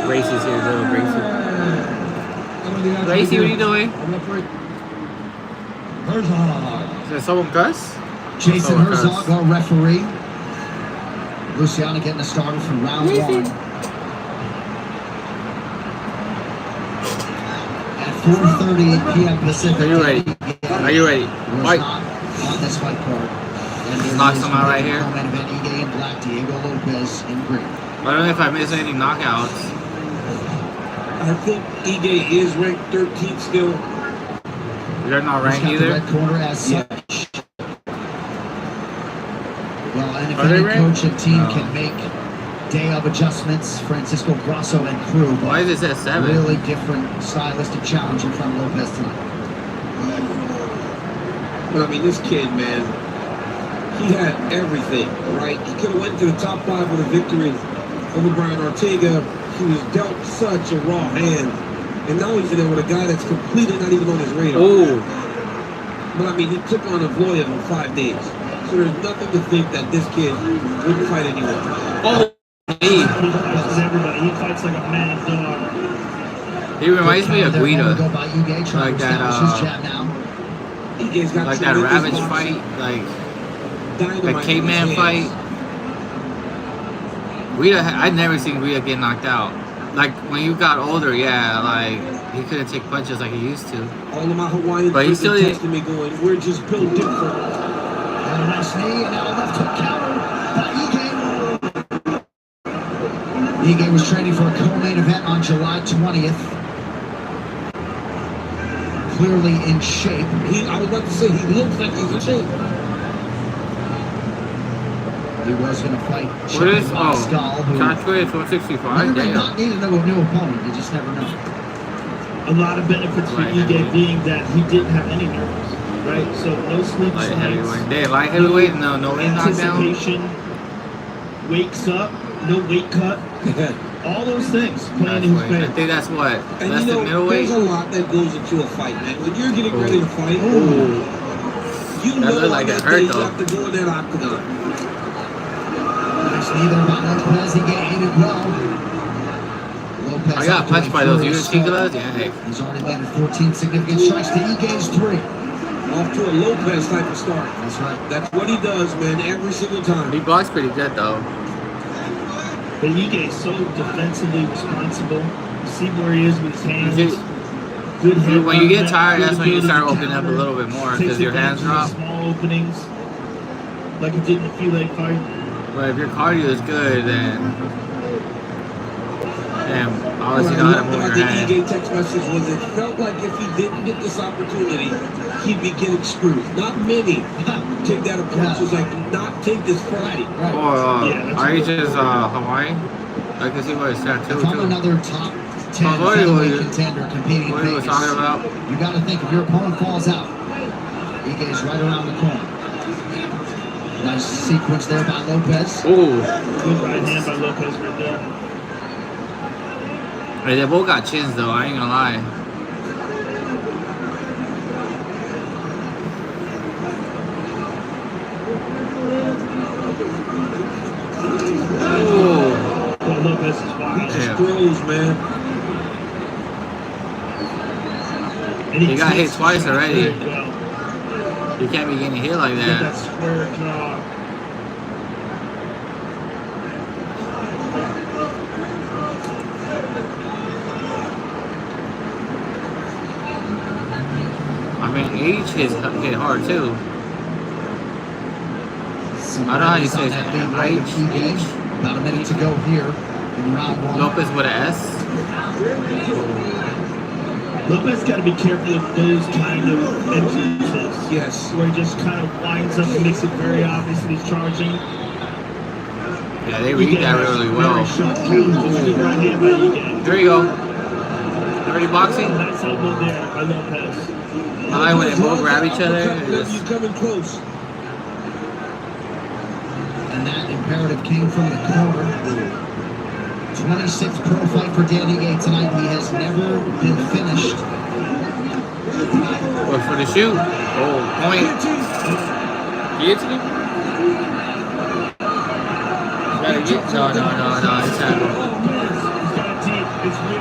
Gracie's here, little Gracie. Gracie, what are you doing? Is there someone cuss?
Jason Herzog, our referee. Luciano getting us started for round 1. At 4:30 p.m. Pacific.
Are you ready? Are you ready? Fight.
On this fight card.
Just knock some out right here.
Ige in black, Diego Lopez in green.
I don't know if I missed any knockouts.
I think Ige is ranked 13th still.
They're not ranked either.
Red corner as such. Well, and if any coach and team can make day of adjustments, Francisco Grasso and crew.
Why is it at 7?
Really different stylistic challenge in front of Lopez tonight.
But I mean, this kid, man, he had everything, right? He could have went to the top 5 with a victory over Brian Ortega. He was dealt such a raw hand. And now he's in there with a guy that's completely not even on his radar.
Ooh.
But I mean, he took on Avoya in 5 days. So there's nothing to think that this kid wouldn't fight anyone.
Oh,
he fights with everybody. He fights like a mad dog.
He reminds me of Guida. Like that, like that Ravage fight, like that caveman fight. Guida, I'd never seen Guida get knocked out. Like when you got older, yeah, like he couldn't take punches like he used to.
All of my Hawaiian friends are texting me going, we're just built different.
And a nice knee, and now a left hook counter by Ige. Ige was training for a co-main event on July 20th. Clearly in shape.
I was about to say, he looks like he's in shape.
He was going to fight.
What is Catchway is 165?
Damn. Not need a new opponent. You just never know.
A lot of benefits for Ige being that he didn't have any nerves, right? So no sleep
light heavyweight. Light heavyweight, no weight knockdown.
Anticipation, wakes up, no weight cut. All those things playing in his favor.
I think that's what.
And
That's the middleweight.
There's a lot that goes into a fight, man. When you're getting ready to fight, you know
like
that day you have to go in that octagon.
Nice knee there by Lopez. He gained well. Lopez
I got punched by those UFC gloves. Yeah.
He's already landed 14 significant strikes to Ige's 3.
Off to a Lopez type of start.
That's right.
That's what he does, man, every single time.
He blocks pretty good, though.
But Ige is so defensively responsible. You see where he is with his hands. Good head.
When you get tired, that's when you start opening up a little bit more because your hands drop.
Small openings, like it did in the few leg fight.
But if your cardio is good, then obviously you know how to move your hands.
The Ige text message was it felt like if he didn't get this opportunity, he'd be getting screwed. Not many take that approach. It's like not take this Friday.
Or are you just Hawaii? I can see what it's tattoo too.
Another top 10 featherweight contender competing in Vegas. You got to think if your opponent falls out, Ige's right around the corner. Nice sequence there by Lopez.
Ooh.
Good right hand by Lopez right there.
Hey, they both got chins though, I ain't gonna lie. Ooh.
Well, Lopez is wild.
He just throws, man.
He got hit twice already. You can't be getting hit like that.
That square jaw.
I mean, H hit hard too. I don't know how you say that. H.
About a minute to go here in round 1.
Lopez with an S.
Lopez got to be careful of those kind of entrances.
Yes.
Where he just kind of winds up and makes it very obvious that he's charging.
Yeah, they read that really well. There you go. Dirty boxing.
Nice elbow there by Lopez.
I like when they both grab each other.
You're coming close.
And that imperative came from the corner. 26th pro fight for Danny Ige tonight. He has never been finished.
What, for the shoot? Oh, point. Guillotine? No, it's happening.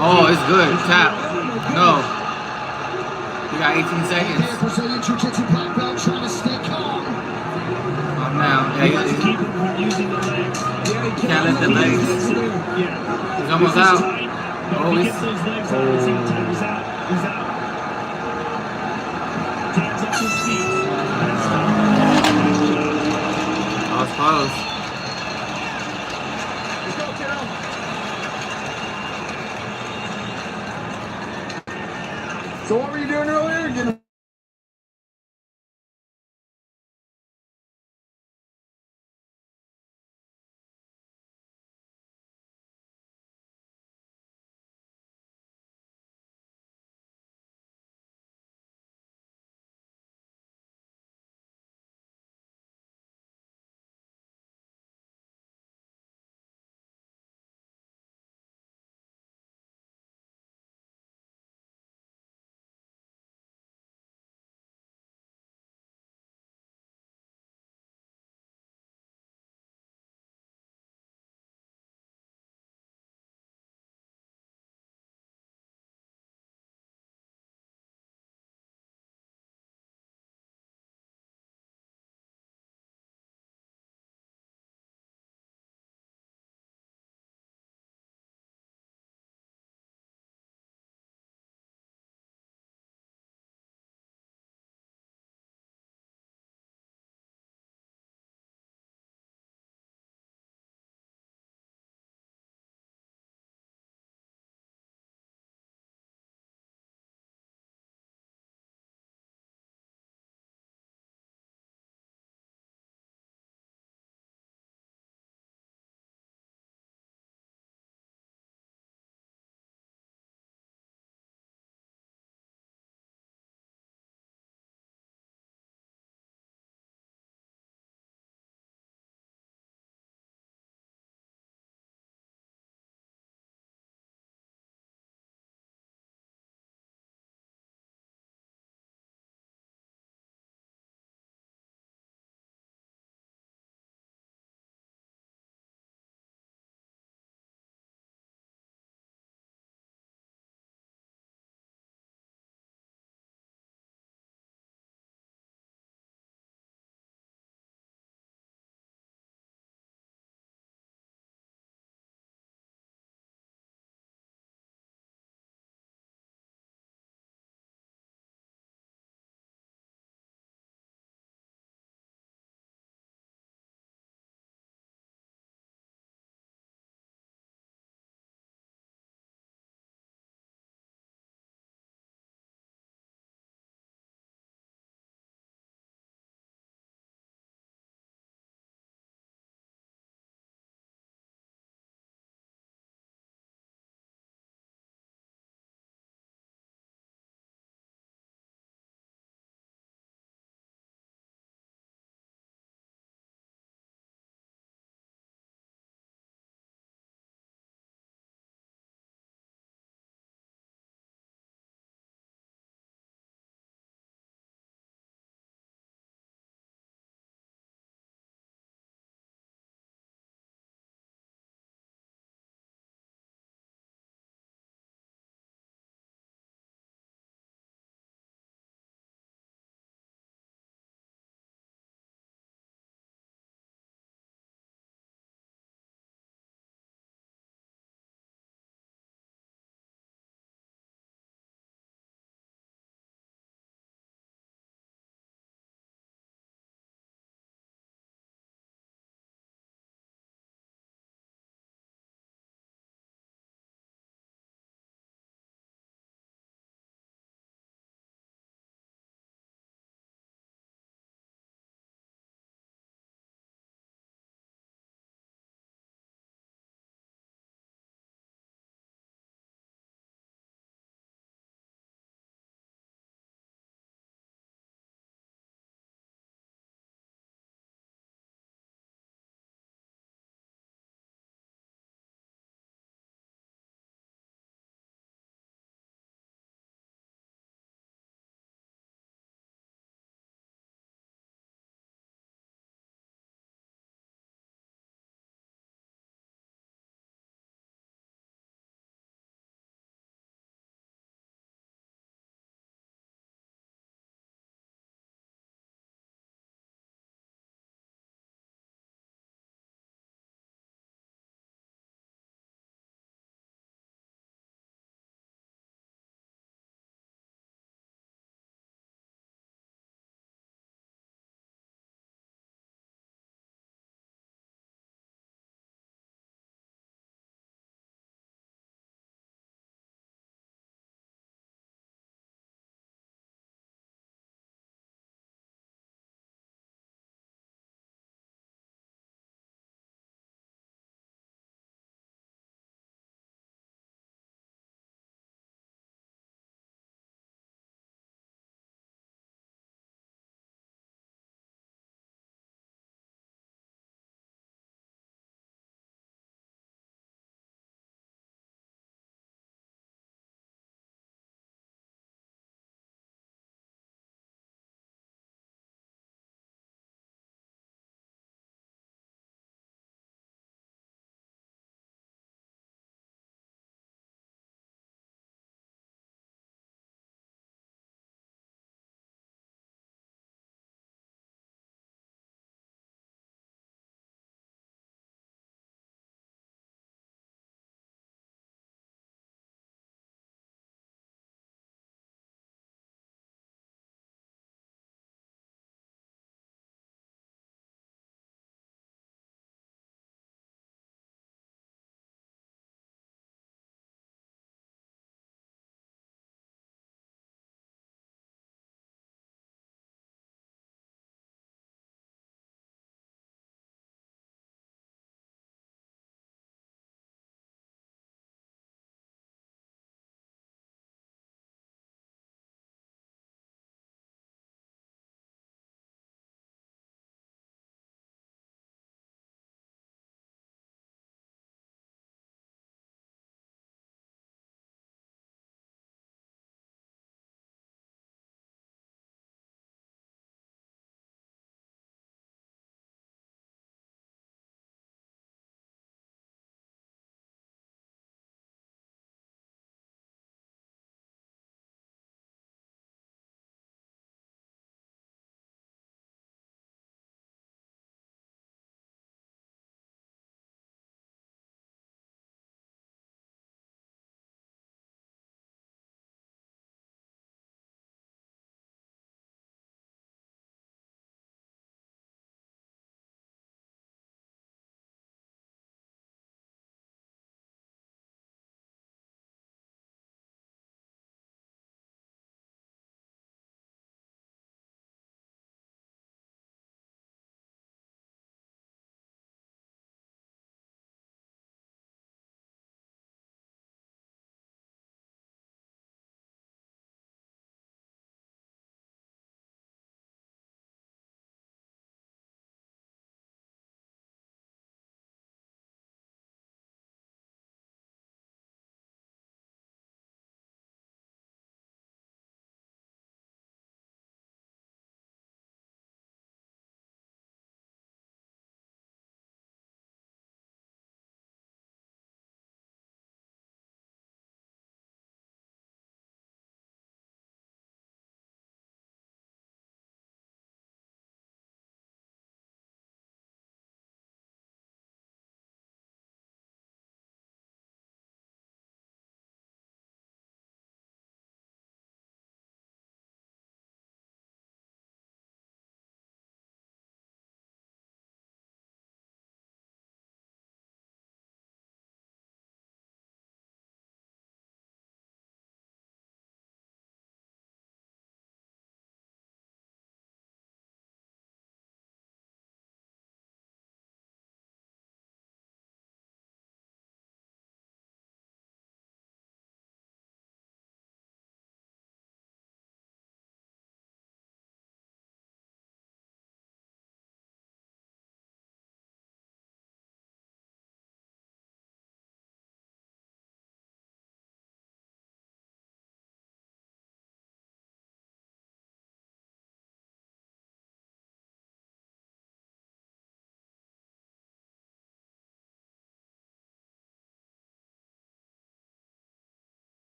Oh, it's good. Tap. No. You got 18 seconds.
Brazilian Jiu-Jitsu black belt trying to stay calm.
Calm down. Yeah, you can't let the legs. He's almost out. Oh, he's out. That was close.
So what were you doing earlier?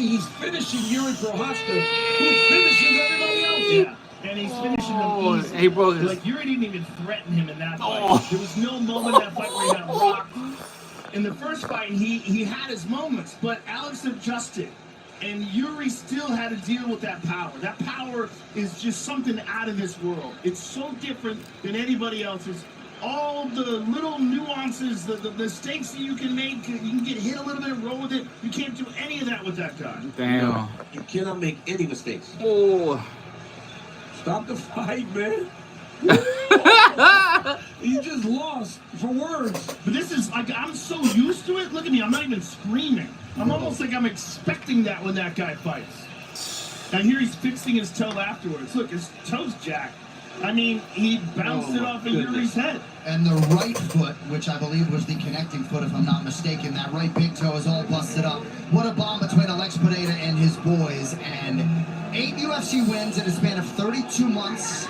see he's finishing Yuri Prochazka, who finishes everybody else.
Yeah. And he's finishing them easy.
He broke his...
Like, Yuri didn't even threaten him in that fight. There was no moment in that fight where he got rocked. In the first fight, he had his moments, but Alex adjusted. And Yuri still had to deal with that power. That power is just something out of this world. It's so different than anybody else's. All the little nuances, the mistakes that you can make, you can get hit a little bit, roll with it. You can't do any of that with that guy.
Damn.
You cannot make any mistakes.
Oh.
Stop the fight, man. You just lost for words.
But this is like, I'm so used to it. Look at me, I'm not even screaming. I'm almost like I'm expecting that when that guy fights. And here he's fixing his toe afterwards. Look, his toe's jacked. I mean, he bounced it off of Yuri's head.
And the right foot, which I believe was the connecting foot, if I'm not mistaken, that right big toe is all busted up. What a bomb between Alex Pereira and his boys. And 8 UFC wins in a span of 32 months.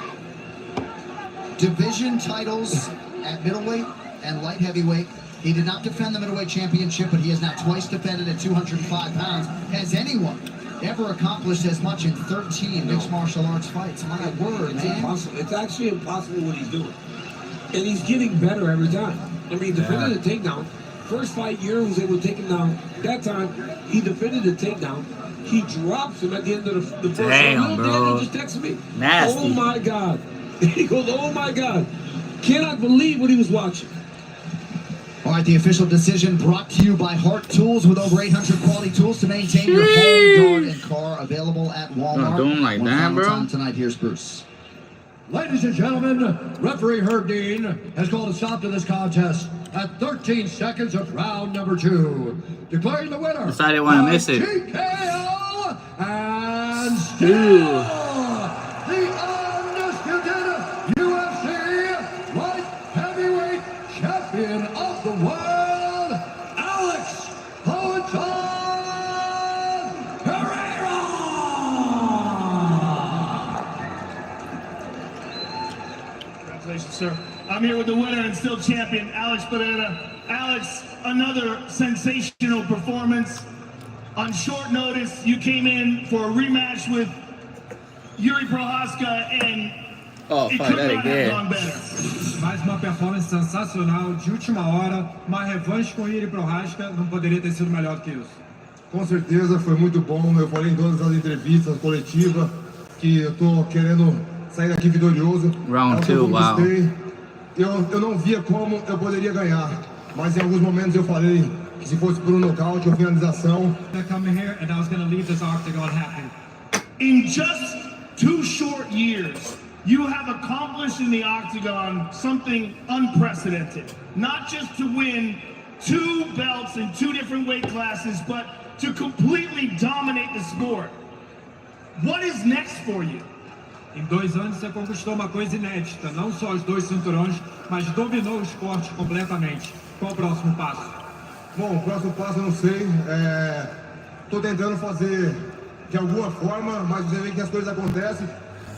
Division titles at middleweight and light heavyweight. He did not defend the middleweight championship, but he has now twice defended at 205 pounds. Has anyone ever accomplished as much in 13 mixed martial arts fights? My word,
it's
man.
Impossible. It's actually impossible what he's doing. And he's getting better every time. I mean, he defended the takedown. First fight, Yuri was able to take him down. That time, he defended the takedown. He drops him at the end of the first round.
Damn, bro.
Daniel just texted me.
Nasty.
Oh, my God. He goes, oh, my God. Cannot believe what he was watching.
All right, the official decision brought to you by Heart Tools, with over 800 quality tools to maintain your home, yard, and car, available at Walmart.
Don't like
One
that,
final
bro.
time tonight. Here's Bruce.
Ladies and gentlemen, referee Herb Dean has called a stop to this contest at 13 seconds of round number 2. Declaring the winner.
Decided I want to miss it.
TKO and still the undisputed UFC light heavyweight champion of the world, Alex Pereira.
Congratulations, sir. I'm here with the winner and still champion, Alex Pereira. Alex, another sensational performance. On short notice, you came in for a rematch with Yuri Prochazka, and it could not have gone better.
Mais uma performance sensacional de última hora, uma revanche com Yuri Prochazka, não poderia ter sido melhor do que isso.
Com certeza foi muito bom. Eu falei em todas as entrevistas coletivas que eu tô querendo sair daqui vitorioso.
Round 2, wow.
Eu não via como eu poderia ganhar, mas em alguns momentos eu falei que se fosse por nocaute ou finalização.
In just 2 short years, you have accomplished in the octagon something unprecedented. Not just to win 2 belts in 2 different weight classes, but to completely dominate the sport. What is next for you?
Em 2 anos você conquistou uma coisa inédita, não só os 2 cinturões, mas dominou o esporte completamente. Qual o próximo passo?
Bom, o próximo passo eu não sei. Tô tentando fazer de alguma forma, mas você vê que as coisas acontecem.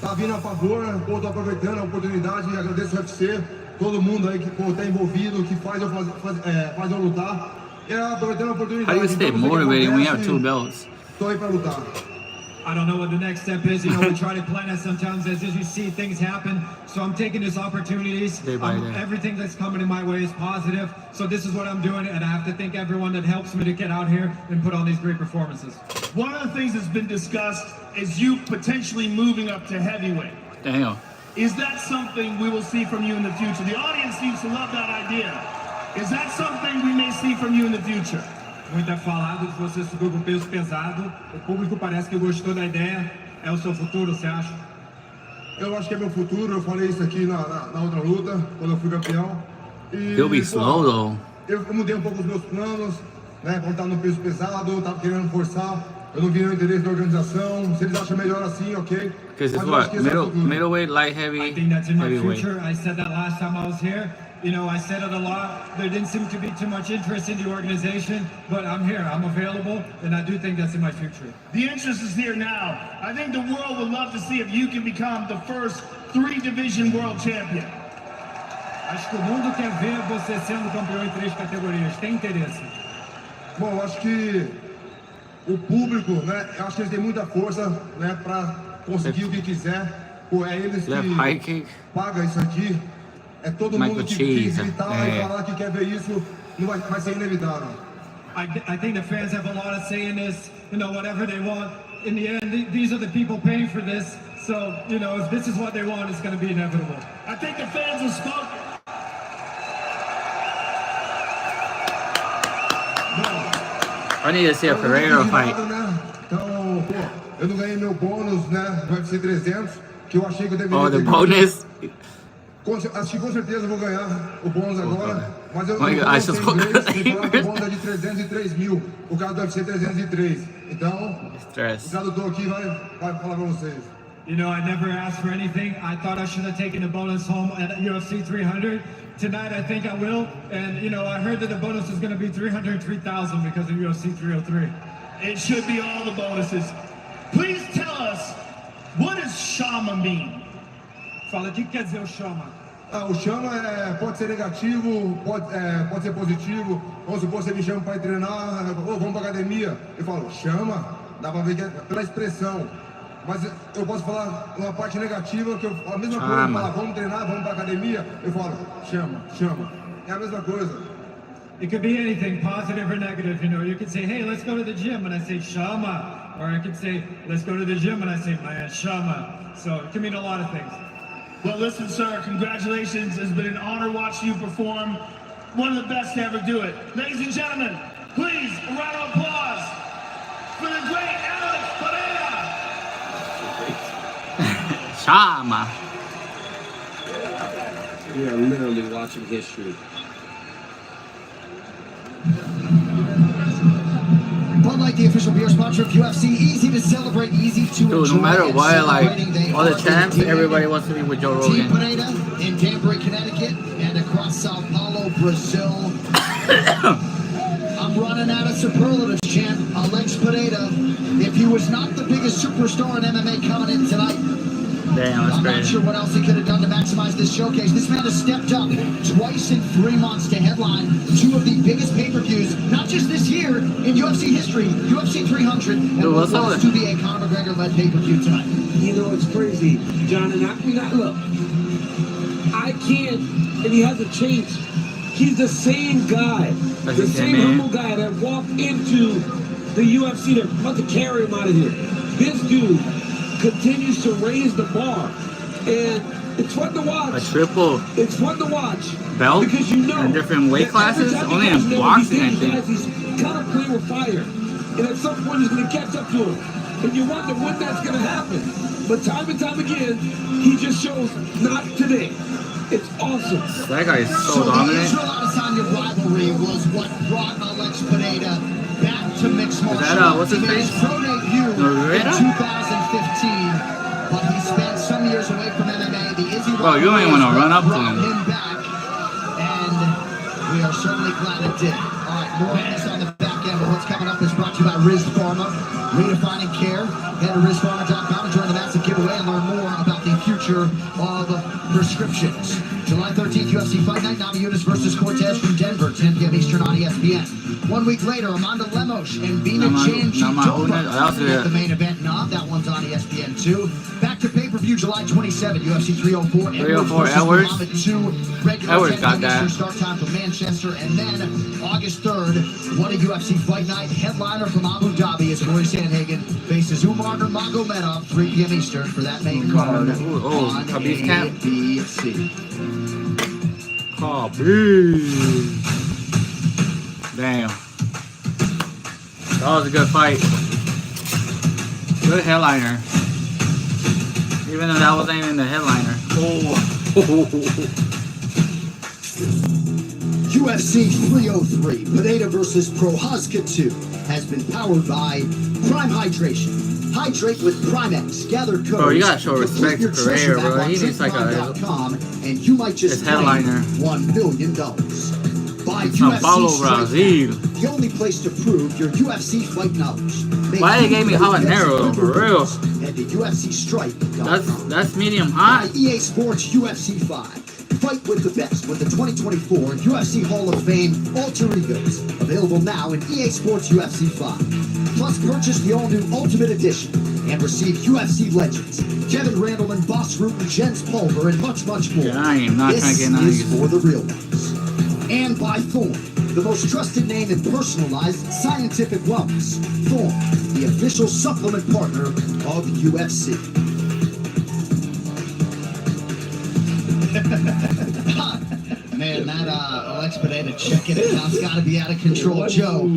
Tá vindo a favor, tô aproveitando a oportunidade e agradeço o UFC, todo mundo aí que tá envolvido, que faz eu lutar. E aproveitando a oportunidade.
How do you stay motivated when you have 2 belts?
Tô aí pra lutar.
I don't know what the next step is. You know, we try to plan it sometimes as you see things happen. So I'm taking these opportunities.
Day by day.
Everything that's coming in my way is positive. So this is what I'm doing, and I have to thank everyone that helps me to get out here and put on these great performances.
One of the things that's been discussed is you potentially moving up to heavyweight.
Damn.
Is that something we will see from you in the future? The audience seems to love that idea. Is that something we may see from you in the future?
Muito é falado de você subir com peso pesado. O público parece que gostou da ideia. É o seu futuro, você acha?
Eu acho que é meu futuro. Eu falei isso aqui na outra luta, quando eu fui campeão.
He'll be slow, though.
Eu mudei um pouco os meus planos, né? Quando tava no peso pesado, eu tava querendo forçar. Eu não vi o interesse da organização. Se eles acham melhor assim, ok.
Because it's what? Middleweight, light heavy,
I think that's in my
heavyweight.
future. I said that last time I was here. You know, I said it a lot. There didn't seem to be too much interest in the organization, but I'm here. I'm available, and I do think that's in my future.
The interest is here now. I think the world would love to see if you can become the first 3-division world champion.
Acho que o mundo quer ver você sendo campeão em 3 categorias. Tem interesse?
Bom, eu acho que
o público, né? Eu acho que eles têm muita força, né? Pra conseguir o que quiser. Pô, é eles que pagam isso aqui. É todo mundo que gritar e falar que quer ver isso, não vai ser inevitável.
I think the fans have a lot of say in this. You know, whatever they want. In the end, these are the people paying for this. So, you know, if this is what they want, it's going to be inevitable.
I think the fans have spoken.
I need to see a Pereira fight.
Então, pô, eu não ganhei meu bônus, né, do UFC300, que eu achei que eu deveria
the bonus?
Acho que com certeza eu vou ganhar o bônus agora, mas eu não sei inglês, sem falar que o bônus é de 303 mil, o caso do UFC 303. Então, o tradutor aqui vai falar pra vocês.
You know, I never asked for anything. I thought I should have taken the bonus home at UFC 300. Tonight, I think I will. And, you know, I heard that the bonus is going to be 303,000 because of UFC 303.
It should be all the bonuses. Please tell us, what does Shama mean?
Fala, o que quer dizer o Shama?
O Shama pode ser negativo, pode ser positivo. Vamos supor, você me chama para ir treinar, vamos para academia. Eu falo, chama, dá para ver que é pela expressão. Mas eu posso falar uma parte negativa, que a mesma coisa, falar, vamos treinar, vamos para academia, eu falo, chama. É a mesma coisa.
It could be anything, positive or negative, you know. You could say, hey, let's go to the gym, and I say, Shama. Or I could say, let's go to the gym, and I say, man, Shama. So it can mean a lot of things.
Well, listen, sir, congratulations. It's been an honor watching you perform. One of the best to ever do it. Ladies and gentlemen, please, a round of applause for the great Alex Pereira.
Shama.
We are literally watching history.
Bud Light, the official beer sponsor of UFC, easy to celebrate, easy to enjoy.
Dude, no matter what, like, all the champs, everybody wants to be with Joe Rogan.
Pereira in Danbury, Connecticut, and across Sao Paulo, Brazil. I'm running out of superlatives, champ. Alex Pereira, if he was not the biggest superstar in MMA coming in tonight,
damn, that's
I'm
crazy.
not sure what else he could have done to maximize this showcase. This man has stepped up twice in 3 months to headline two of the biggest pay-per-views, not just this year, in UFC history, UFC 300, and what was to be a Conor McGregor-led pay-per-view tonight.
You know, it's crazy, John, and look, I can't, and he hasn't changed. He's the same guy, the same humble guy that walked into the UFC. They're about to carry him out of here. This dude continues to raise the bar, and it's fun to watch.
A triple.
It's fun to watch
belt
because you know
in different weight classes, only in boxing, I think.
He's kind of playing with fire, and at some point he's going to catch up to him, and you wonder when that's going to happen. But time and time again, he just shows not today. It's awesome.
That guy is so dominant.
The Israel-Adesanya rivalry was what brought Alex Pereira back to mixed martial arts.
Is that what's his face?
In 2015, but he spent some years away from MMA. The Izzy
bro, you don't even want to run up to him.
Back, and we are certainly glad it did. All right, more on this on the back end, but what's coming up is brought to you by Riz Pharma, redefining care. Head to RizPharma.com and join the massive giveaway and learn more about the future of prescriptions. July 13th, UFC Fight Night, Namajunas versus Cortez from Denver, 10 p.m. Eastern on ESPN. 1 week later, Amanda Lemos and Bina Janchitova the main event. That one's on ESPN too. Back to pay-per-view July 27th, UFC 304.
304 Edwards. Edwards got that.
Start time from Manchester. And then August 3rd, what a UFC Fight Night. Headliner from Abu Dhabi is Roy Sandhagen faces Umar Nurmagomedov, 3 p.m. Eastern for that main card on ABC.
Damn. That was a good fight. Good headliner. Even though that wasn't even the headliner.
UFC 303, Pereira versus Prochazka 2, has been powered by Prime Hydration. Hydrate with Primex. Gather codes.
Bro, you gotta show respect to Pereira, bro. He needs like a
and you might just
headliner.
$1 million. By
Sao Paulo, Brazil.
The only place to prove your UFC fight knowledge.
Why they gave me habanero, for real?
And the UFC Stripe.
That's medium hot.
EA Sports UFC 5. Fight with the best with the 2024 UFC Hall of Fame Alter Egos. Available now in EA Sports UFC 5. Plus, purchase the all-new Ultimate Edition and receive UFC legends Kevin Randleman, Boss Root, Jens Pulver, and much, much more.
Yeah, I am not
this
trying to get none of
is
these.
for the real ones. And by Thorne, the most trusted name in personalized scientific wellness. Thorne, the official supplement partner of UFC. Man, that Alex Pereira check-in account's got to be out of control. Joe,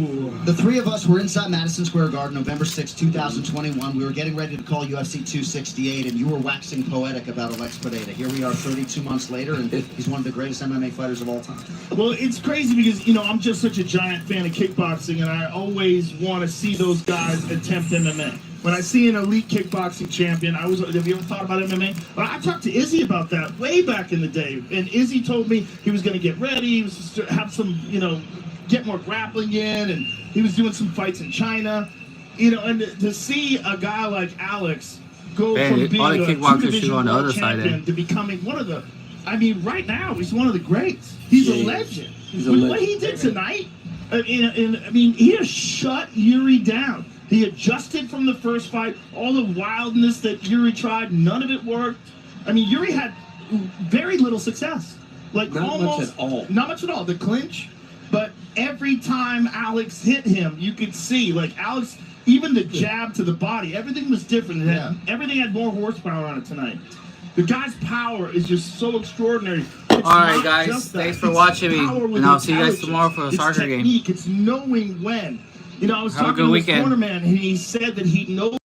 the three of us were inside Madison Square Garden November 6, 2021. We were getting ready to call UFC 268, and you were waxing poetic about Alex Pereira. Here we are 32 months later, and he's one of the greatest MMA fighters of all time.
Well, it's crazy because, you know, I'm just such a giant fan of kickboxing, and I always want to see those guys attempt MMA. When I see an elite kickboxing champion, have you ever thought about MMA? Well, I talked to Izzy about that way back in the day, and Izzy told me he was going to get ready, he was to have some, you know, get more grappling in, and he was doing some fights in China, you know, and to see a guy like Alex go from being a two-division world champion to becoming one of the, I mean, right now, he's one of the greats. He's a legend. What he did tonight, I mean, he has shut Yuri down. He adjusted from the first fight, all the wildness that Yuri tried, none of it worked. I mean, Yuri had very little success. Like not much at all. Not much at all. The clinch, but every time Alex hit him, you could see, like Alex, even the jab to the body, everything was different. Everything had more horsepower on it tonight. The guy's power is just so extraordinary. All
right, guys, thanks for watching me, and I'll see you guys tomorrow for the soccer game.
It's knowing when. You know, I was talking to his corner man, and he said that he knows